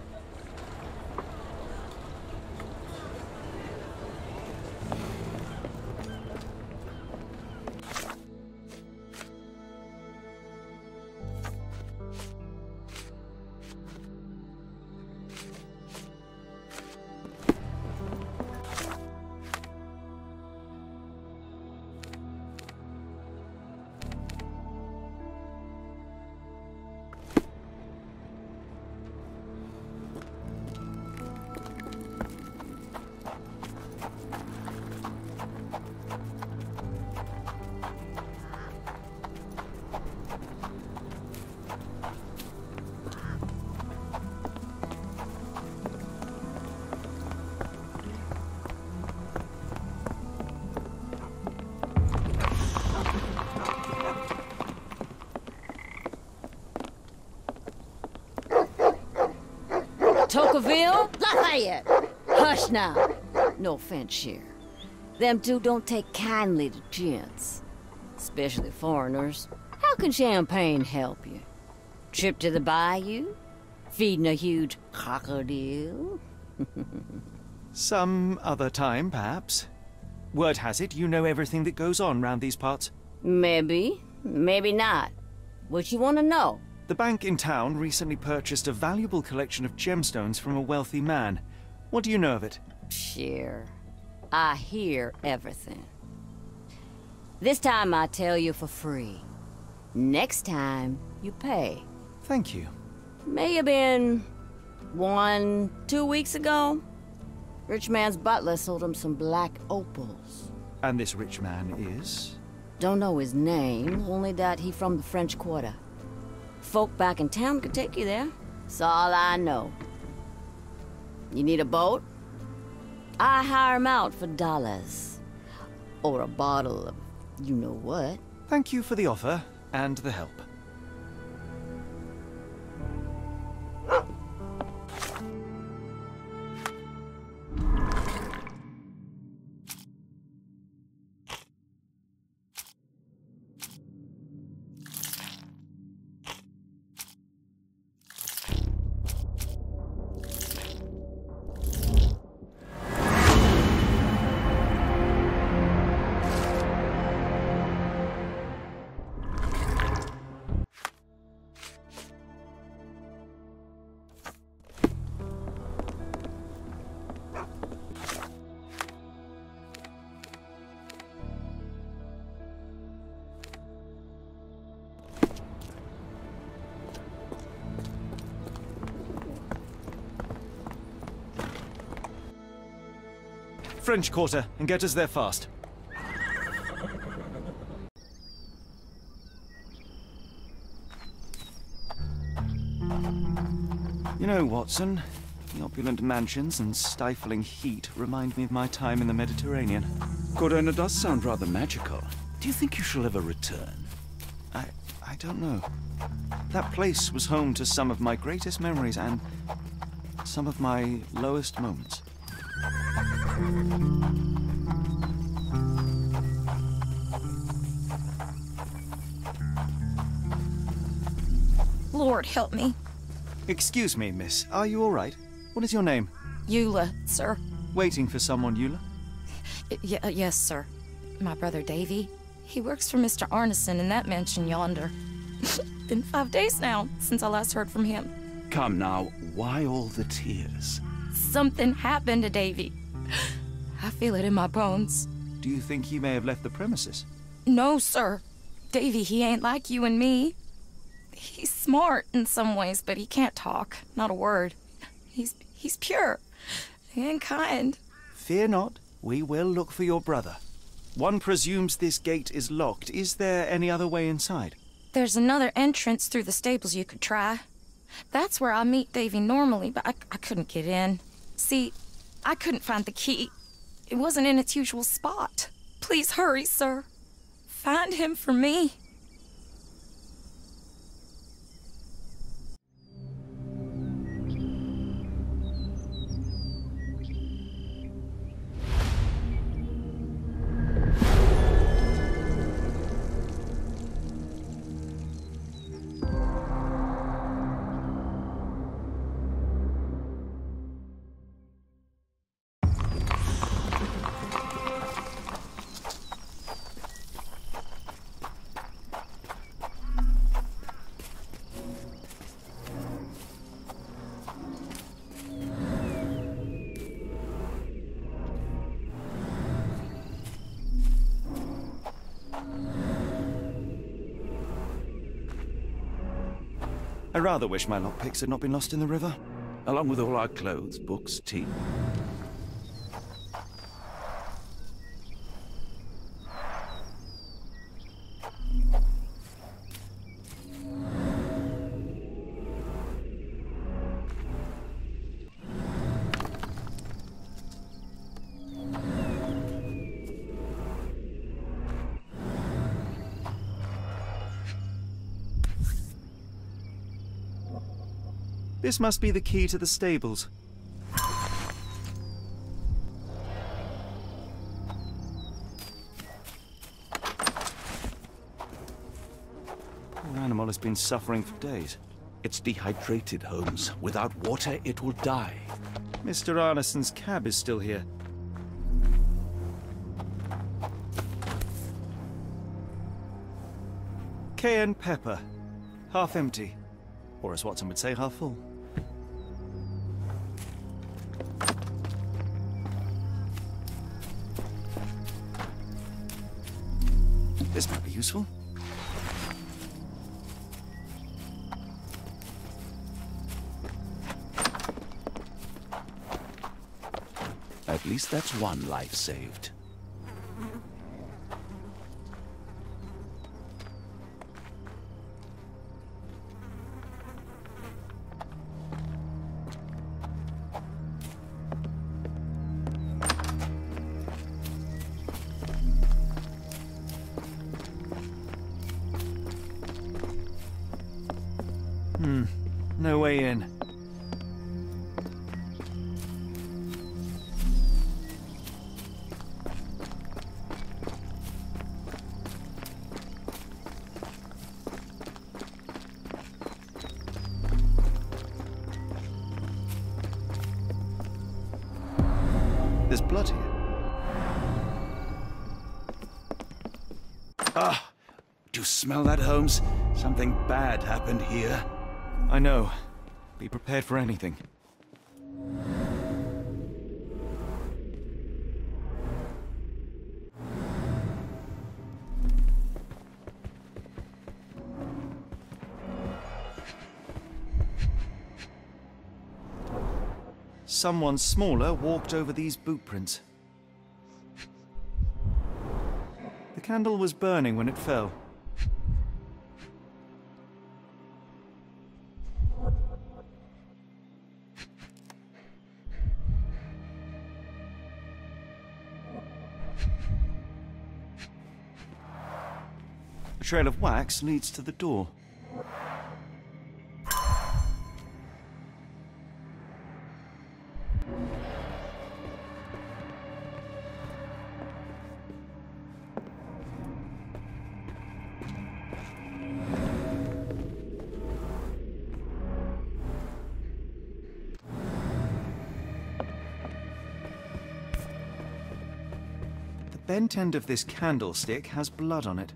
Tocqueville? Lafayette! Hush now. No offense, Sheriff. Them two don't take kindly to gents. Especially foreigners. How can Champagne help you? Trip to the bayou? Feeding a huge crocodile? Some other time, perhaps. Word has it you know everything that goes on round these parts. Maybe. Maybe not. What you want to know? The bank in town recently purchased a valuable collection of gemstones from a wealthy man. What do you know of it? Sure. I hear everything. This time I tell you for free. Next time, you pay. Thank you. May have been 1-2 weeks ago. Rich man's butler sold him some black opals. And this rich man is? Don't know his name, only that he from the French Quarter. Folk back in town could take you there. That's all I know. You need a boat? I hire 'em out for dollars. Or a bottle of you-know-what. Thank you for the offer and the help. French Quarter, and get us there fast. You know, Watson, the opulent mansions and stifling heat remind me of my time in the Mediterranean. Corona does sound rather magical. Do you think you shall ever return? I don't know. That place was home to some of my greatest memories and some of my lowest moments. Lord help me. Excuse me, miss. Are you all right? What is your name? Eula, sir. Waiting for someone, Eula? Yes, sir. My brother Davy. He works for Mr. Arneson in that mansion yonder. Been 5 days now since I last heard from him. Come now, why all the tears? Something happened to Davy. I feel it in my bones. Do you think he may have left the premises? No, sir. Davy, he ain't like you and me. He's smart in some ways, but he can't talk. Not a word. He's pure and kind. Fear not. We will look for your brother. One presumes this gate is locked. Is there any other way inside? There's another entrance through the stables you could try. That's where I meet Davy normally, but I couldn't get in. See, I couldn't find the key. It wasn't in its usual spot. Please hurry, sir. Find him for me. I rather wish my lockpicks had not been lost in the river. Along with all our clothes, books, tea. This must be the key to the stables. Poor animal has been suffering for days. It's dehydrated, Holmes. Without water, it will die. Mr. Arneson's cab is still here. Cayenne pepper. Half empty. Or as Watson would say, half full. This might be useful. At least that's one life saved. No way in. There's blood here. Ah! Do you smell that, Holmes? Something bad happened here. I know. Be prepared for anything. Someone smaller walked over these boot prints. The candle was burning when it fell. A trail of wax leads to the door. The bent end of this candlestick has blood on it.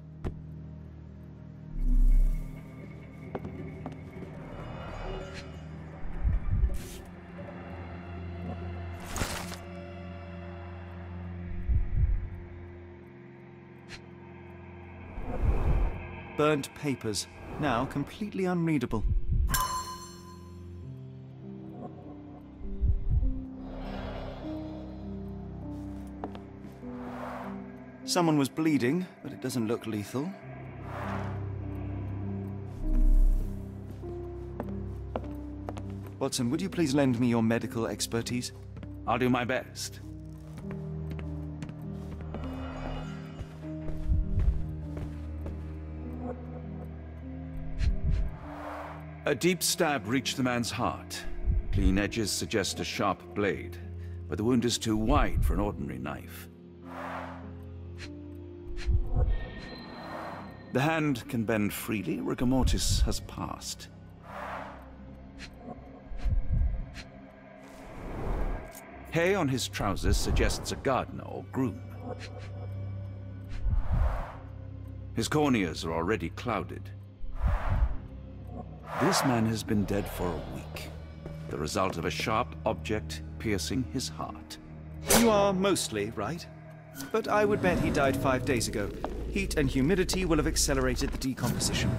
Burnt papers, now completely unreadable. Someone was bleeding, but it doesn't look lethal. Watson, would you please lend me your medical expertise? I'll do my best. A deep stab reached the man's heart. Clean edges suggest a sharp blade, but the wound is too wide for an ordinary knife. The hand can bend freely. Rigor mortis has passed. Hay on his trousers suggests a gardener or groom. His corneas are already clouded. This man has been dead for a week, the result of a sharp object piercing his heart. You are mostly right, but I would bet he died 5 days ago. Heat and humidity will have accelerated the decomposition.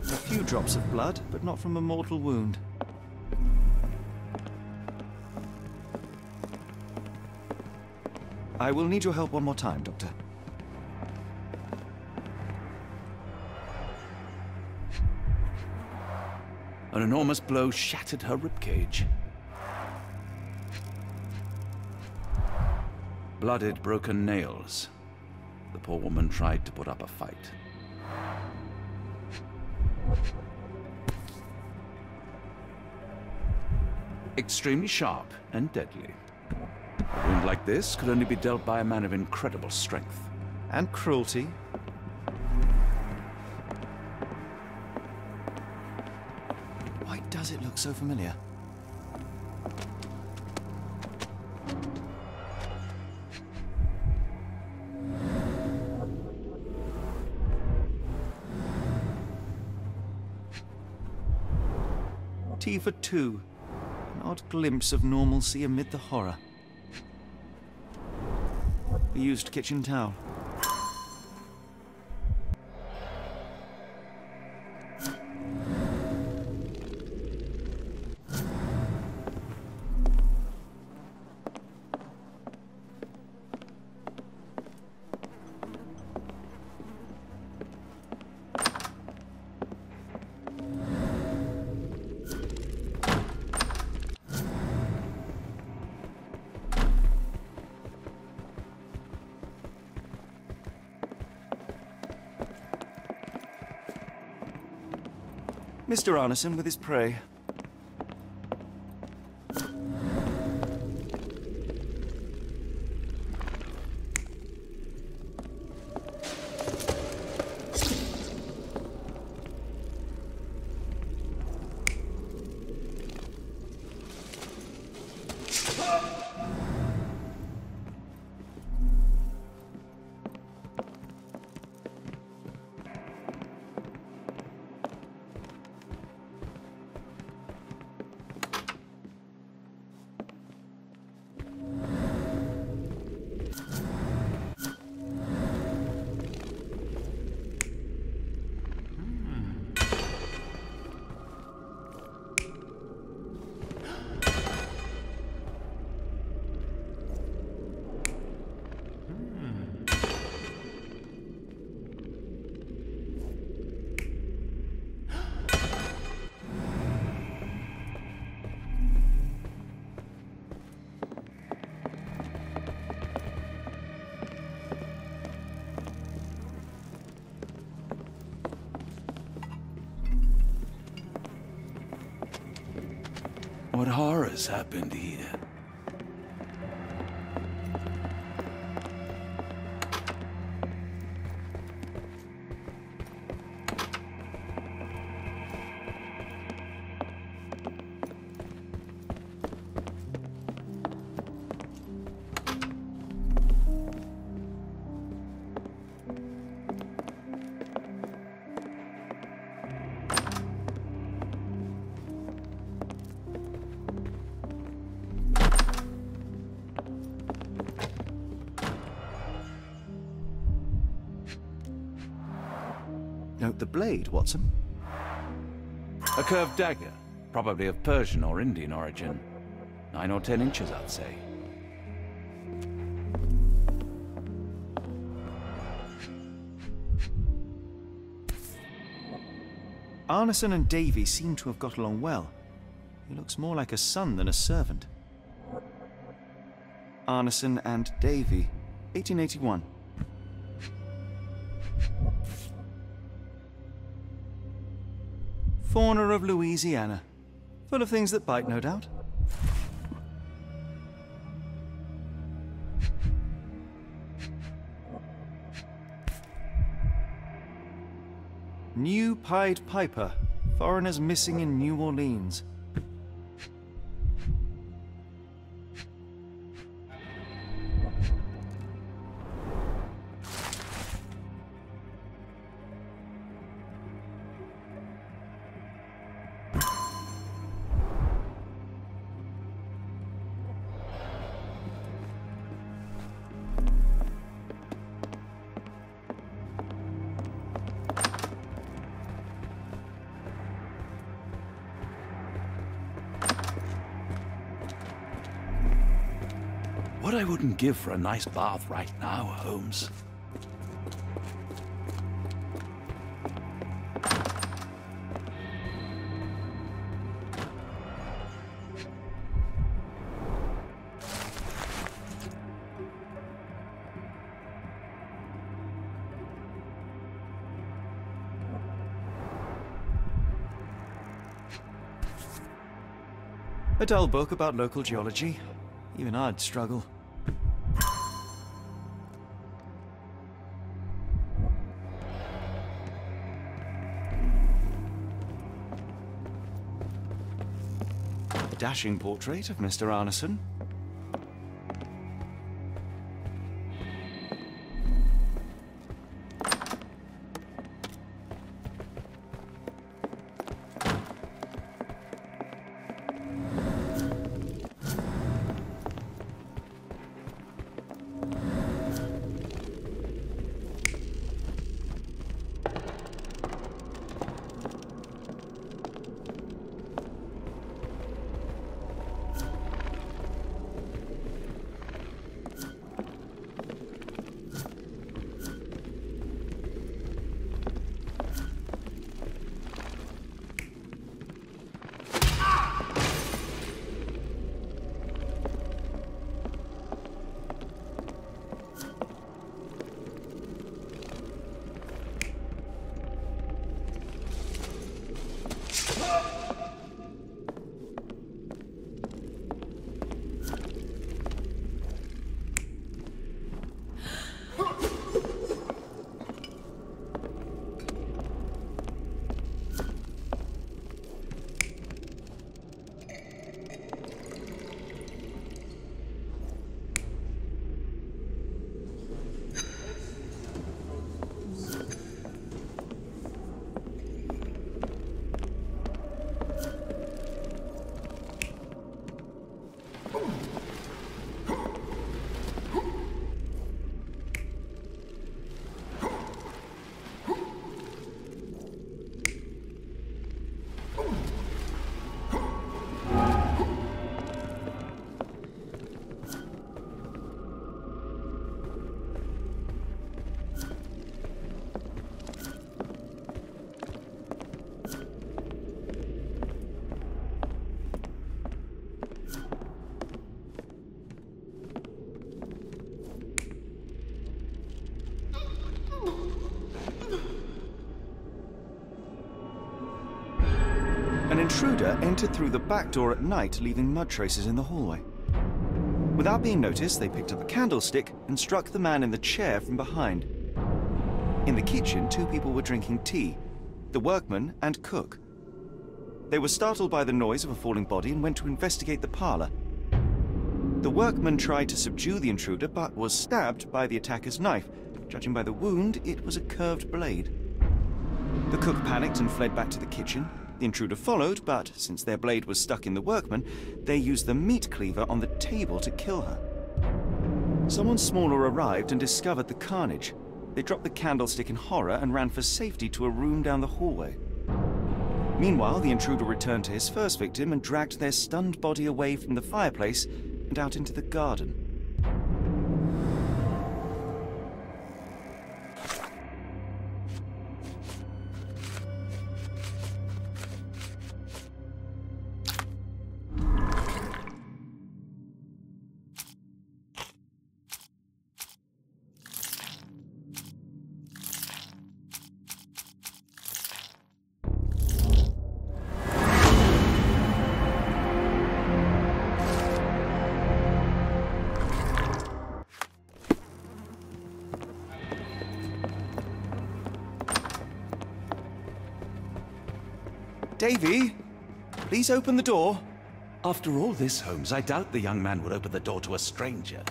A few drops of blood, but not from a mortal wound. I will need your help one more time, Doctor. An enormous blow shattered her ribcage. Blooded, broken nails. The poor woman tried to put up a fight. Extremely sharp and deadly. A wound like this could only be dealt by a man of incredible strength. And cruelty. Why does it look so familiar? Tea for two. An odd glimpse of normalcy amid the horror. A used kitchen towel. Mr. Arneson with his prey. What horrors happened here? Note the blade, Watson. A curved dagger, probably of Persian or Indian origin. 9 or 10 inches, I'd say. Arneson and Davy seem to have got along well. He looks more like a son than a servant. Arneson and Davy, 1881. Fauna of Louisiana. Full of things that bite, no doubt. New Pied Piper. Foreigners missing in New Orleans. What I wouldn't give for a nice bath right now, Holmes. A dull book about local geology. Even I'd struggle. A dashing portrait of Mr. Arneson. intruder entered through the back door at night, leaving mud traces in the hallway. Without being noticed, they picked up a candlestick and struck the man in the chair from behind. In the kitchen, 2 people were drinking tea, the workman and cook. They were startled by the noise of a falling body and went to investigate the parlor. The workman tried to subdue the intruder, but was stabbed by the attacker's knife. Judging by the wound, it was a curved blade. The cook panicked and fled back to the kitchen. The intruder followed, but since their blade was stuck in the workman, they used the meat cleaver on the table to kill her. Someone smaller arrived and discovered the carnage. They dropped the candlestick in horror and ran for safety to a room down the hallway. Meanwhile, the intruder returned to his first victim and dragged their stunned body away from the fireplace and out into the garden. Davy, please open the door. After all this, Holmes, I doubt the young man would open the door to a stranger.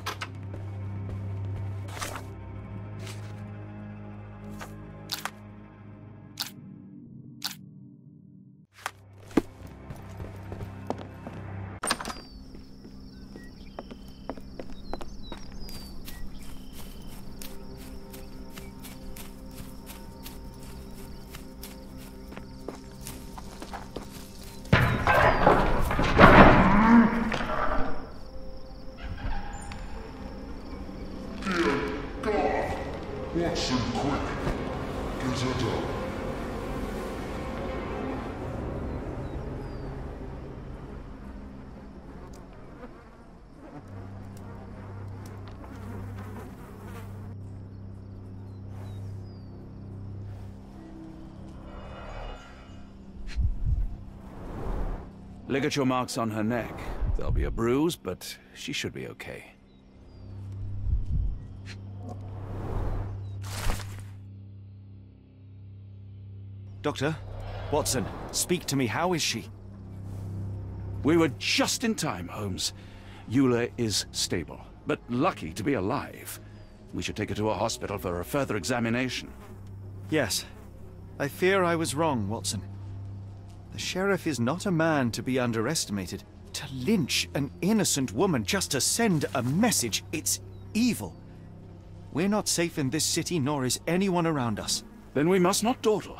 Watson, quick! Get her down. Ligature marks on her neck. There'll be a bruise, but she should be okay. Doctor, Watson, speak to me. How is she? We were just in time, Holmes. Eula is stable, but lucky to be alive. We should take her to a hospital for a further examination. Yes. I fear I was wrong, Watson. The sheriff is not a man to be underestimated. To lynch an innocent woman just to send a message, it's evil. We're not safe in this city, nor is anyone around us. Then we must not dawdle.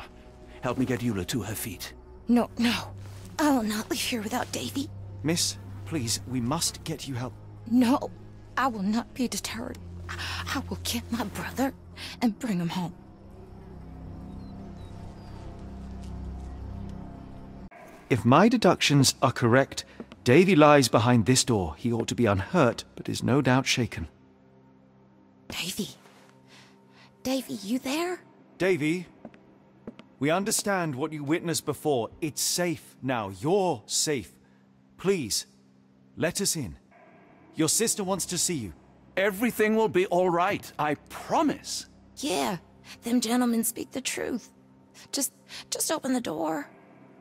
Help me get Eula to her feet. No, no. I will not leave here without Davy. Miss, please, we must get you help. No, I will not be deterred. I will get my brother and bring him home. If my deductions are correct, Davy lies behind this door. He ought to be unhurt, but is no doubt shaken. Davy. Davy, you there? Davy, we understand what you witnessed before. It's safe now. You're safe. Please, let us in. Your sister wants to see you. Everything will be all right. I promise. Yeah, them gentlemen speak the truth. Just open the door.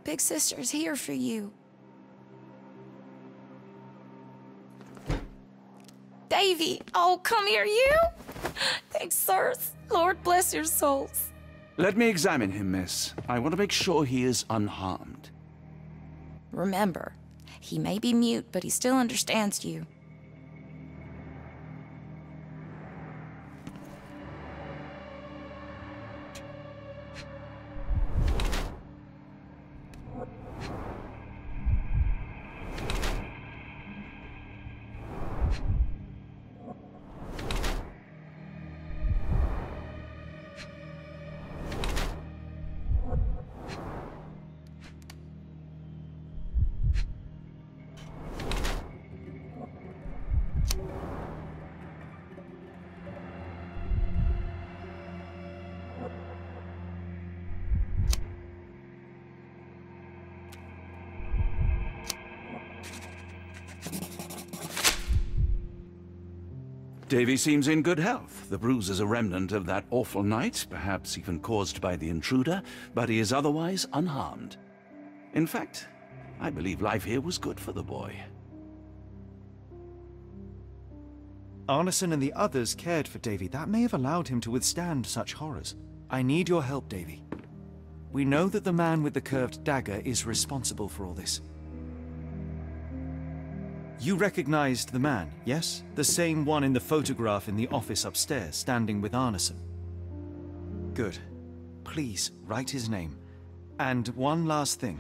Big sister's here for you. Davy! Oh, come here, you! Thanks, sirs. Lord bless your souls. Let me examine him, miss. I want to make sure he is unharmed. Remember, he may be mute, but he still understands you. Davy seems in good health. The bruise is a remnant of that awful night, perhaps even caused by the intruder, but he is otherwise unharmed. In fact, I believe life here was good for the boy. Arneson and the others cared for Davy. That may have allowed him to withstand such horrors. I need your help, Davy. We know that the man with the curved dagger is responsible for all this. You recognized the man, yes? The same one in the photograph in the office upstairs, standing with Arneson. Good. Please, write his name. And one last thing.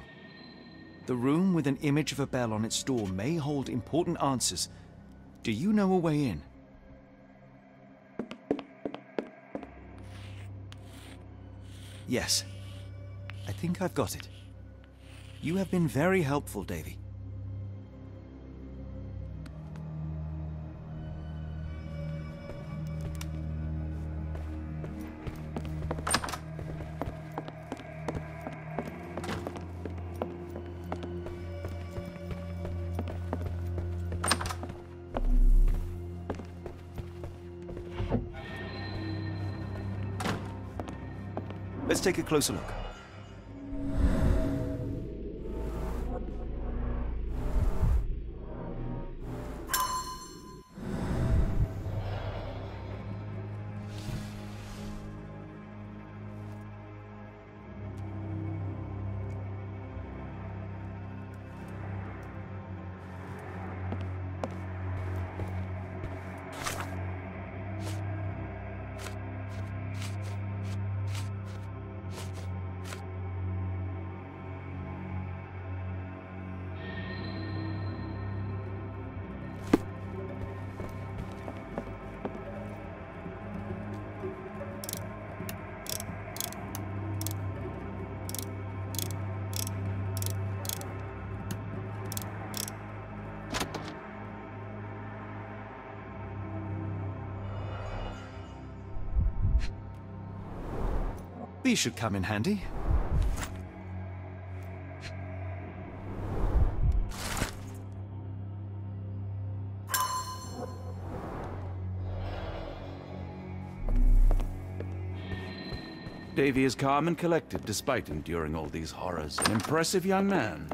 The room with an image of a bell on its door may hold important answers. Do you know a way in? Yes. I think I've got it. You have been very helpful, Davy. Let's take a closer look. These should come in handy. Davy is calm and collected despite enduring all these horrors. An impressive young man.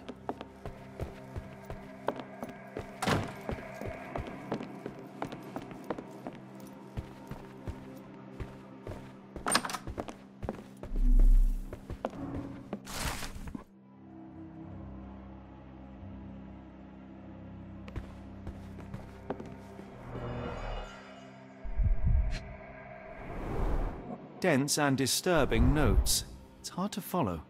Dense and disturbing notes. It's hard to follow.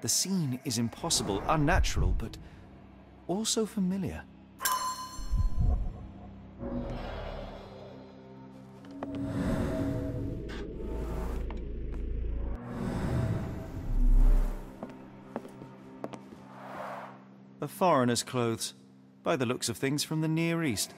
The scene is impossible, unnatural, but also familiar. A foreigner's clothes, by the looks of things from the Near East.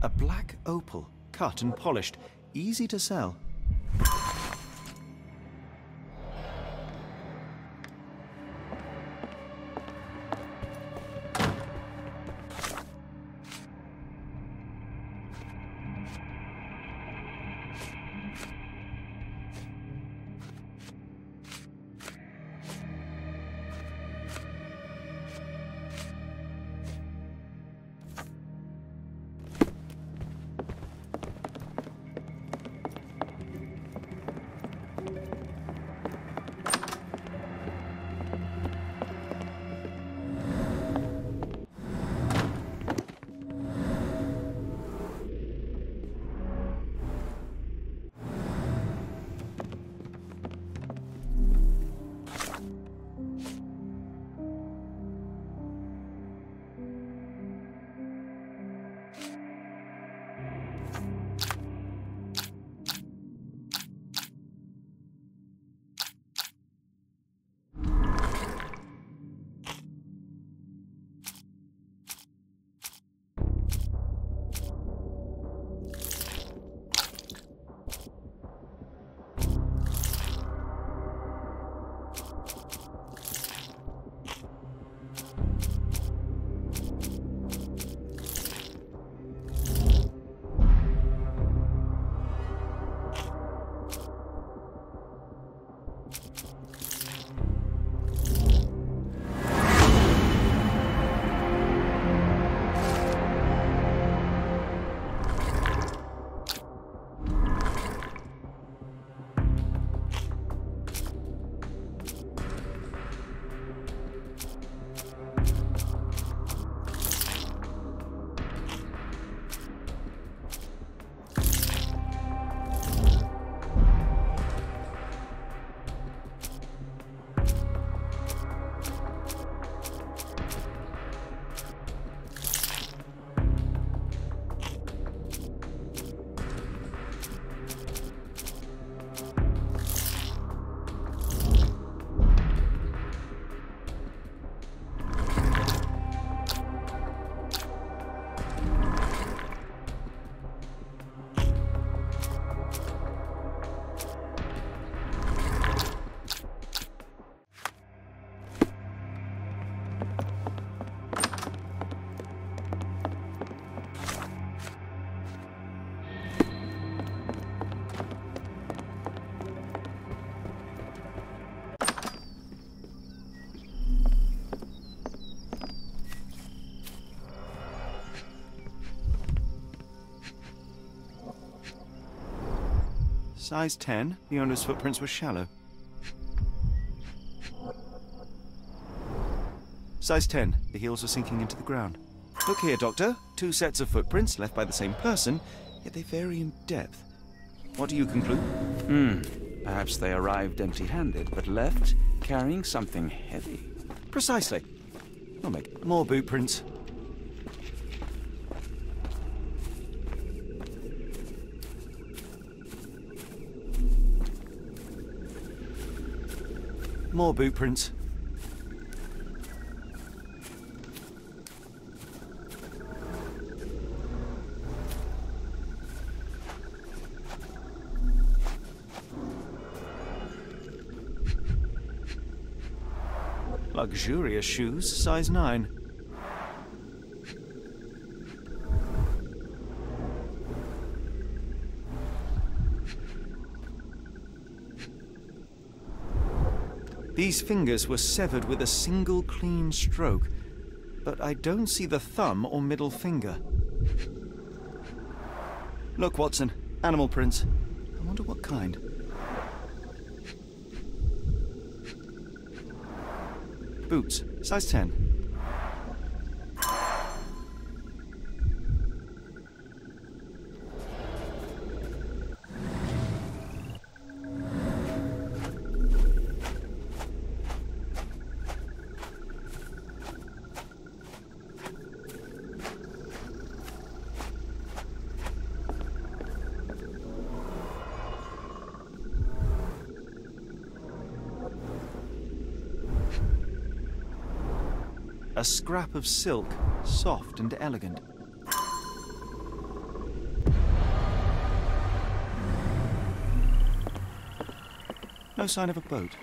A black opal, cut and polished, easy to sell. Size 10. The owner's footprints were shallow. Size 10. The heels were sinking into the ground. Look here, Doctor. 2 sets of footprints left by the same person, yet they vary in depth. What do you conclude? Perhaps they arrived empty-handed, but left carrying something heavy. Precisely. We'll make more boot prints. More boot prints. Luxurious shoes, size 9. These fingers were severed with a single clean stroke, but I don't see the thumb or middle finger. Look, Watson, animal prints. I wonder what kind. Boots, size 10. A scrap of silk, soft and elegant. No sign of a boat.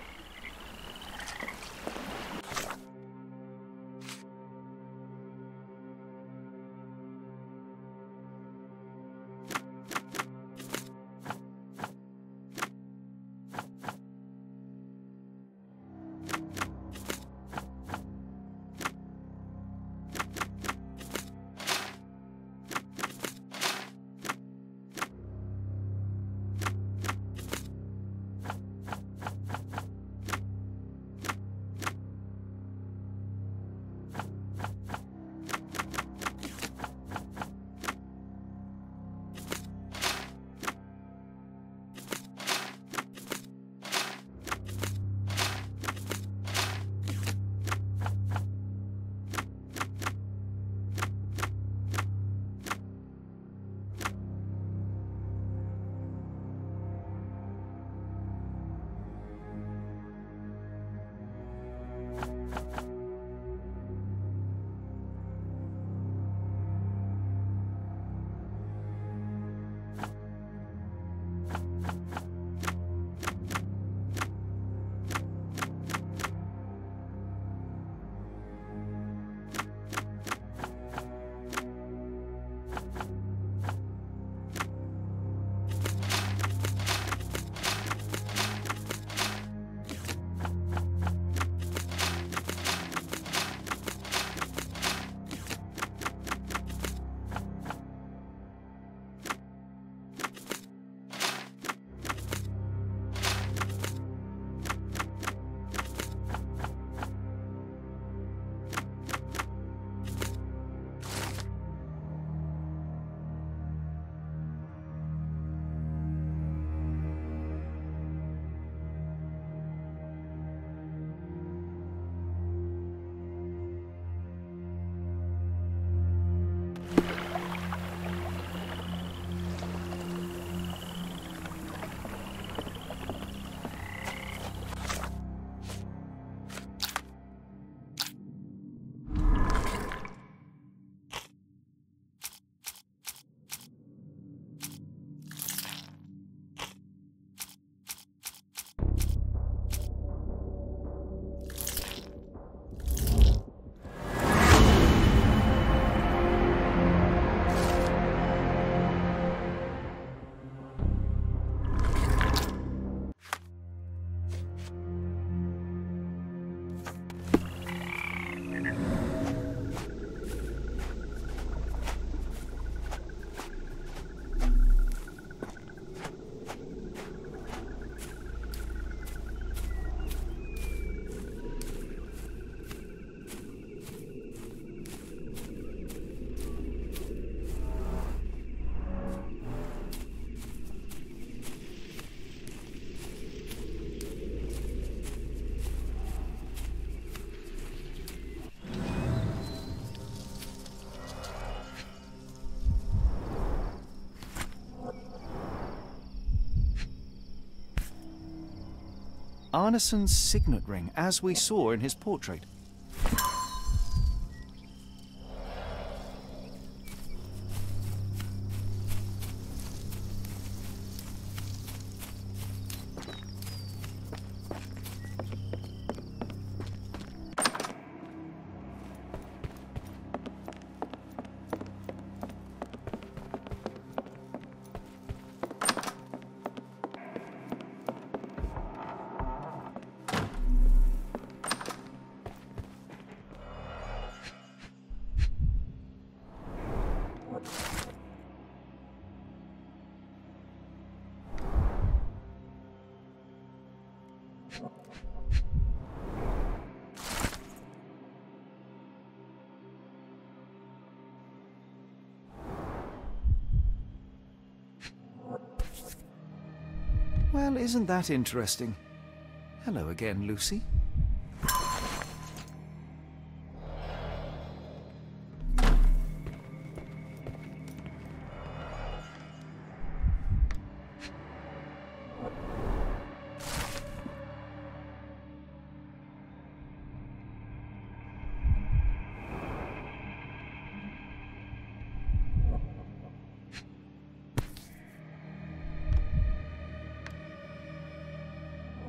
Arneson's signet ring, as we saw in his portrait. Well, isn't that interesting? Hello again, Lucy.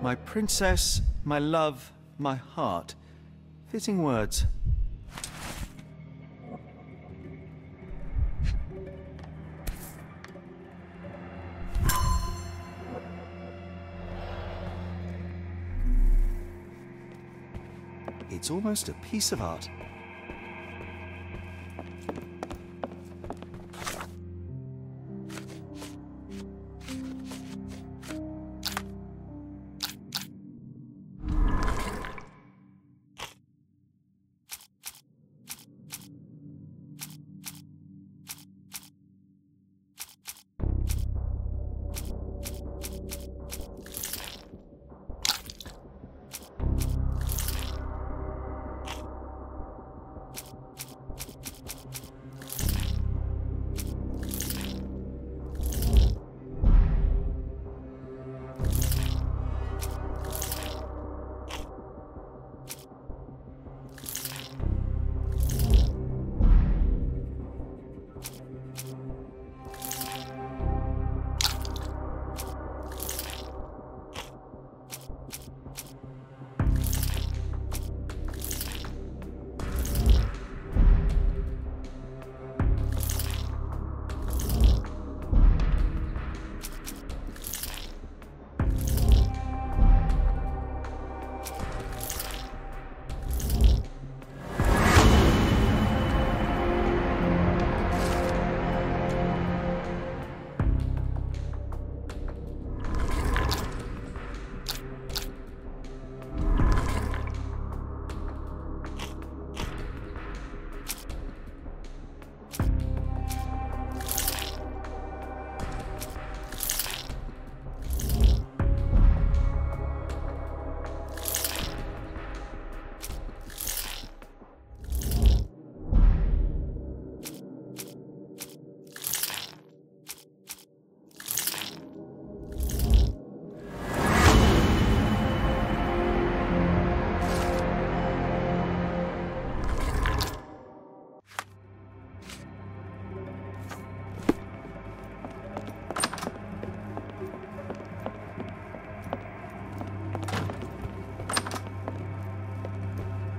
My princess, my love, my heart. Fitting words. It's almost a piece of art.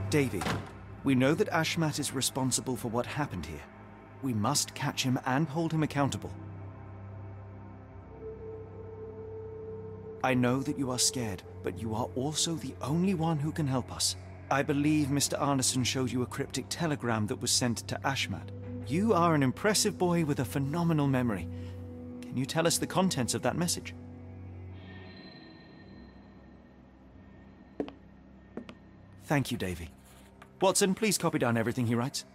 Davy, we know that Ashmat is responsible for what happened here. We must catch him and hold him accountable. I know that you are scared, but you are also the only one who can help us. I believe Mr. Arneson showed you a cryptic telegram that was sent to Ashmat. You are an impressive boy with a phenomenal memory. Can you tell us the contents of that message? Thank you, Davy. Watson, please copy down everything he writes.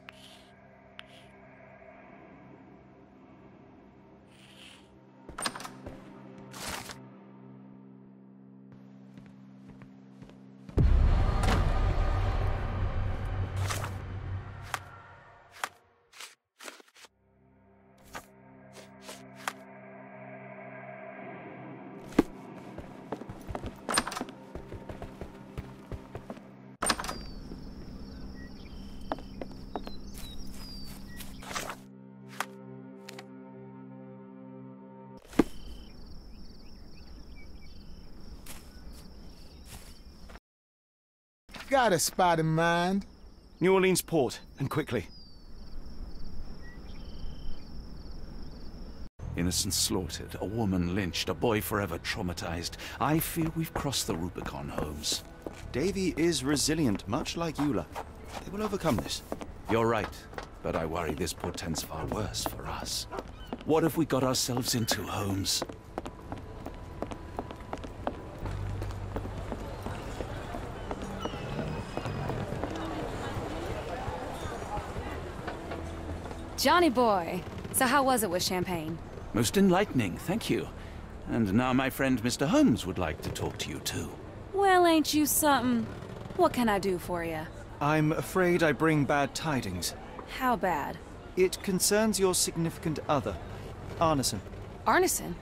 got a spot in mind? New Orleans port, and quickly. Innocents slaughtered, a woman lynched, a boy forever traumatized. I fear we've crossed the Rubicon, Holmes. Davy is resilient, much like Eula. They will overcome this. You're right, but I worry this portends far worse for us. What have we got ourselves into, Holmes? Johnny boy, so how was it with Champagne? Most enlightening, thank you. And now my friend Mr. Holmes would like to talk to you too. Well, ain't you something? What can I do for you? I'm afraid I bring bad tidings. How bad? It concerns your significant other, Arneson. Arneson?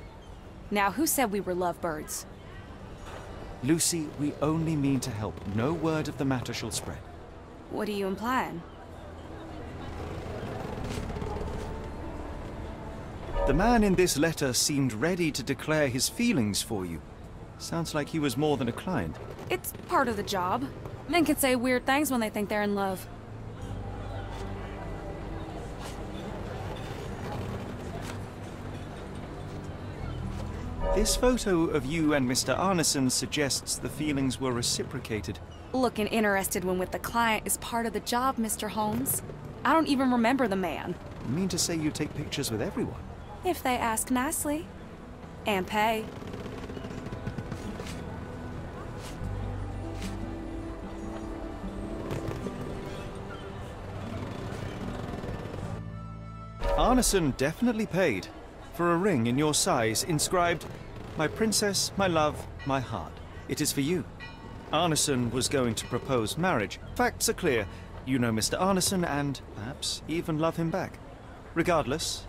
Now, who said we were lovebirds? Lucy, we only mean to help. No word of the matter shall spread. What are you implying? The man in this letter seemed ready to declare his feelings for you. Sounds like he was more than a client. It's part of the job. Men can say weird things when they think they're in love. This photo of you and Mr. Arneson suggests the feelings were reciprocated. Looking interested when with the client is part of the job, Mr. Holmes. I don't even remember the man. You mean to say you take pictures with everyone? If they ask nicely. And pay. Arneson definitely paid for a ring in your size inscribed, "My princess, my love, my heart." It is for you. Arneson was going to propose marriage. Facts are clear. You know Mr. Arneson and perhaps even love him back. Regardless,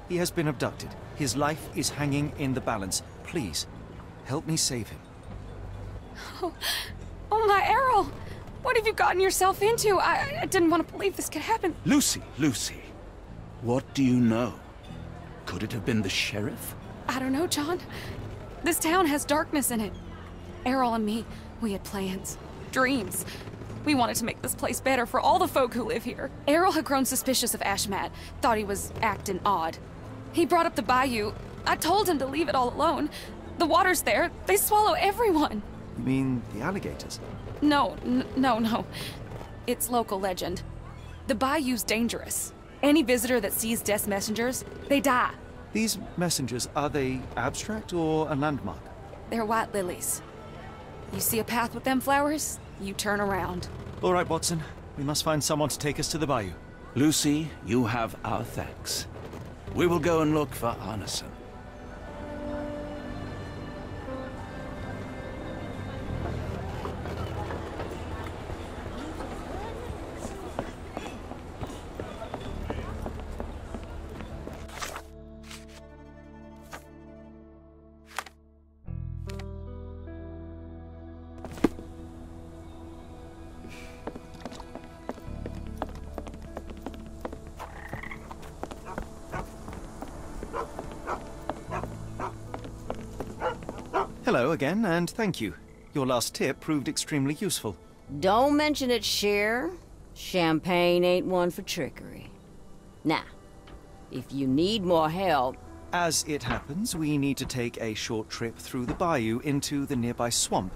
he has been abducted. His life is hanging in the balance. Please, help me save him. Oh my Errol! What have you gotten yourself into? I didn't want to believe this could happen. Lucy, Lucy, what do you know? Could it have been the sheriff? I don't know, John. This town has darkness in it. Errol and me, we had plans, dreams. We wanted to make this place better for all the folk who live here. Errol had grown suspicious of Ashmat, thought he was acting odd. He brought up the bayou. I told him to leave it all alone. The water's there. They swallow everyone. You mean the alligators? No. It's local legend. The bayou's dangerous. Any visitor that sees Death's messengers, they die. These messengers, are they abstract or a landmark? They're white lilies. You see a path with them flowers, you turn around. All right, Watson. We must find someone to take us to the bayou. Lucy, you have our thanks. We will go and look for Arneson. Hello again, and thank you. Your last tip proved extremely useful. Don't mention it, Cher. Champagne ain't one for trickery. Now, if you need more help... As it happens, we need to take a short trip through the bayou into the nearby swamp.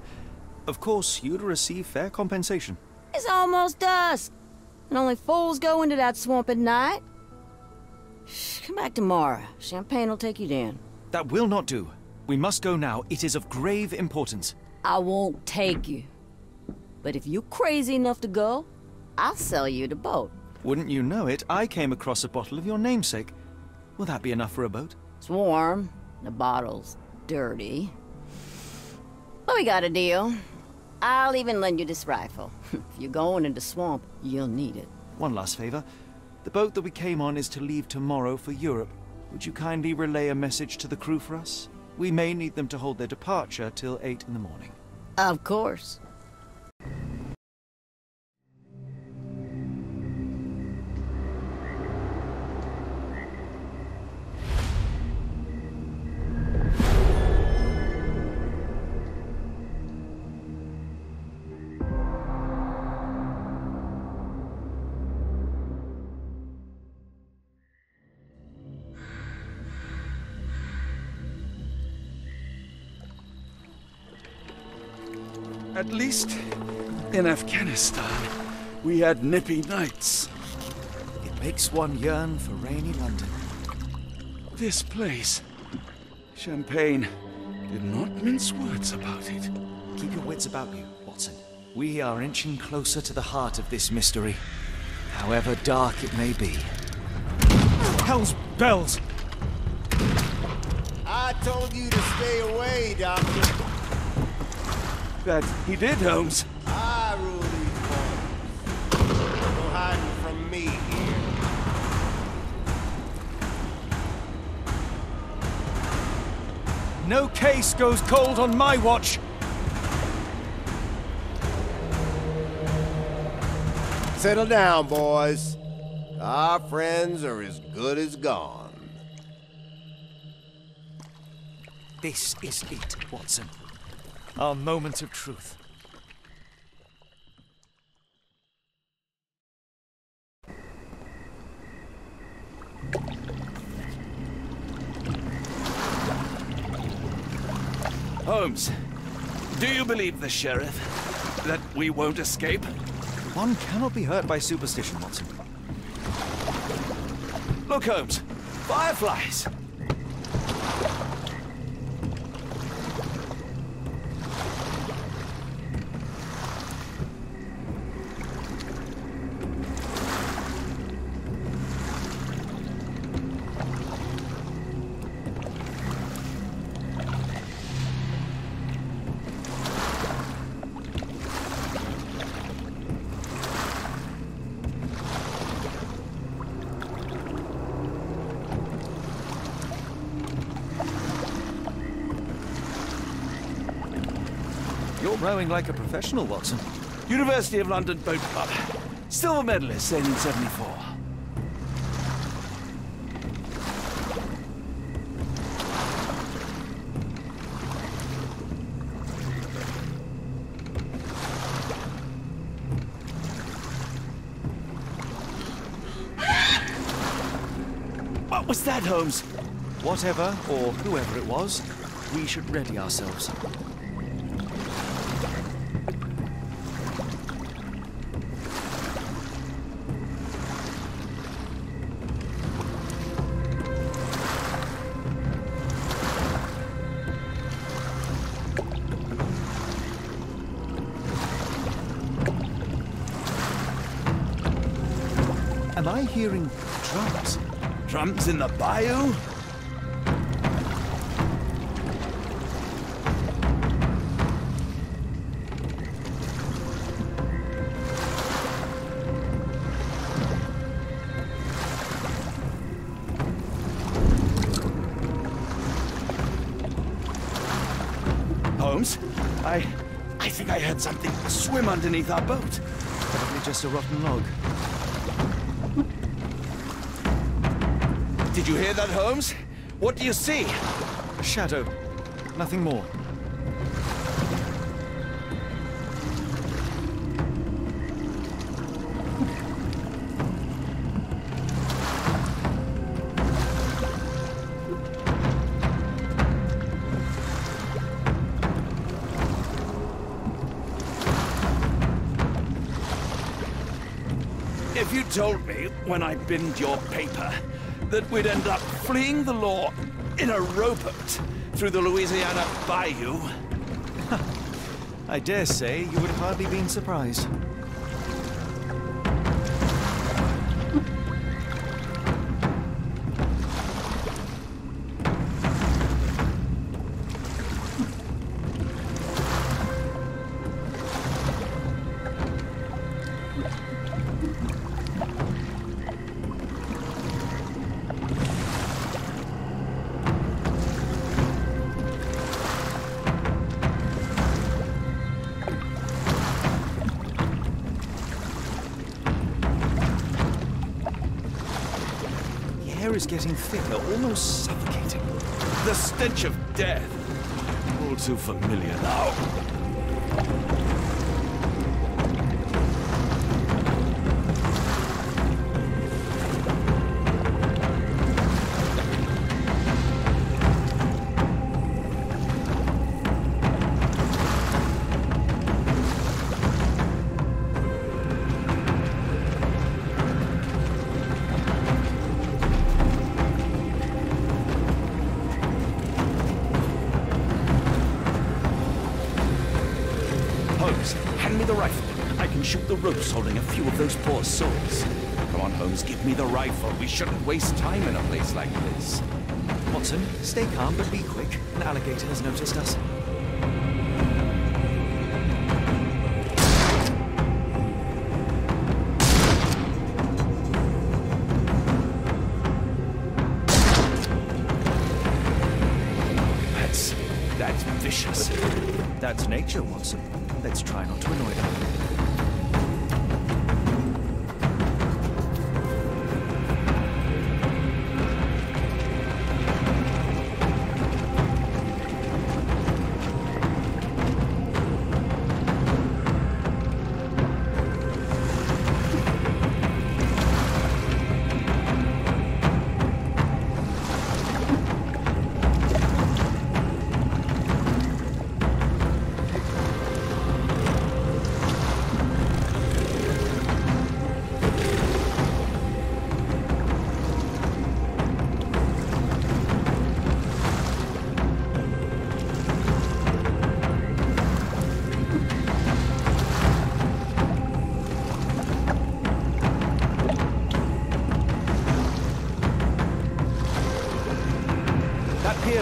Of course, you'd receive fair compensation. It's almost dusk, and only fools go into that swamp at night. Come back tomorrow. Champagne will take you down. That will not do. We must go now. It is of grave importance. I won't take you. But if you're crazy enough to go, I'll sell you the boat. Wouldn't you know it, I came across a bottle of your namesake. Will that be enough for a boat? It's warm. The bottle's dirty. But we got a deal. I'll even lend you this rifle. If you're going into swamp, you'll need it. One last favor. The boat that we came on is to leave tomorrow for Europe. Would you kindly relay a message to the crew for us? We may need them to hold their departure till 8 in the morning. Of course. At least in Afghanistan, we had nippy nights. It makes one yearn for rainy London. This place, Champagne, did not mince words about it. Keep your wits about you, Watson. We are inching closer to the heart of this mystery, however dark it may be. Hell's bells! I told you to stay away, Doctor. That he did, Holmes. I rule these boys. No hiding from me here. No case goes cold on my watch! Settle down, boys. Our friends are as good as gone. This is it, Watson. Our moment of truth. Holmes, do you believe the sheriff? That we won't escape? One cannot be hurt by superstition, Watson. Look, Holmes. Fireflies! You're rowing like a professional, Watson. University of London Boat Club. Silver medalist, sailing 74. What was that, Holmes? Whatever, or whoever it was, we should ready ourselves. Am I hearing drums? Drums in the bayou? Holmes, I think I heard something swim underneath our boat. Probably just a rotten log. Did you hear that, Holmes? What do you see? A shadow. Nothing more. If you told me when I binned your paper that we'd end up fleeing the law in a rowboat through the Louisiana Bayou... I dare say you would have hardly been surprised. The air is getting thicker, almost suffocating. The stench of death. All too familiar now. Holmes, hand me the rifle. I can shoot the ropes holding a few of those poor souls. Come on, Holmes, give me the rifle. We shouldn't waste time in a place like this. Watson, stay calm, but be quick. An alligator has noticed us. That's vicious. That's nature, Watson. Let's try not to annoy them.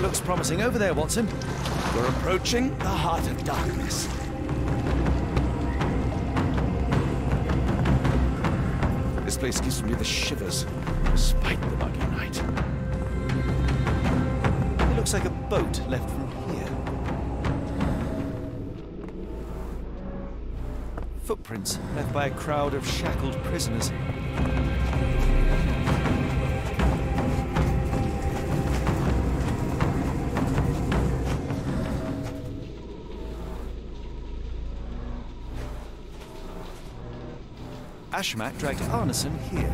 Looks promising over there, Watson. We're approaching the heart of darkness. This place gives me the shivers, despite the muggy night. It looks like a boat left from here. Footprints left by a crowd of shackled prisoners. Ashmat dragged Arneson here.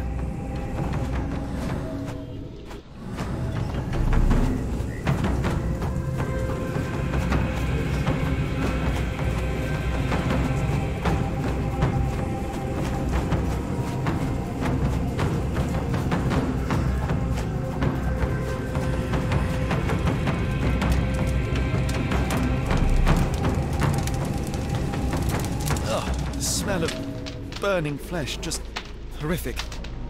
The smell of burning flesh, just horrific.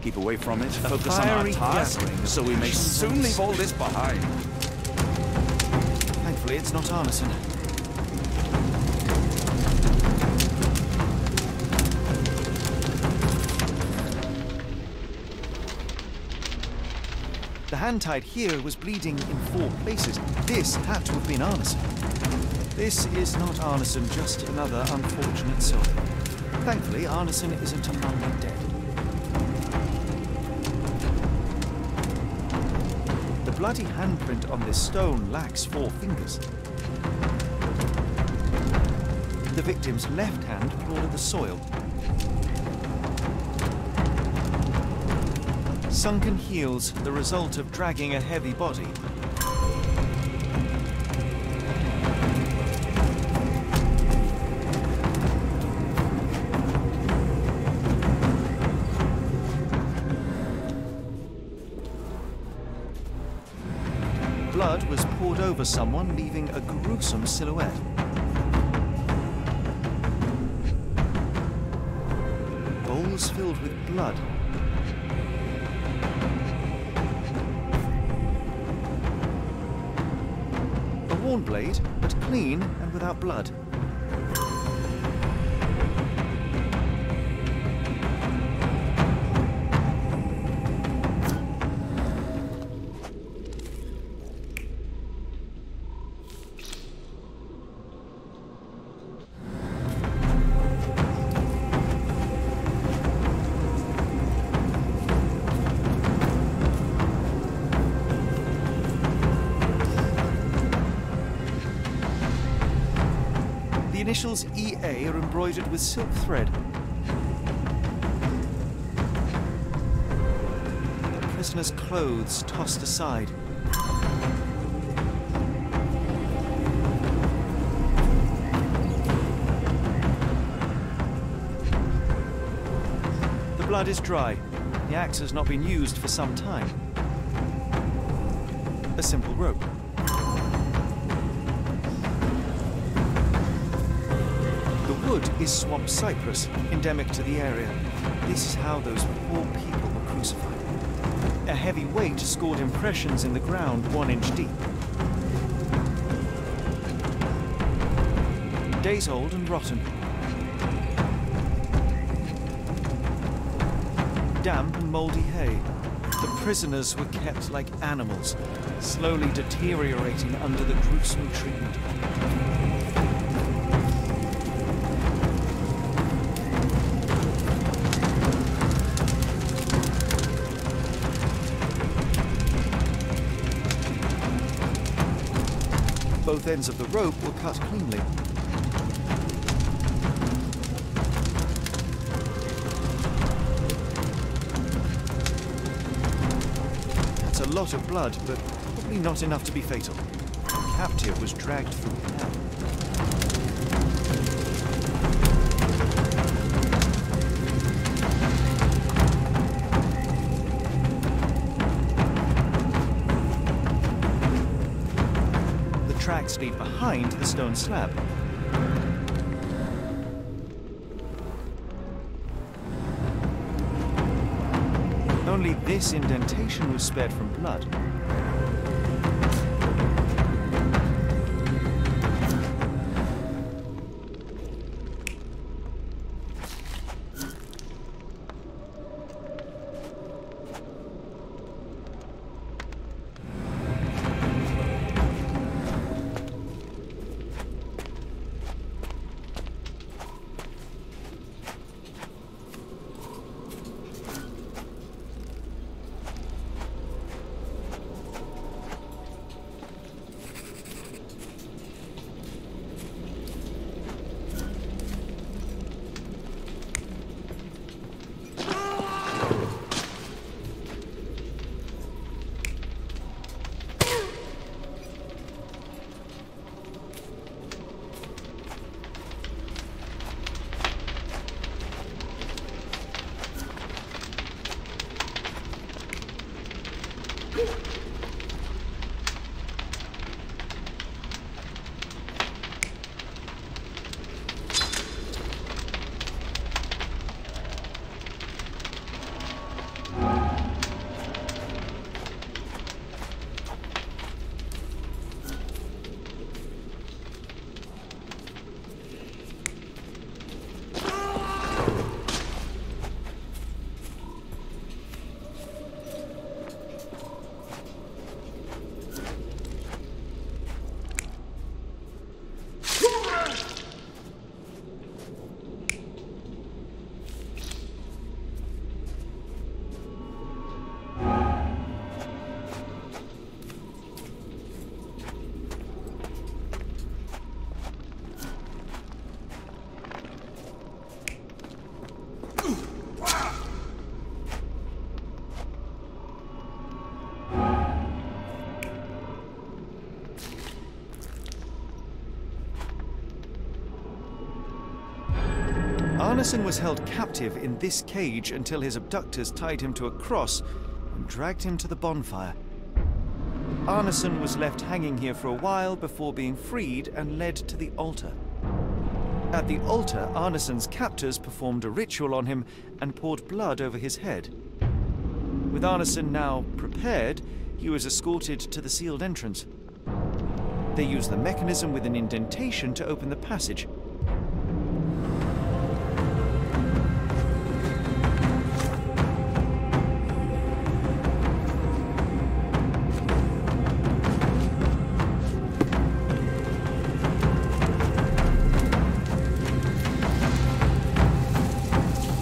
Keep away from it, focus on our task, so we may soon leave all this behind. Thankfully, it's not Arneson. The hand tied here was bleeding in 4 places. This had to have been Arneson. This is not Arneson, just another unfortunate soul. Thankfully, Arneson isn't among the dead. The bloody handprint on this stone lacks 4 fingers. The victim's left hand clawed at the soil. Sunken heels, the result of dragging a heavy body. Blood was poured over someone, leaving a gruesome silhouette. Bowls filled with blood. A worn blade, but clean and without blood. The initials EA are embroidered with silk thread. The prisoner's clothes tossed aside. The blood is dry. The axe has not been used for some time. A simple rope. wood is swamp cypress, endemic to the area. This is how those poor people were crucified. A heavy weight scored impressions in the ground 1 inch deep. Days old and rotten. Damp and mouldy hay. The prisoners were kept like animals, slowly deteriorating under the gruesome treatment. Both ends of the rope were cut cleanly. That's a lot of blood, but probably not enough to be fatal. The captive was dragged through hell. Tracks lead behind the stone slab. Only this indentation was spared from blood. Arneson was held captive in this cage until his abductors tied him to a cross and dragged him to the bonfire. Arneson was left hanging here for a while before being freed and led to the altar. At the altar, Arneson's captors performed a ritual on him and poured blood over his head. With Arneson now prepared, he was escorted to the sealed entrance. They used the mechanism with an indentation to open the passage.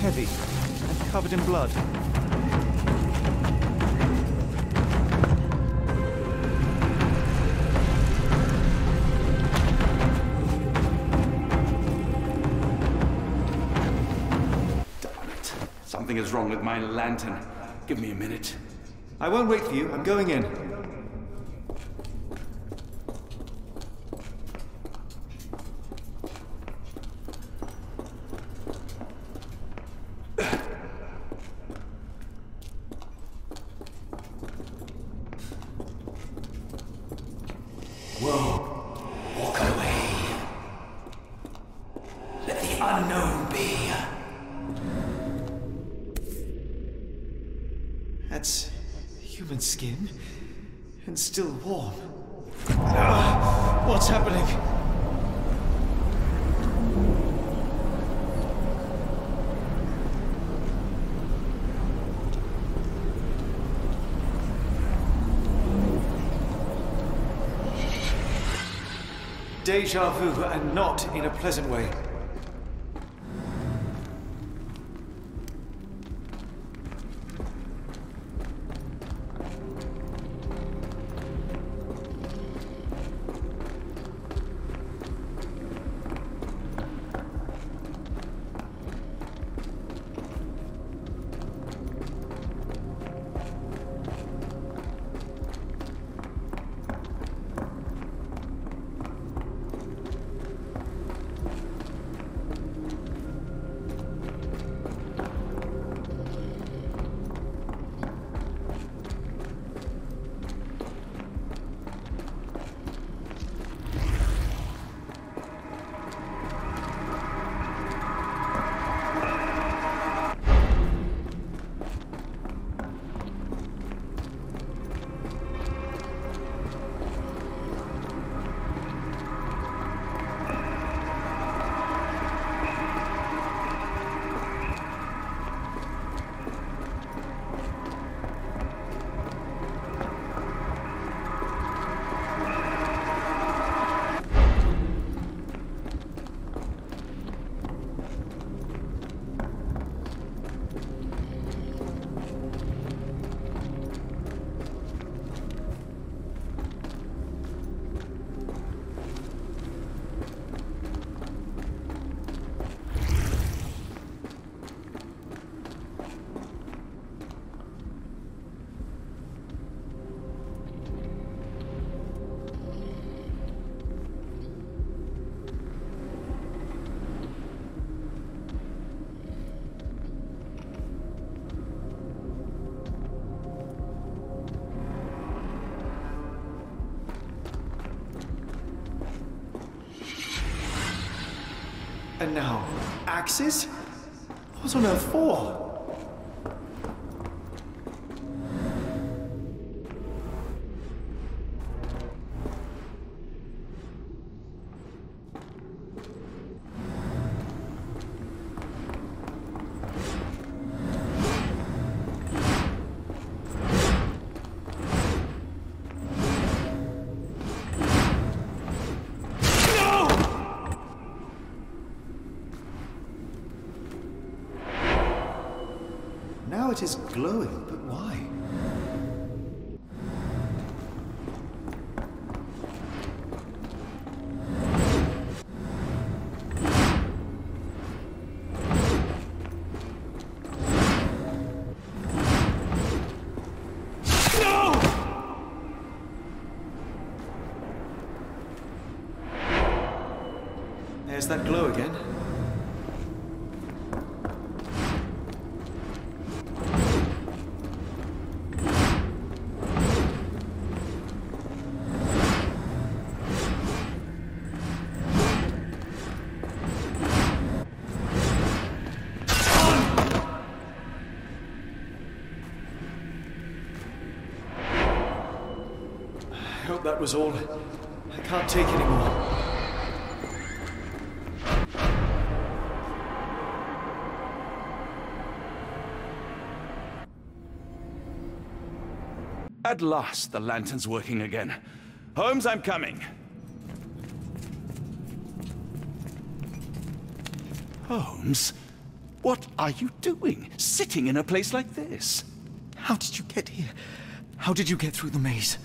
Heavy and covered in blood. Something is wrong with my lantern. Give me a minute. I won't wait for you. I'm going in. Whoa. Walk away. Let the unknown be. That's human skin, and still warm. What's happening? Deja vu, and not in a pleasant way. And now, axes? What on earth for? Now it is glowing, but why? No! There's that glow again. I hope that was all. I can't take any more. At last, the lantern's working again. Holmes, I'm coming. Holmes, what are you doing, sitting in a place like this? How did you get here? How did you get through the maze?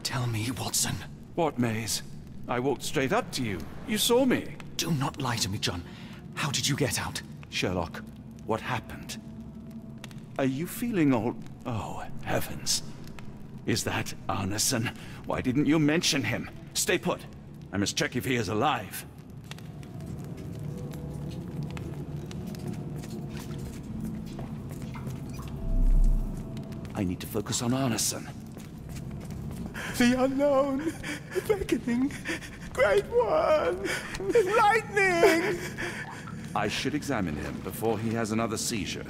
Tell me, Watson. What maze? I walked straight up to you. You saw me. Do not lie to me, John. How did you get out? Sherlock, what happened? Are you feeling all... Oh, heavens. Is that Arneson? Why didn't you mention him? Stay put. I must check if he is alive. I need to focus on Arneson. The unknown, beckoning, great one, lightning! I should examine him before he has another seizure.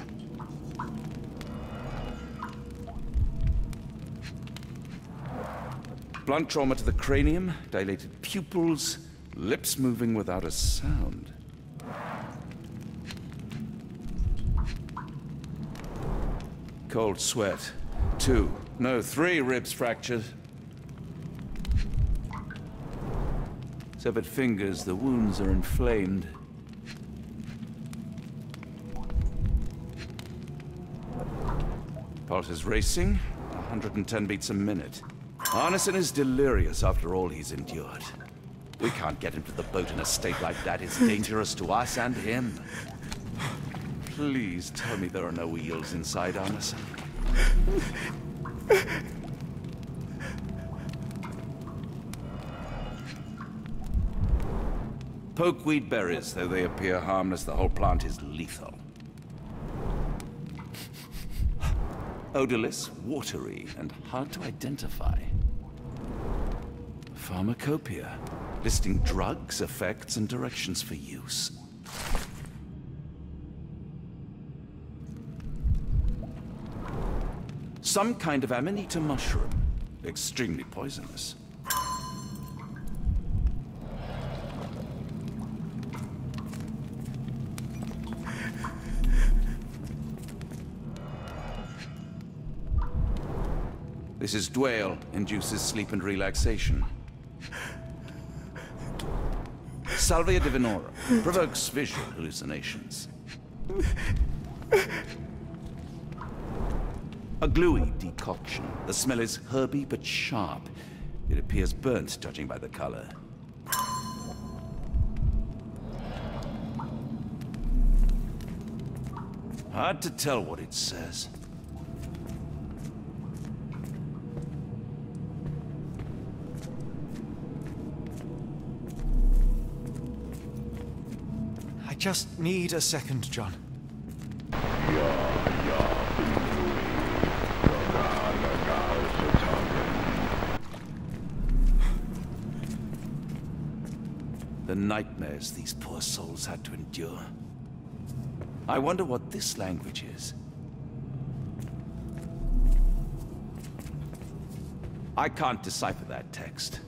Blunt trauma to the cranium, dilated pupils, lips moving without a sound. Cold sweat. 2, no, 3 ribs fractured. Severed fingers, the wounds are inflamed. Pulse is racing, 110 beats a minute. Arneson is delirious after all he's endured. We can't get him to the boat in a state like that. It's dangerous to us and him. Please tell me there are no wheels inside Arneson. Pokeweed berries, though they appear harmless, the whole plant is lethal. Odorless, watery, and hard to identify. Pharmacopoeia, listing drugs, effects, and directions for use. Some kind of amanita mushroom, extremely poisonous. This is Dwale, induces sleep and relaxation. Salvia divinorum, provokes visual hallucinations. A gluey decoction. The smell is herby but sharp. It appears burnt, judging by the color. Hard to tell what it says. I just need a second, John. The nightmares these poor souls had to endure. I wonder what this language is. I can't decipher that text.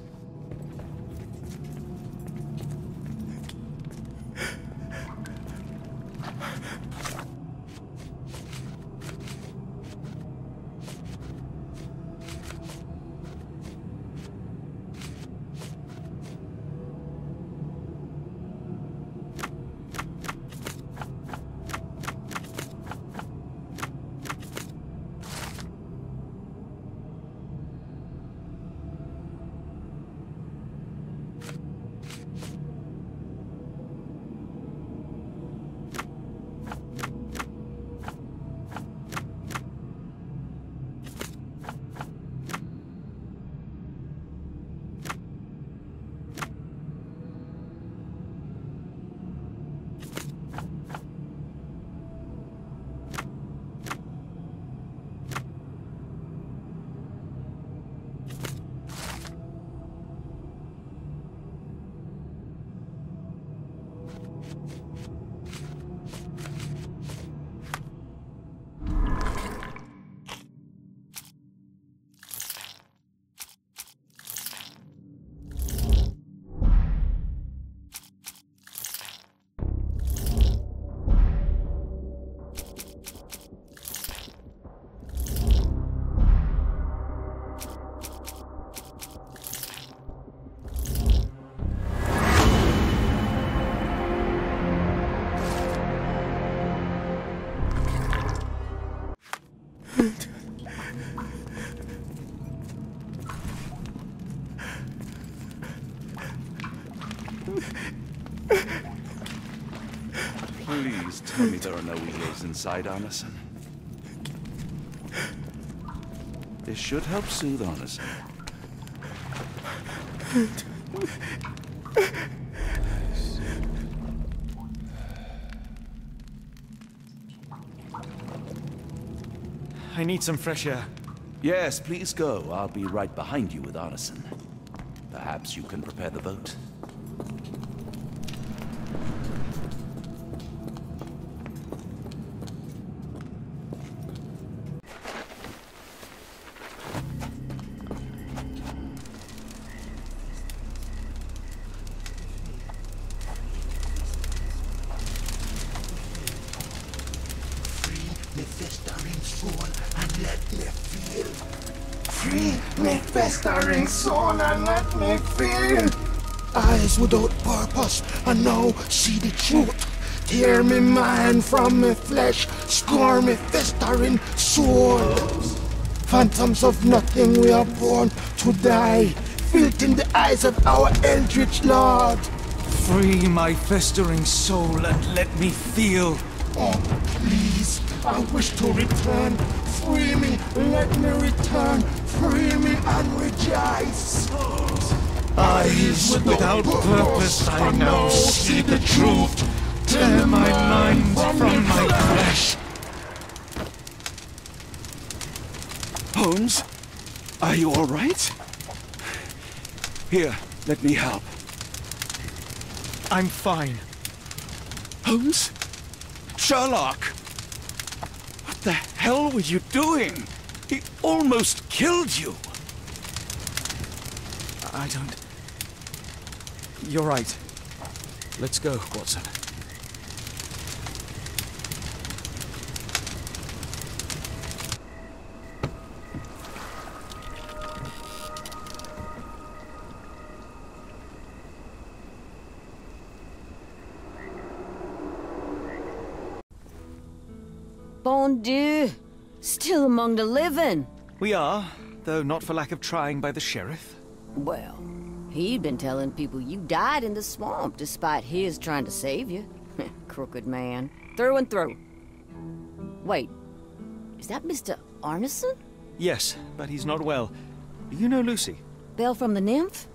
Please tell me there are no wheels inside Arneson. This should help soothe Arneson. I need some fresh air. Yes, please go. I'll be right behind you with Arneson. Perhaps you can prepare the boat. soul and let me feel. Free me festering soul and let me feel. Eyes without purpose and now see the truth. Tear me mind from me flesh, score me festering soul. Phantoms of nothing, we are born to die. Filth in the eyes of our eldritch lord. Free my festering soul and let me feel. Oh, please, I wish to return. Free me, let me return. Free me and rejoice. Eyes without purpose, I now see the truth. Tear my mind from my flesh. Holmes, are you all right? Here, let me help. I'm fine. Holmes? Sherlock! What the hell were you doing? He almost killed you. I don't... You're right. Let's go, Watson. Bon Dieu! Still among the living. We are, though not for lack of trying by the sheriff. Well, he'd been telling people you died in the swamp despite his trying to save you. Crooked man. Through and through. Wait, is that Mr. Arneson? Yes, but he's not well. Do you know Lucy? Belle from the Nymph?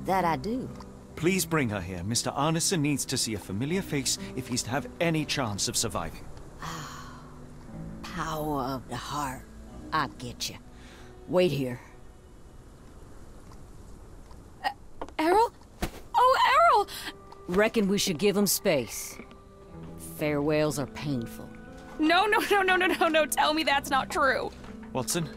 That I do. Please bring her here. Mr. Arneson needs to see a familiar face if he's to have any chance of surviving. Power of the heart. I get you. Wait here. Errol? Oh, Errol! Reckon we should give him space. Farewells are painful. No, tell me that's not true. Watson?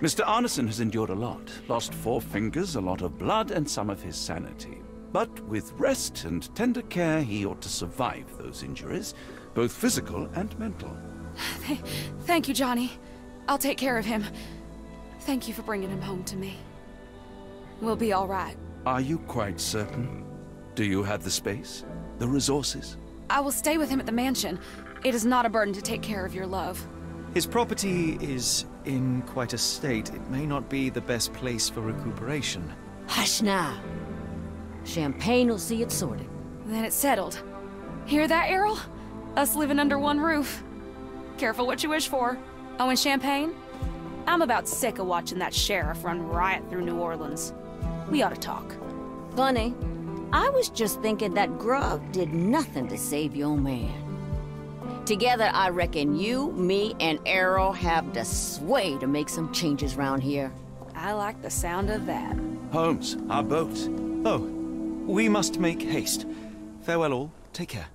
Mr. Arneson has endured a lot. Lost 4 fingers, a lot of blood, and some of his sanity. But with rest and tender care, he ought to survive those injuries, both physical and mental. Thank you, Johnny. I'll take care of him. Thank you for bringing him home to me. We'll be all right. Are you quite certain? Do you have the space? The resources? I will stay with him at the mansion. It is not a burden to take care of your love. His property is in quite a state. It may not be the best place for recuperation. Hush now. Champagne will see it sorted. Then it's settled. Hear that, Errol? Us living under one roof. Careful what you wish for. Oh, and champagne? I'm about sick of watching that sheriff run riot through New Orleans. We ought to talk. Funny. I was just thinking that grub did nothing to save your man. Together, I reckon you, me, and Errol have the sway to make some changes round here. I like the sound of that. Holmes, our boat. Oh, we must make haste. Farewell all. Take care.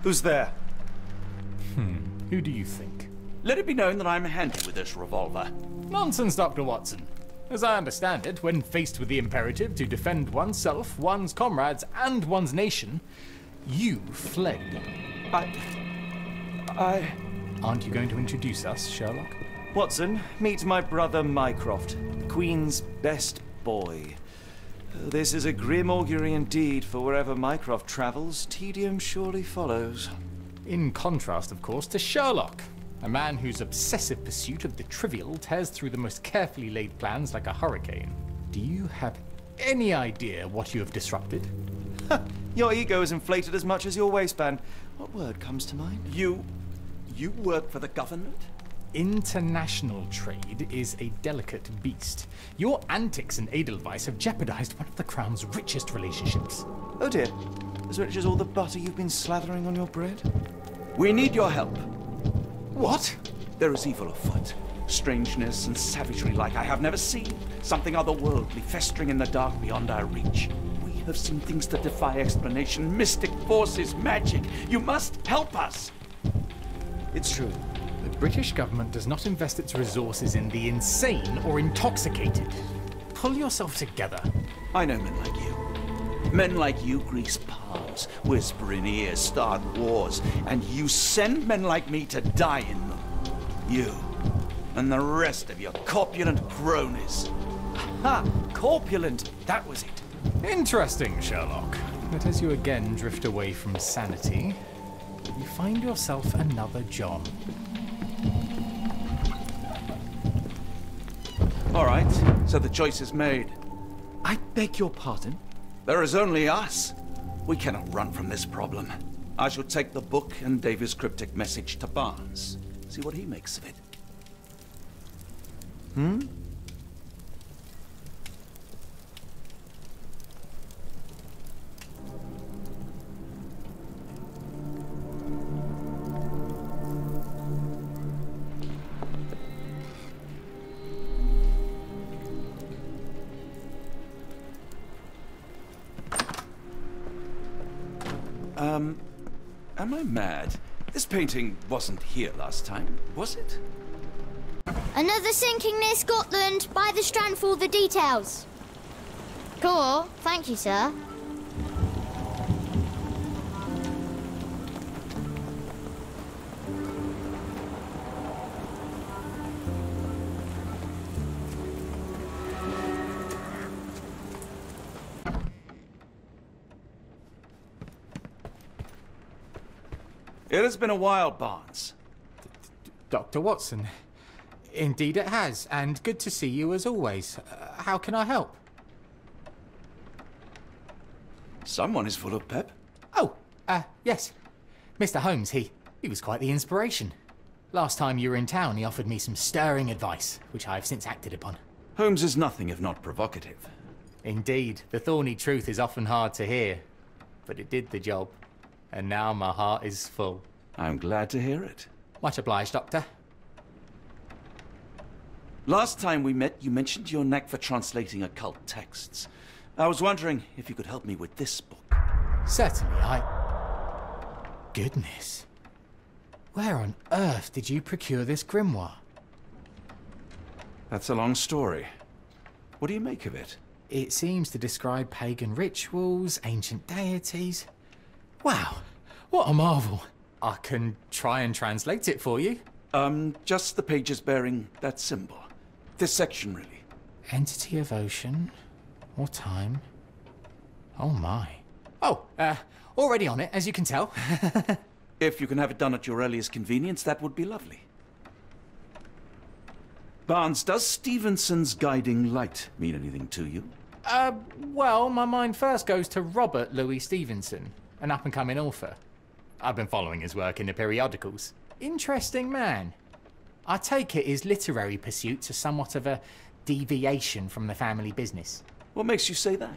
Who's there? Who do you think? Let it be known that I'm handy with this revolver. Nonsense, Dr. Watson. As I understand it, when faced with the imperative to defend oneself, one's comrades, and one's nation, you fled. Aren't you going to introduce us, Sherlock? Watson, meet my brother Mycroft, the Queen's best boy. This is a grim augury indeed, for wherever Mycroft travels, tedium surely follows. In contrast, of course, to Sherlock, a man whose obsessive pursuit of the trivial tears through the most carefully laid plans like a hurricane. Do you have any idea what you have disrupted? Your ego is inflated as much as your waistband. What word comes to mind? You work for the government? International trade is a delicate beast. Your antics in Edelweiss have jeopardized one of the Crown's richest relationships. Oh dear. As rich as all the butter you've been slathering on your bread? We need your help. What? There is evil afoot. Strangeness and savagery like I have never seen. Something otherworldly festering in the dark beyond our reach. We have seen things that defy explanation. Mystic forces, magic. You must help us! It's true. The British government does not invest its resources in the insane or intoxicated. Pull yourself together. I know men like you. Men like you grease palms, whisper in ears, start wars, and you send men like me to die in them. You and the rest of your corpulent cronies. Ha! Corpulent! That was it. Interesting, Sherlock. But as you again drift away from sanity, you find yourself another John. All right, so the choice is made. I beg your pardon? There is only us. We cannot run from this problem. I shall take the book and Davy's cryptic message to Barnes. See what he makes of it. Hmm? Am I mad? This painting wasn't here last time, was it? Another sinking near Scotland. By the Strand for all the details. Cool. Thank you, sir. It has been a while, Barnes. Dr. Watson. Indeed it has, and good to see you as always. How can I help? Someone is full of pep. Oh, yes. Mr. Holmes, he was quite the inspiration. Last time you were in town, he offered me some stirring advice, which I have since acted upon. Holmes is nothing if not provocative. Indeed, the thorny truth is often hard to hear, but it did the job. And now my heart is full. I'm glad to hear it. Much obliged, Doctor. Last time we met, you mentioned your knack for translating occult texts. I was wondering if you could help me with this book. Certainly, Goodness. Where on earth did you procure this grimoire? That's a long story. What do you make of it? It seems to describe pagan rituals, ancient deities. Wow, what a marvel. I can try and translate it for you. Just the pages bearing that symbol. This section, really. Entity of ocean or time. Oh my. Oh, already on it, as you can tell. If you can have it done at your earliest convenience, that would be lovely. Barnes, does Stevenson's guiding light mean anything to you? Well, my mind first goes to Robert Louis Stevenson, an up-and-coming author. I've been following his work in the periodicals. Interesting man. I take it his literary pursuits are somewhat of a deviation from the family business. What makes you say that?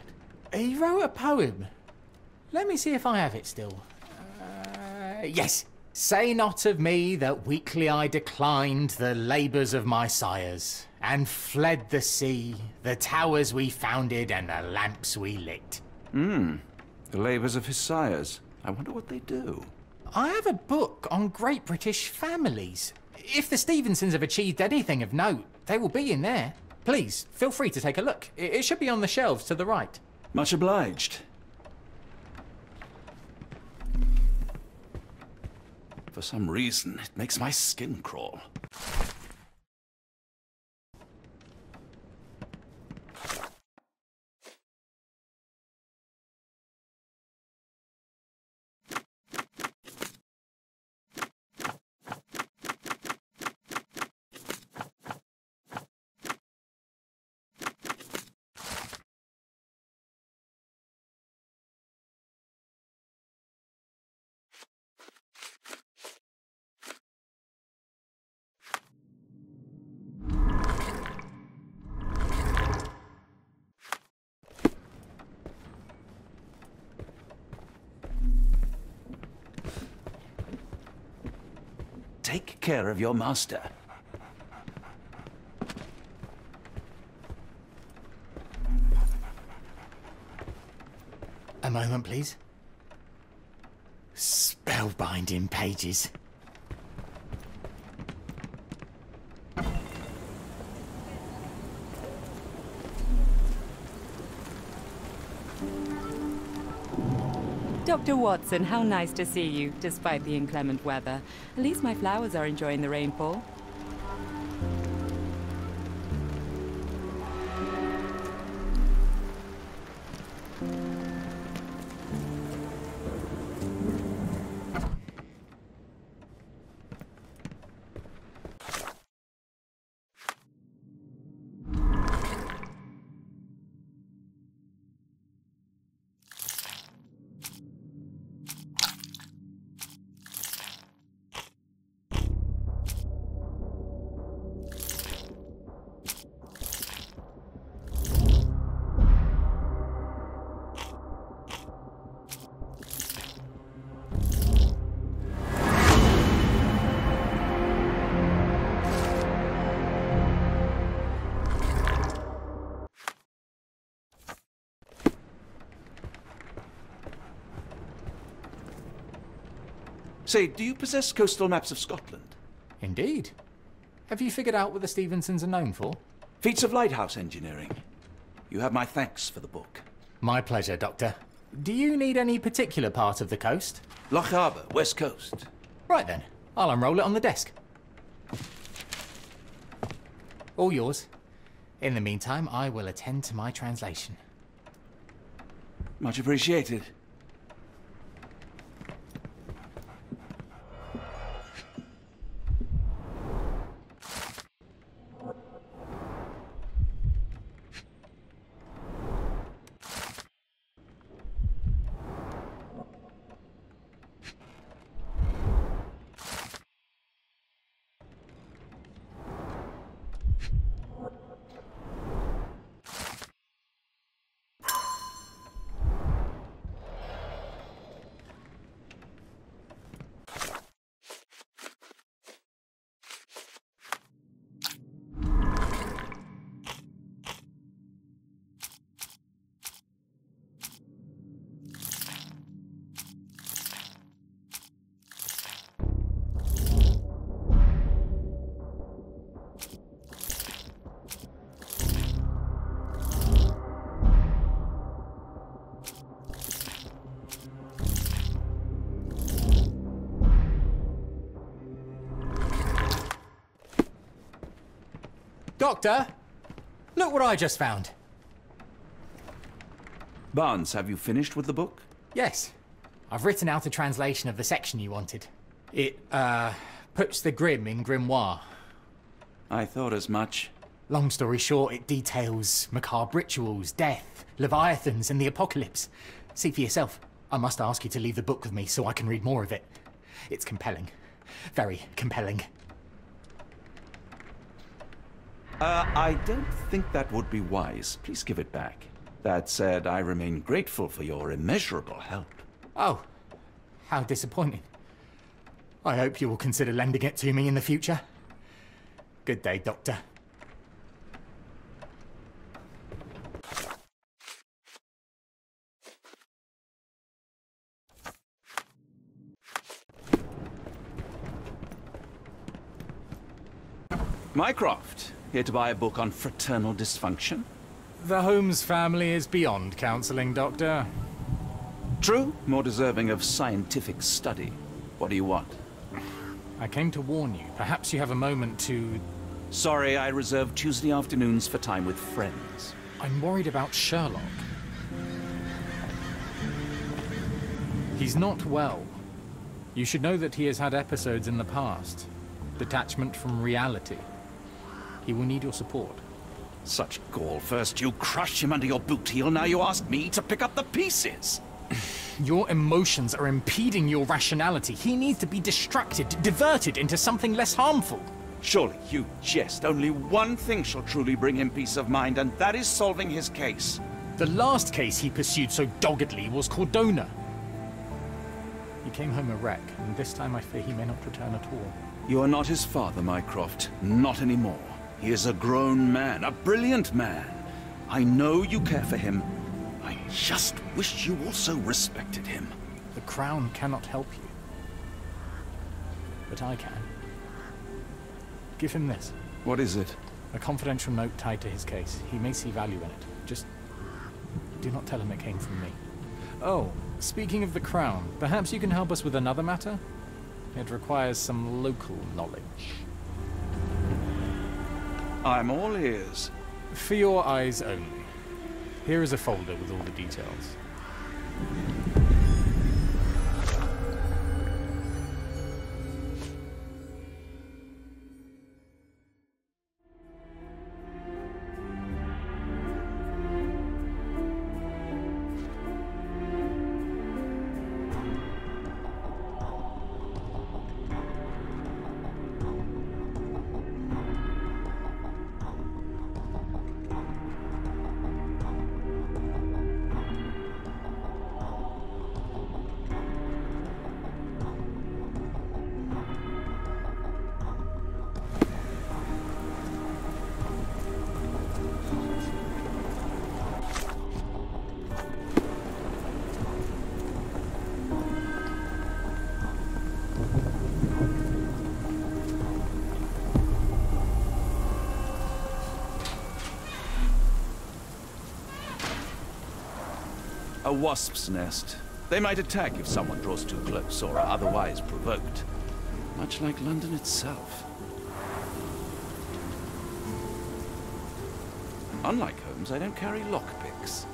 He wrote a poem. Let me see if I have it still. Yes. Say not of me that weakly I declined the labours of my sires, and fled the sea, the towers we founded, and the lamps we lit. The labours of his sires. I wonder what they do. I have a book on great British families. If the Stevensons have achieved anything of note, they will be in there. Please, feel free to take a look. It should be on the shelves to the right. Much obliged. For some reason, it makes my skin crawl. take care of your master. A moment, please. Spellbinding pages. Dr. Watson, how nice to see you, despite the inclement weather. At least my flowers are enjoying the rainfall. Say, do you possess coastal maps of Scotland? Indeed. Have you figured out what the Stevensons are known for? Feats of lighthouse engineering. You have my thanks for the book. My pleasure, Doctor. Do you need any particular part of the coast? Loch Harbour, West Coast. Right then. I'll unroll it on the desk. All yours. In the meantime, I will attend to my translation. Much appreciated. Doctor! Look what I just found. Barnes, have you finished with the book? Yes. I've written out a translation of the section you wanted. It, puts the grim in grimoire. I thought as much. Long story short, it details macabre rituals, death, leviathans, and the apocalypse. See for yourself. I must ask you to leave the book with me so I can read more of it. It's compelling. Very compelling. I don't think that would be wise. Please give it back. That said, I remain grateful for your immeasurable help. Oh, how disappointing. I hope you will consider lending it to me in the future. Good day, Doctor. Mycroft, here to buy a book on fraternal dysfunction? The Holmes family is beyond counseling, Doctor. True, more deserving of scientific study. What do you want? I came to warn you. Perhaps you have a moment to... Sorry, I reserve Tuesday afternoons for time with friends. I'm worried about Sherlock. He's not well. You should know that he has had episodes in the past. Detachment from reality. He will need your support. Such gall. First you crush him under your boot heel, now you ask me to pick up the pieces. Your emotions are impeding your rationality. He needs to be distracted, diverted into something less harmful. Surely you jest. Only one thing shall truly bring him peace of mind, and that is solving his case. The last case he pursued so doggedly was Cordona. He came home a wreck, and this time I fear he may not return at all. You are not his father, Mycroft. Not anymore. He is a grown man, a brilliant man. I know you care for him. I just wish you also respected him. The Crown cannot help you. But I can. Give him this. What is it? A confidential note tied to his case. He may see value in it. Just do not tell him it came from me. Oh, speaking of the Crown, perhaps you can help us with another matter? It requires some local knowledge. I'm all ears. For your eyes only. Here is a folder with all the details. A wasp's nest. They might attack if someone draws too close or are otherwise provoked. Much like London itself. Unlike Holmes, I don't carry lockpicks.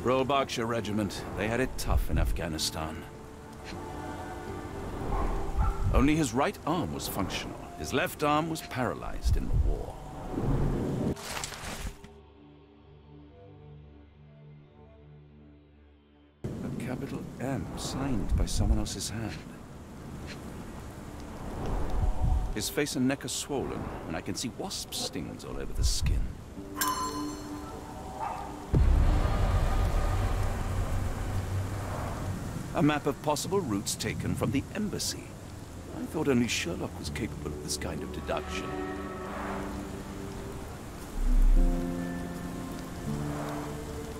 Royal Berkshire Regiment. They had it tough in Afghanistan. Only his right arm was functional. His left arm was paralyzed in the war. A capital M signed by someone else's hand. His face and neck are swollen, and I can see wasp stings all over the skin. A map of possible routes taken from the embassy. I thought only Sherlock was capable of this kind of deduction.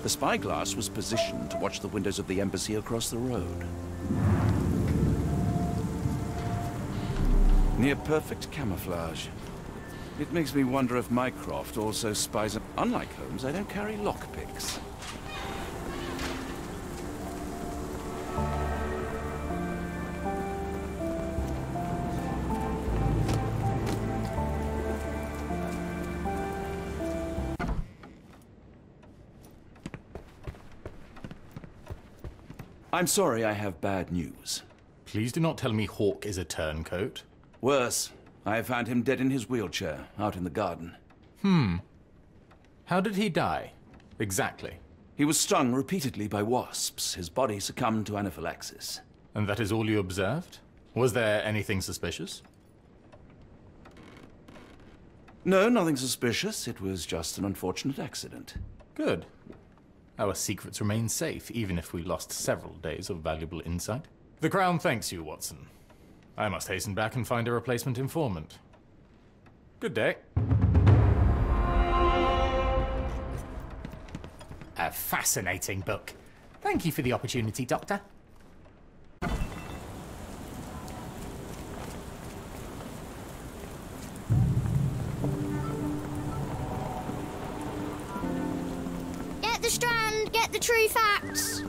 The spyglass was positioned to watch the windows of the embassy across the road. Near perfect camouflage. It makes me wonder if Mycroft also spies. Unlike Holmes, I don't carry lockpicks. I'm sorry, I have bad news. Please do not tell me Hawke is a turncoat. Worse, I have found him dead in his wheelchair, out in the garden. How did he die? Exactly. He was stung repeatedly by wasps. His body succumbed to anaphylaxis. And that is all you observed? Was there anything suspicious? No, nothing suspicious. It was just an unfortunate accident. Good. Our secrets remain safe, even if we lost several days of valuable insight. The Crown thanks you, Watson. I must hasten back and find a replacement informant. Good day. A fascinating book. Thank you for the opportunity, Doctor. Get the Strand, get the true facts.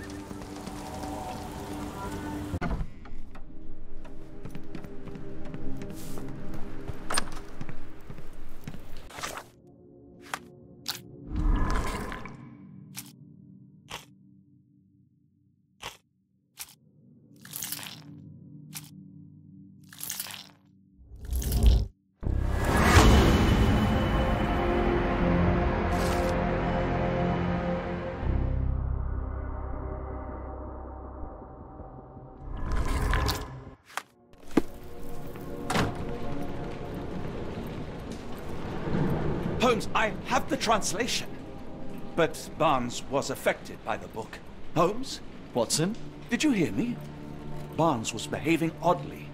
Holmes, I have the translation. But Barnes was affected by the book. Holmes? Watson? Did you hear me? Barnes was behaving oddly,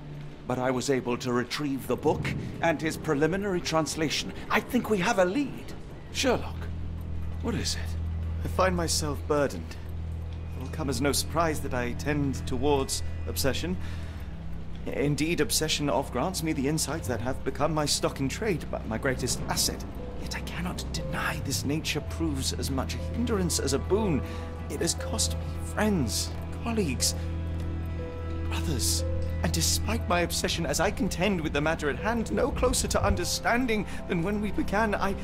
but I was able to retrieve the book and his preliminary translation. I think we have a lead. Sherlock, what is it? I find myself burdened. It will come as no surprise that I tend towards obsession. Indeed, obsession oft grants me the insights that have become my stock in trade, but my greatest asset. Yet I cannot deny this nature proves as much a hindrance as a boon. It has cost me friends, colleagues, brothers. And despite my obsession as I contend with the matter at hand, no closer to understanding than when we began, I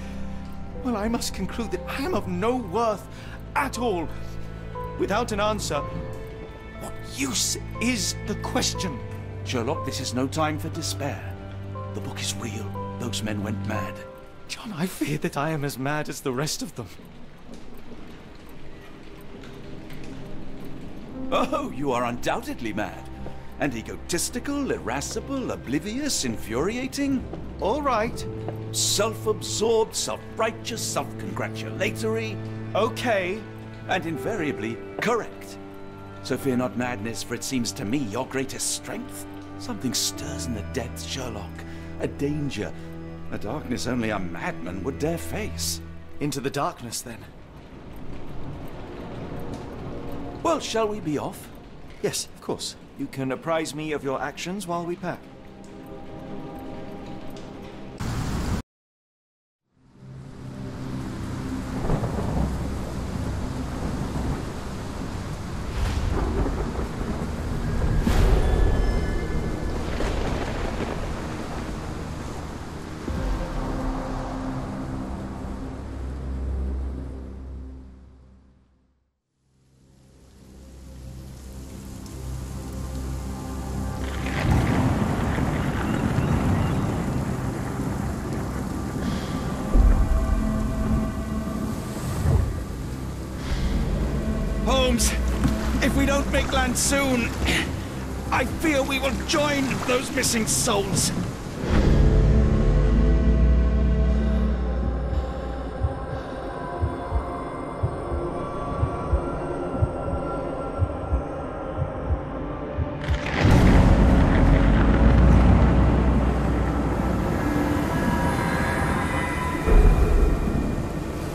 must conclude that I am of no worth at all. Without an answer, what use is the question? Sherlock, this is no time for despair. The book is real. Those men went mad. John, I fear that I am as mad as the rest of them. Oh, you are undoubtedly mad. And egotistical, irascible, oblivious, infuriating. All right. Self-absorbed, self-righteous, self-congratulatory. Okay. And invariably correct. So fear not madness, for it seems to me your greatest strength. Something stirs in the depths, Sherlock. A danger. A darkness only a madman would dare face. Into the darkness, then. Well, shall we be off? Yes, of course. You can apprise me of your actions while we pack. Holmes, if we don't make land soon, I fear we will join those missing souls.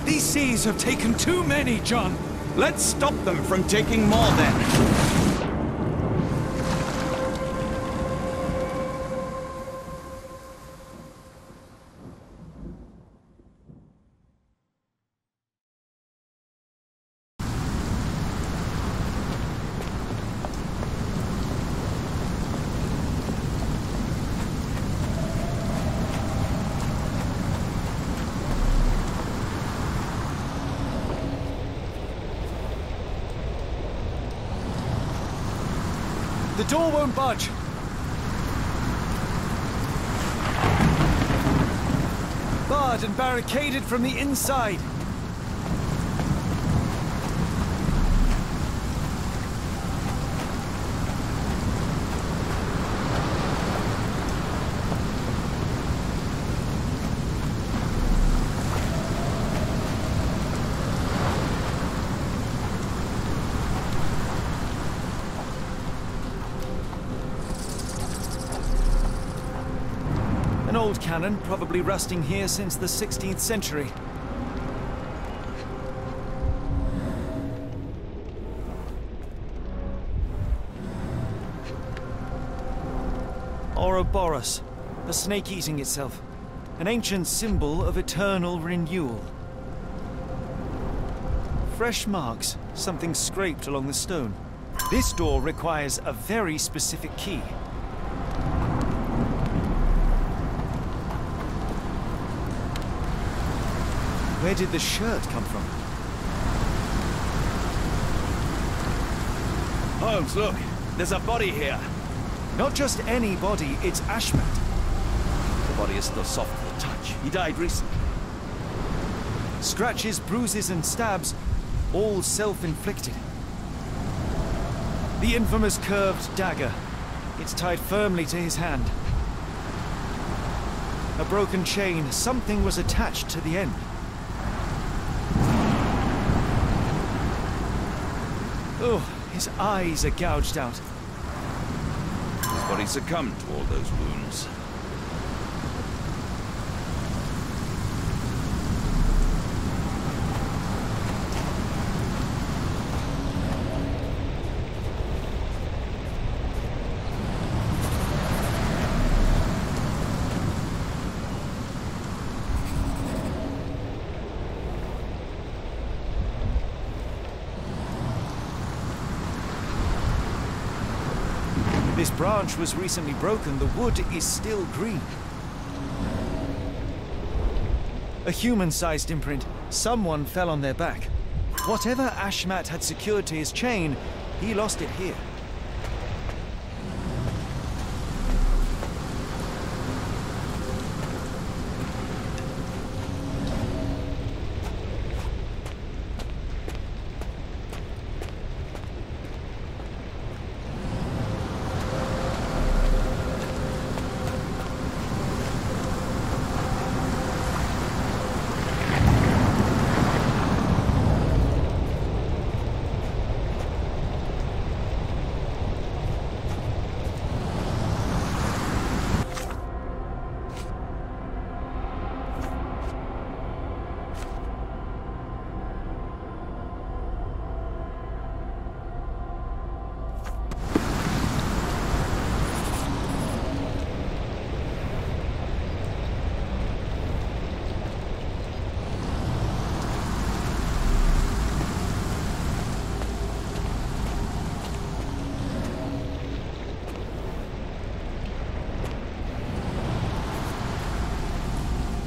These seas have taken too many, John. Let's stop them from taking more, then. The door won't budge. Barred and barricaded from the inside. An old cannon, probably rusting here since the 16th century. Ouroboros, a snake eating itself. An ancient symbol of eternal renewal. Fresh marks, something scraped along the stone. This door requires a very specific key. Where did the shirt come from? Holmes, look. There's a body here. Not just any body, it's Ashmat. The body is still soft to the touch. He died recently. Scratches, bruises, and stabs, all self-inflicted. The infamous curved dagger. It's tied firmly to his hand. A broken chain. Something was attached to the end. Oh, his eyes are gouged out. His body succumbed to all those wounds. This branch was recently broken. The wood is still green. A human-sized imprint. Someone fell on their back. Whatever Ashmat had secured to his chain, he lost it here.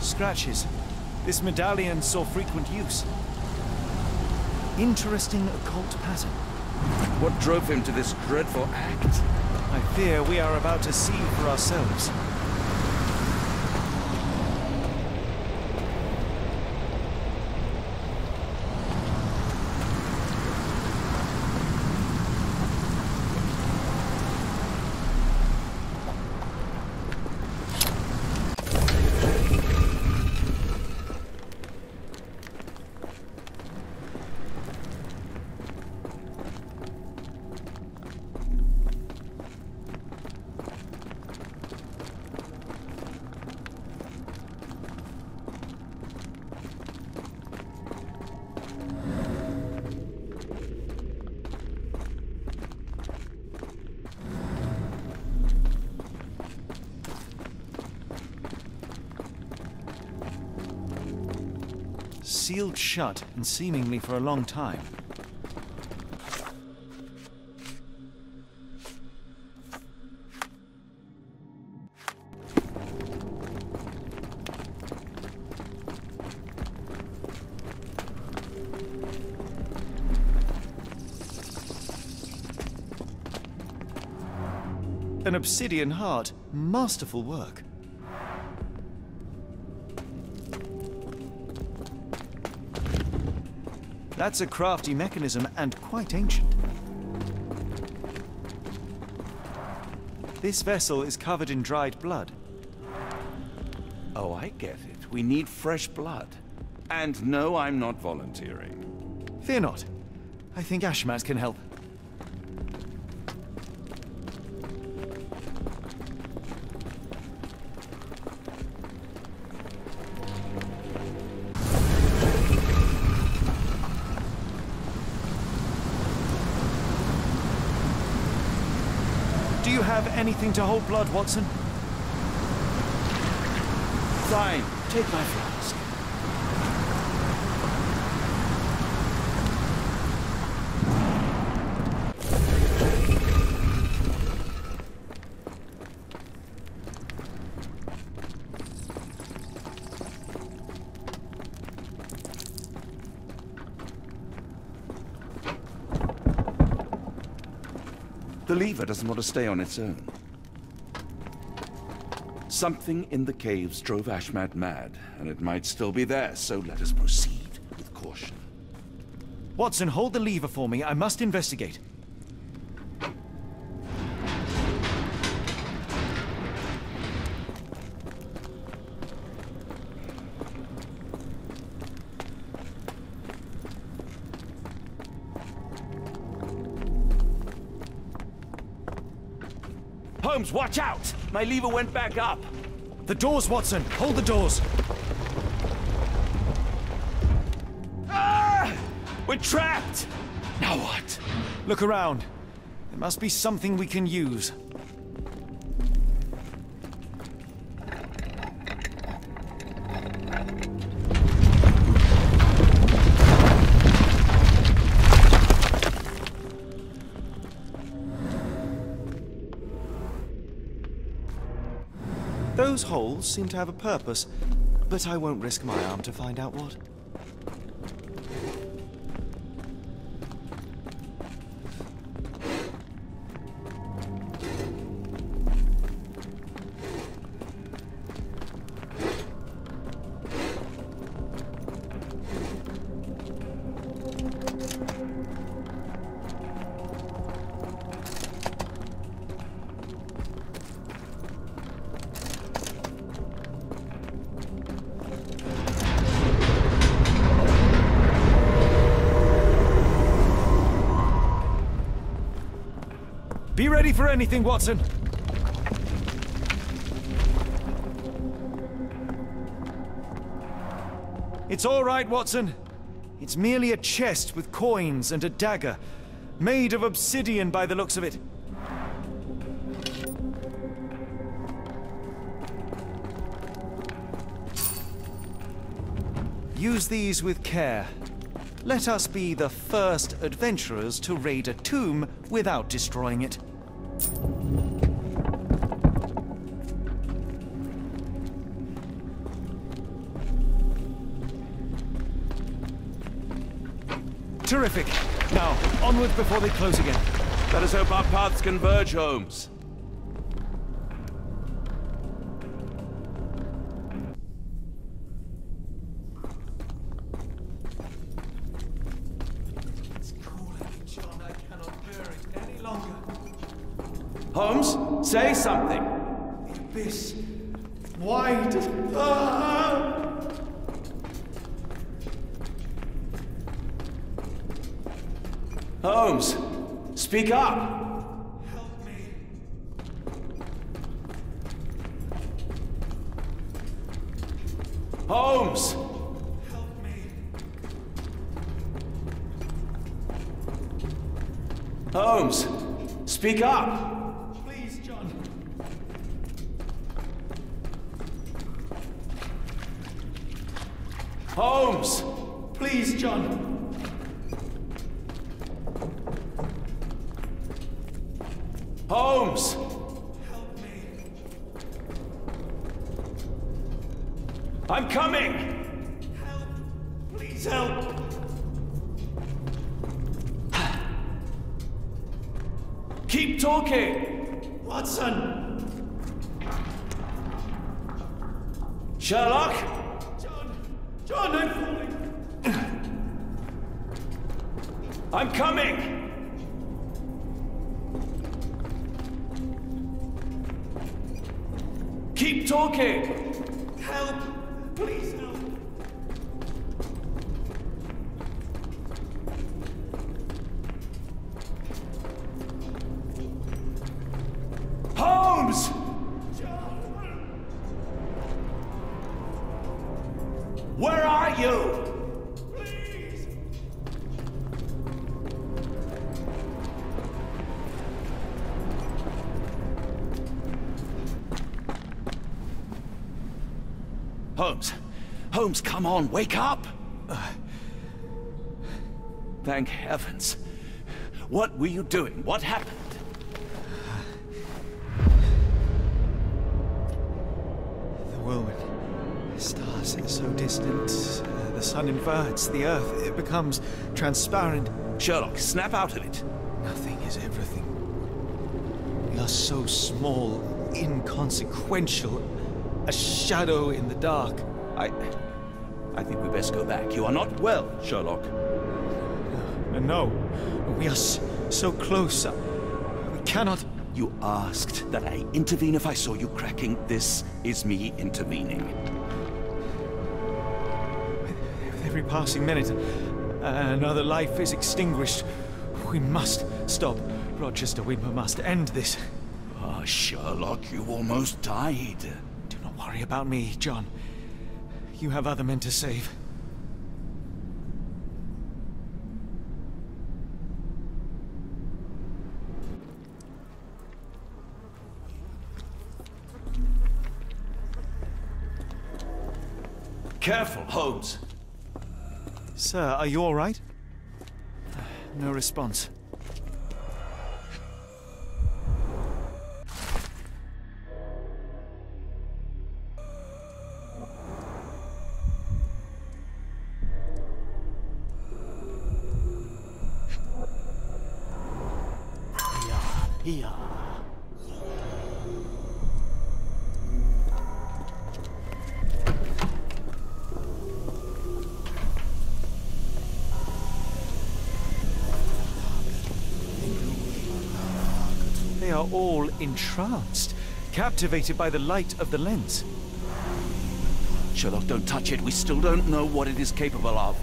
Scratches. This medallion saw frequent use. Interesting occult pattern. What drove him to this dreadful act? I fear we are about to see for ourselves. Sealed shut, and seemingly for a long time. An obsidian heart. Masterful work. That's a crafty mechanism and quite ancient. This vessel is covered in dried blood. Oh, I get it. We need fresh blood. And no, I'm not volunteering. Fear not. I think Ashmat can help. Do you have anything to hold blood, Watson? Fine. Take my flask. The lever doesn't want to stay on its own. Something in the caves drove Ashmat mad, and it might still be there, so let us proceed with caution. Watson, hold the lever for me. I must investigate. Holmes, watch out! My lever went back up. The doors, Watson! Hold the doors! Ah! We're trapped! Now what? Look around. There must be something we can use. Those holes seem to have a purpose, but I won't risk my arm to find out what. Be ready for anything, Watson! It's all right, Watson. It's merely a chest with coins and a dagger, made of obsidian by the looks of it. Use these with care. Let us be the first adventurers to raid a tomb without destroying it. Terrific. Now, onward before they close again. Let us hope our paths converge, Holmes. Holmes, say something. The abyss. Wide. Ah! Holmes, speak up. Help me. Holmes. Help me. Holmes, speak up. Please, John. Holmes. Please, John. Holmes! Help me. I'm coming! Help! Please help! Keep talking! Watson! Sherlock? John, I'm falling! I'm coming! Keep talking! Help! Please help! Holmes! Where are you? Please! Holmes! Holmes, come on, wake up! Thank heavens. What were you doing? What happened? The whirlwind. Stars so distant. The sun inverts. The earth, it becomes transparent. Sherlock, snap out of it. Nothing is everything. We are so small, inconsequential. A shadow in the dark. I think we best go back. You are not well, Sherlock. No. We are so close. We cannot... You asked that I intervene if I saw you cracking. This is me intervening. With every passing minute, another life is extinguished. We must stop. Rochester, we must end this. Ah, Sherlock, you almost died. Do not worry about me, John. You have other men to save. Careful, Holmes. Sir, are you all right? No response. Yeah. They are all entranced, captivated by the light of the lens. Sherlock, don't touch it. We still don't know what it is capable of.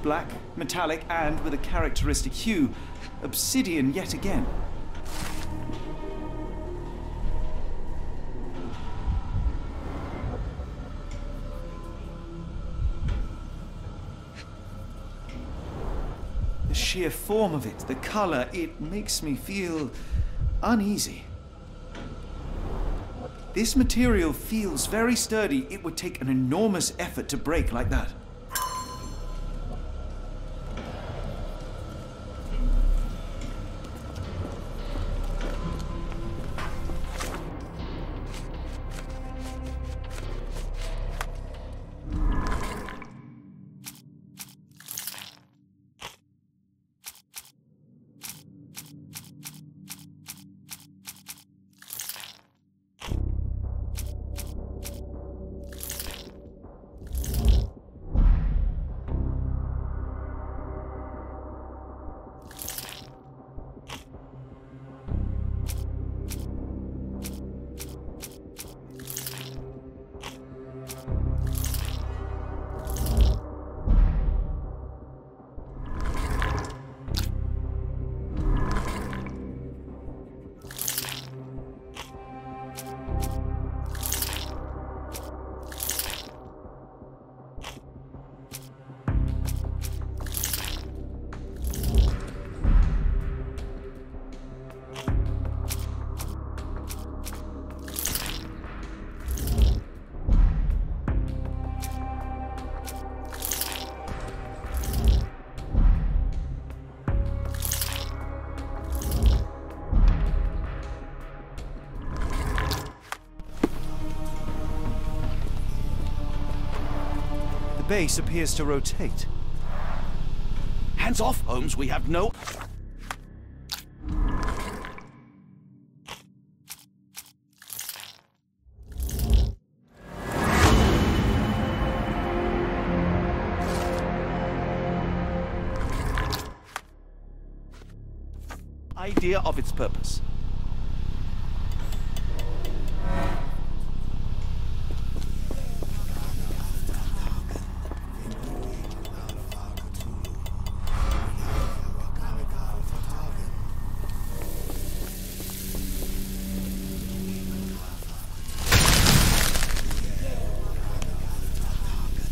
Black, metallic, and with a characteristic hue. Obsidian yet again. The sheer form of it, the color, it makes me feel uneasy. This material feels very sturdy. It would take an enormous effort to break like that. The base appears to rotate. Hands off, Holmes. We have no... idea of its purpose.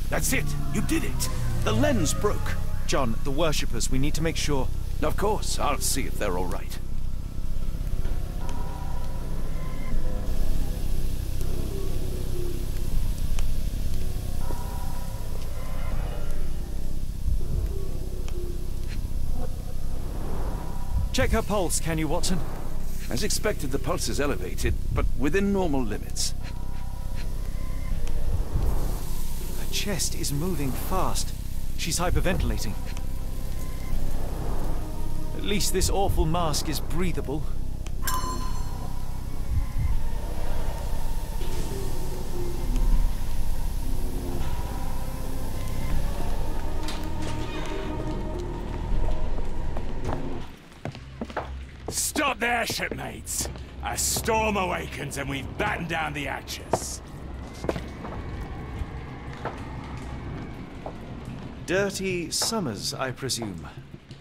That's it! You did it! The lens broke! John, the worshippers, we need to make sure... Of course, I'll see if they're all right. Check her pulse, can you, Watson? As expected, the pulse is elevated, but within normal limits. Her chest is moving fast. She's hyperventilating. At least this awful mask is breathable. Stop there, shipmates! A storm awakens and we've battened down the hatches. Dirty Summers, I presume.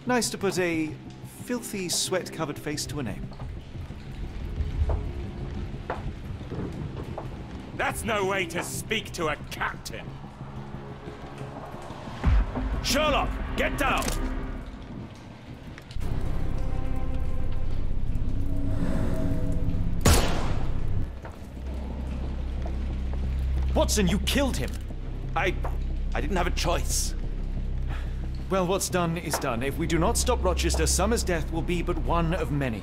Nice to put a filthy, sweat-covered face to a name. That's no way to speak to a captain. Sherlock, get down! Watson, you killed him! I didn't have a choice. Well, what's done is done. If we do not stop Rochester, Summers' death will be but one of many.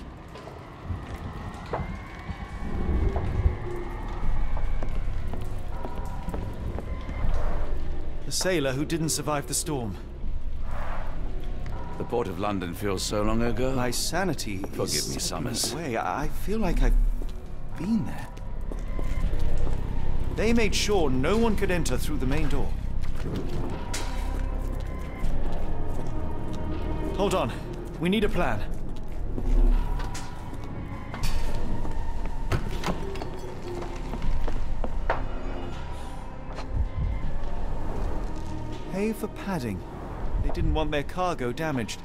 The sailor who didn't survive the storm. The port of London feels so long ago. My sanity Forgive me, Summers. Away. I feel like I've been there. They made sure no one could enter through the main door. Hold on. We need a plan. Pay for padding. They didn't want their cargo damaged.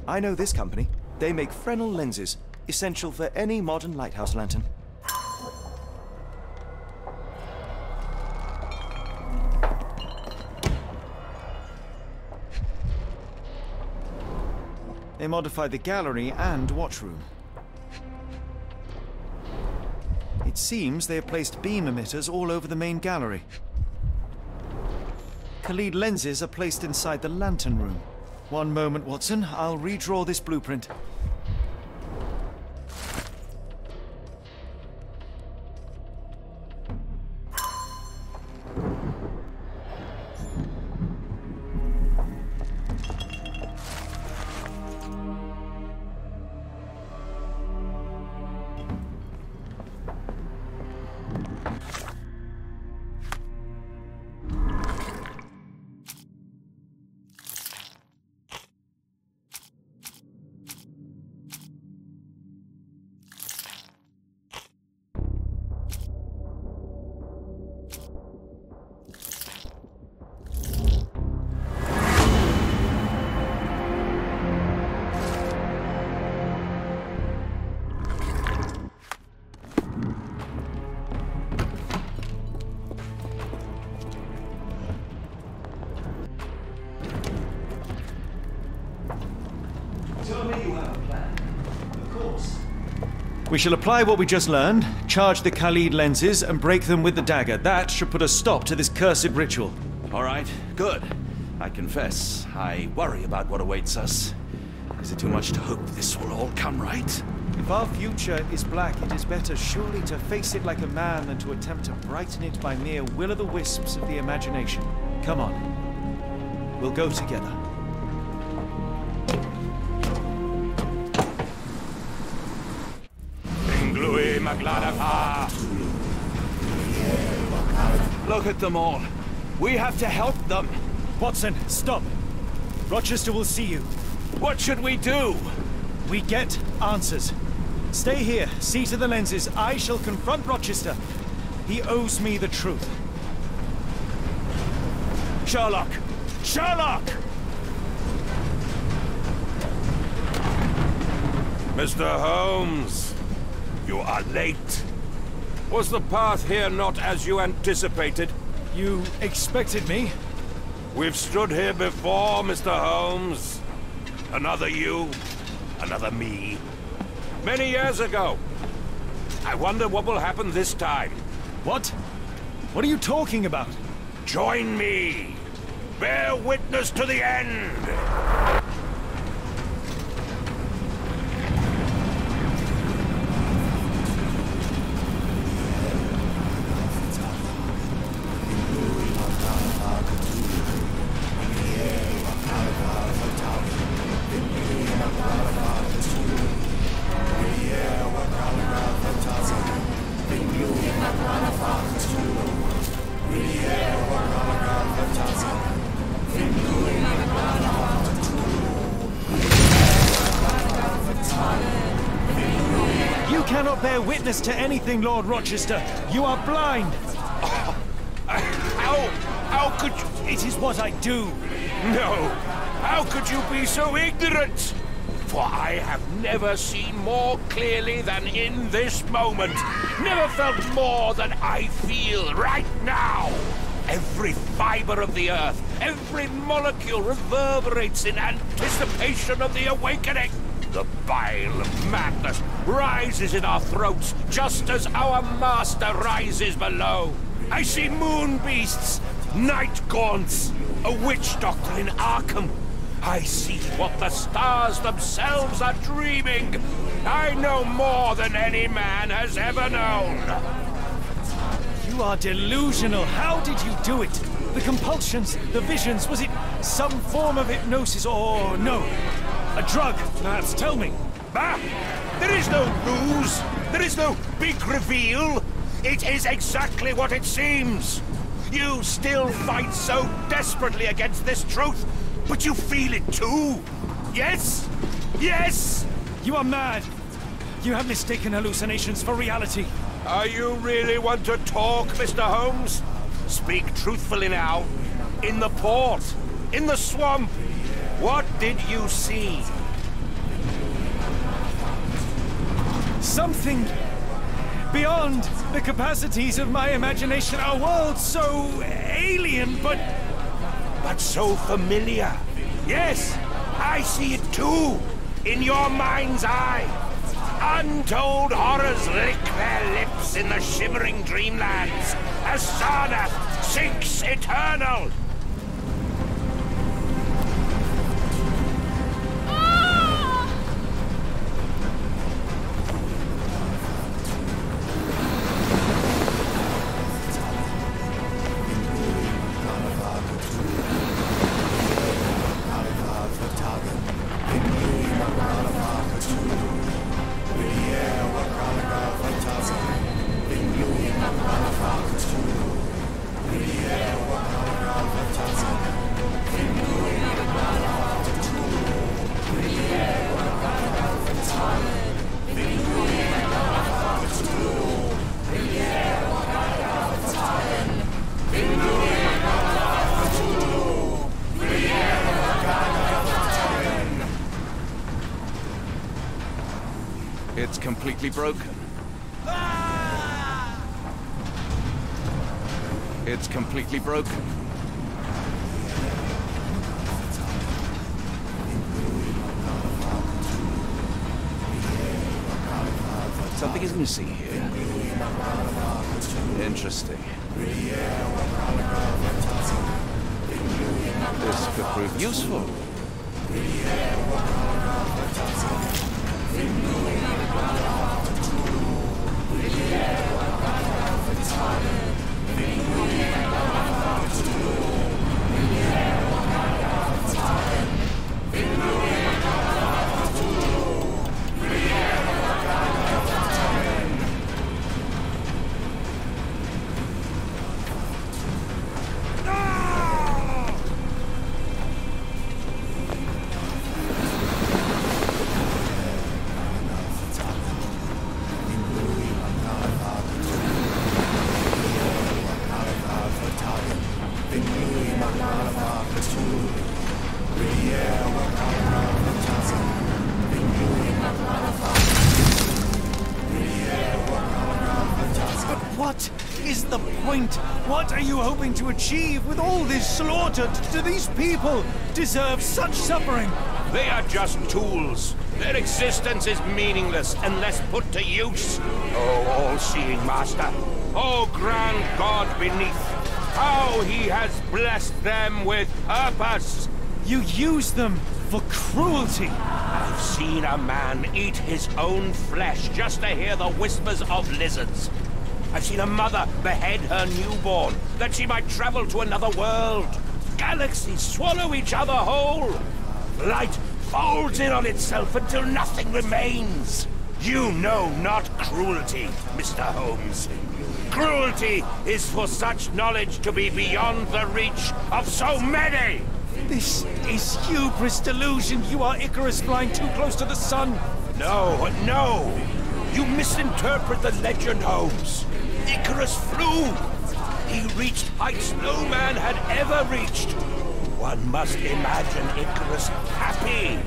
I know this company. They make Fresnel lenses, essential for any modern lighthouse lantern. They modified the gallery and watchroom. It seems they have placed beam emitters all over the main gallery. Khalid lenses are placed inside the lantern room. One moment, Watson. I'll redraw this blueprint. We shall apply what we just learned, charge the Khalid lenses, and break them with the dagger. That should put a stop to this cursed ritual. All right, good. I confess, I worry about what awaits us. Is it too much to hope this will all come right? If our future is black, it is better surely to face it like a man than to attempt to brighten it by mere will-o'-the-wisps of the imagination. Come on. We'll go together. Look at them all. We have to help them. Watson, stop. Rochester will see you. What should we do? We get answers. Stay here, see to the lenses. I shall confront Rochester. He owes me the truth. Sherlock! Sherlock! Mr. Holmes, you are late. Was the path here not as you anticipated? You expected me? We've stood here before, Mr. Holmes. Another you, another me. Many years ago. I wonder what will happen this time. What? What are you talking about? Join me. Bear witness to the end. bear witness to anything, Lord Rochester. You are blind. How could you... It is what I do. No. How could you be so ignorant? For I have never seen more clearly than in this moment. Never felt more than I feel right now. Every fiber of the earth, every molecule reverberates in anticipation of the awakening. The bile of madness rises in our throats just as our master rises below. I see moon beasts, night gaunts, a witch doctor in Arkham. I see what the stars themselves are dreaming. I know more than any man has ever known. You are delusional. How did you do it? The compulsions, the visions, was it some form of hypnosis or no? A drug, perhaps, tell me. Ah! There is no ruse. There is no big reveal. It is exactly what it seems. You still fight so desperately against this truth, but you feel it too. Yes? Yes? You are mad. You have mistaken hallucinations for reality. Are you really want to talk, Mr. Holmes? Speak truthfully now. In the port, in the swamp, what did you see? Something beyond the capacities of my imagination. A world so alien, but so familiar. Yes, I see it too, in your mind's eye. Untold horrors lick their lips in the shimmering dreamlands as Sarnath sinks eternal. It's completely broken. It's completely broken. Something is missing here. Interesting. This could prove useful. What is the point? What are you hoping to achieve with all this slaughter? Do these people deserve such suffering? They are just tools. Their existence is meaningless unless put to use. Oh, all-seeing master. Oh, grand God beneath. How he has blessed them with purpose. You use them for cruelty. I've seen a man eat his own flesh just to hear the whispers of lizards. I've seen a mother behead her newborn, that she might travel to another world. Galaxies swallow each other whole. Light folds in on itself until nothing remains. You know not cruelty, Mr. Holmes. Cruelty is for such knowledge to be beyond the reach of so many. This is hubris, delusion. You are Icarus flying too close to the sun. No, no. You misinterpret the legend, Holmes. Icarus flew. He reached heights no man had ever reached. One must imagine Icarus happy.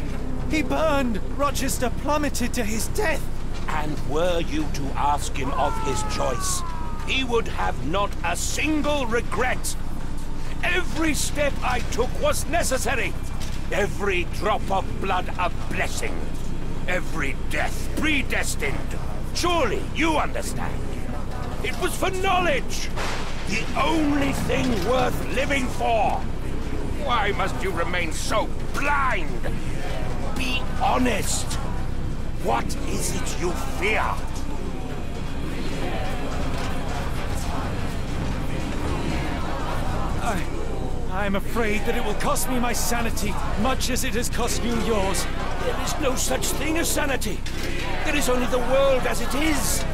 He burned! Rochester plummeted to his death! And were you to ask him of his choice, he would have not a single regret. Every step I took was necessary. Every drop of blood a blessing. Every death predestined. Surely you understand. It was for knowledge. The only thing worth living for. Why must you remain so blind? Be honest. What is it you fear? I'm afraid that it will cost me my sanity, much as it has cost you yours. There is no such thing as sanity. There is only the world as it is,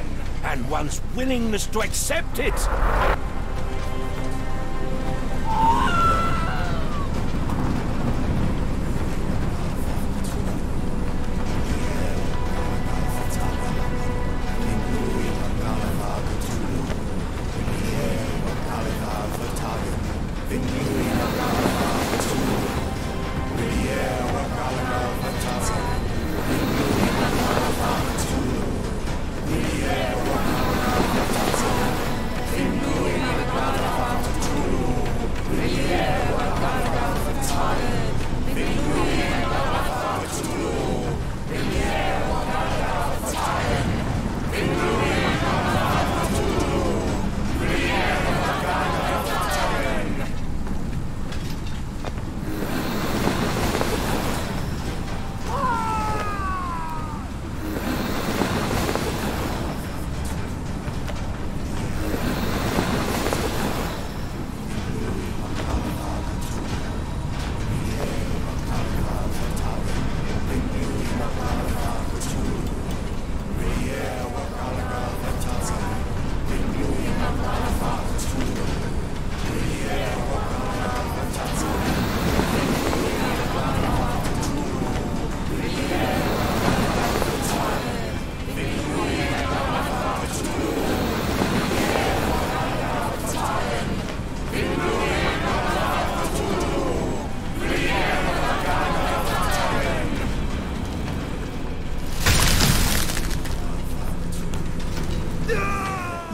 and one's willingness to accept it.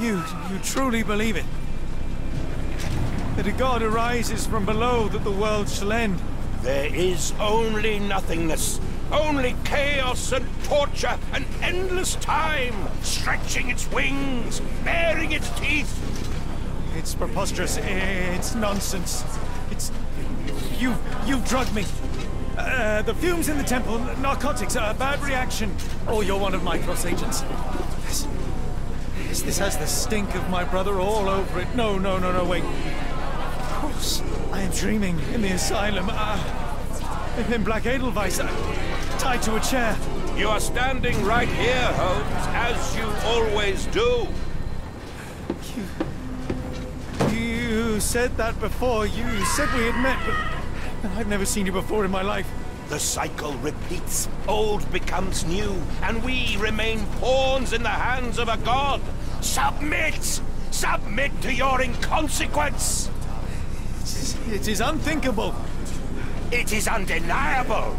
You truly believe it? That a god arises from below, that the world shall end? There is only nothingness. Only chaos and torture and endless time, stretching its wings, baring its teeth. It's preposterous. It's nonsense. It's... You've drugged me. The fumes in the temple, narcotics, a bad reaction. Oh, you're one of Mycroft's agents. This has the stink of my brother all over it. No, wait. Of course, I am dreaming in the asylum. In Black Edelweiss, tied to a chair. You are standing right here, Holmes, as you always do. You said that before. You said we had met, but I've never seen you before in my life. The cycle repeats. Old becomes new, and we remain pawns in the hands of a god. Submit! Submit to your inconsequence! It is unthinkable. It is undeniable.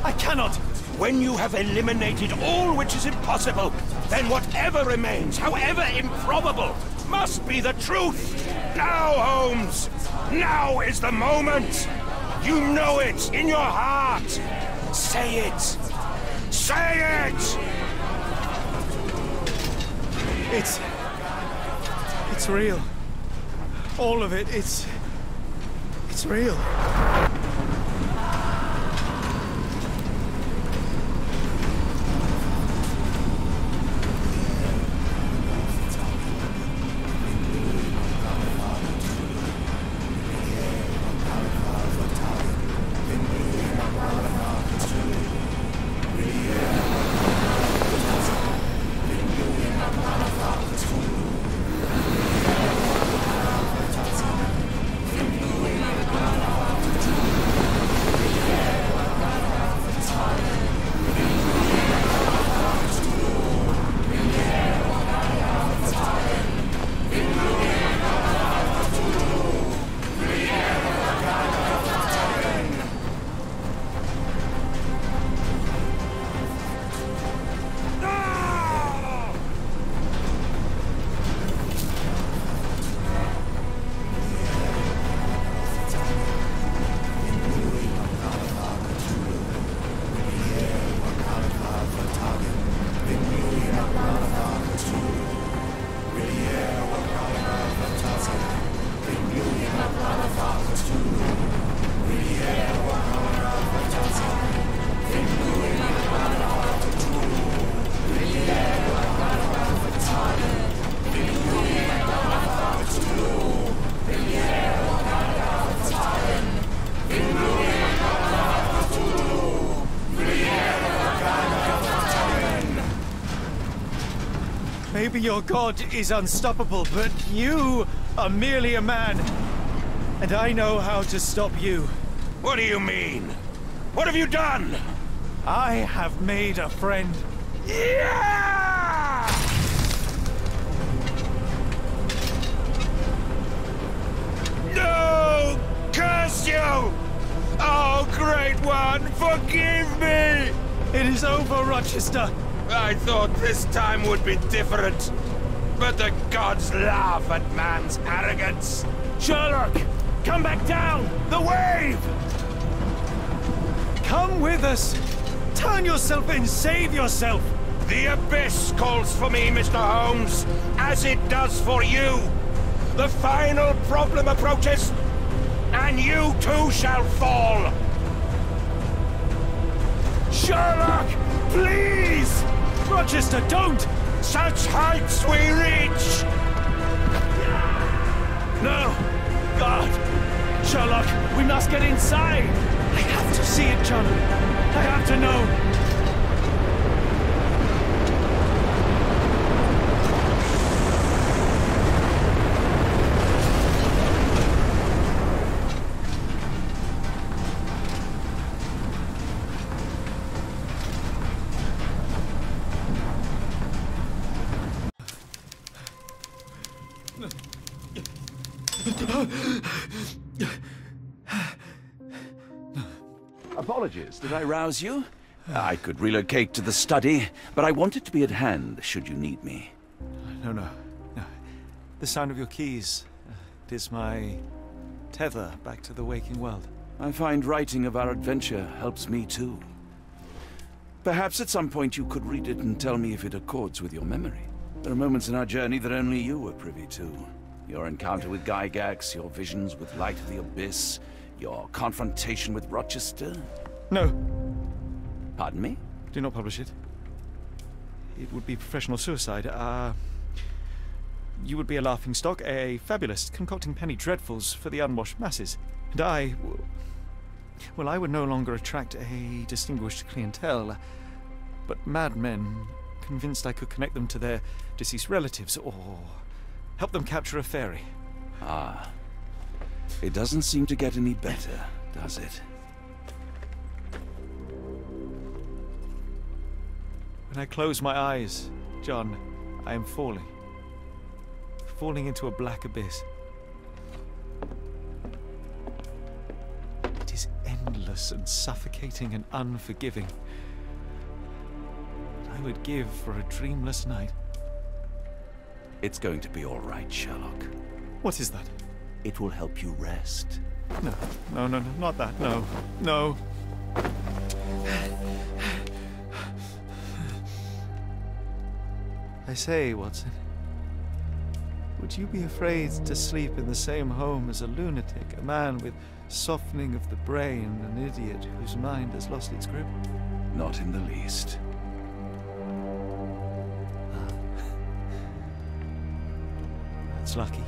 I cannot. When you have eliminated all which is impossible, then whatever remains, however improbable, must be the truth. Now, Holmes! Now is the moment! You know it in your heart! Say it! Say it! It's real. All of it, it's real. Your god is unstoppable, but you are merely a man. And I know how to stop you. What do you mean? What have you done? I have made a friend. Yeah! No! Curse you! Oh, Great One, forgive me! It is over, Rochester. I thought this time would be different. But the gods laugh at man's arrogance. Sherlock, come back down! The wave! Come with us! Turn yourself in, save yourself! The abyss calls for me, Mr. Holmes, as it does for you. The final problem approaches, and you too shall fall. Sherlock, please! Rochester, don't! Such heights we reach! No! God! Sherlock, we must get inside! I have to see it, John. I have to know. Apologies, did I rouse you? I could relocate to the study, but I wanted to be at hand should you need me. No. The sound of your keys. It is my tether back to the waking world. I find writing of our adventure helps me too. Perhaps at some point you could read it and tell me if it accords with your memory. There are moments in our journey that only you were privy to. Your encounter with Gygax, your visions with Light of the Abyss, your confrontation with Rochester. No. Pardon me? Do not publish it. It would be professional suicide. You would be a laughingstock, a fabulist, concocting penny dreadfuls for the unwashed masses. And I would no longer attract a distinguished clientele, but madmen convinced I could connect them to their deceased relatives or help them capture a fairy. Ah. It doesn't seem to get any better, does it? When I close my eyes, John, I am falling. Falling into a black abyss. It is endless and suffocating and unforgiving. I would give for a dreamless night. It's going to be all right, Sherlock. What is that? It will help you rest. No, not that. No. I say, Watson, would you be afraid to sleep in the same home as a lunatic, a man with softening of the brain, an idiot whose mind has lost its grip? Not in the least. That's lucky.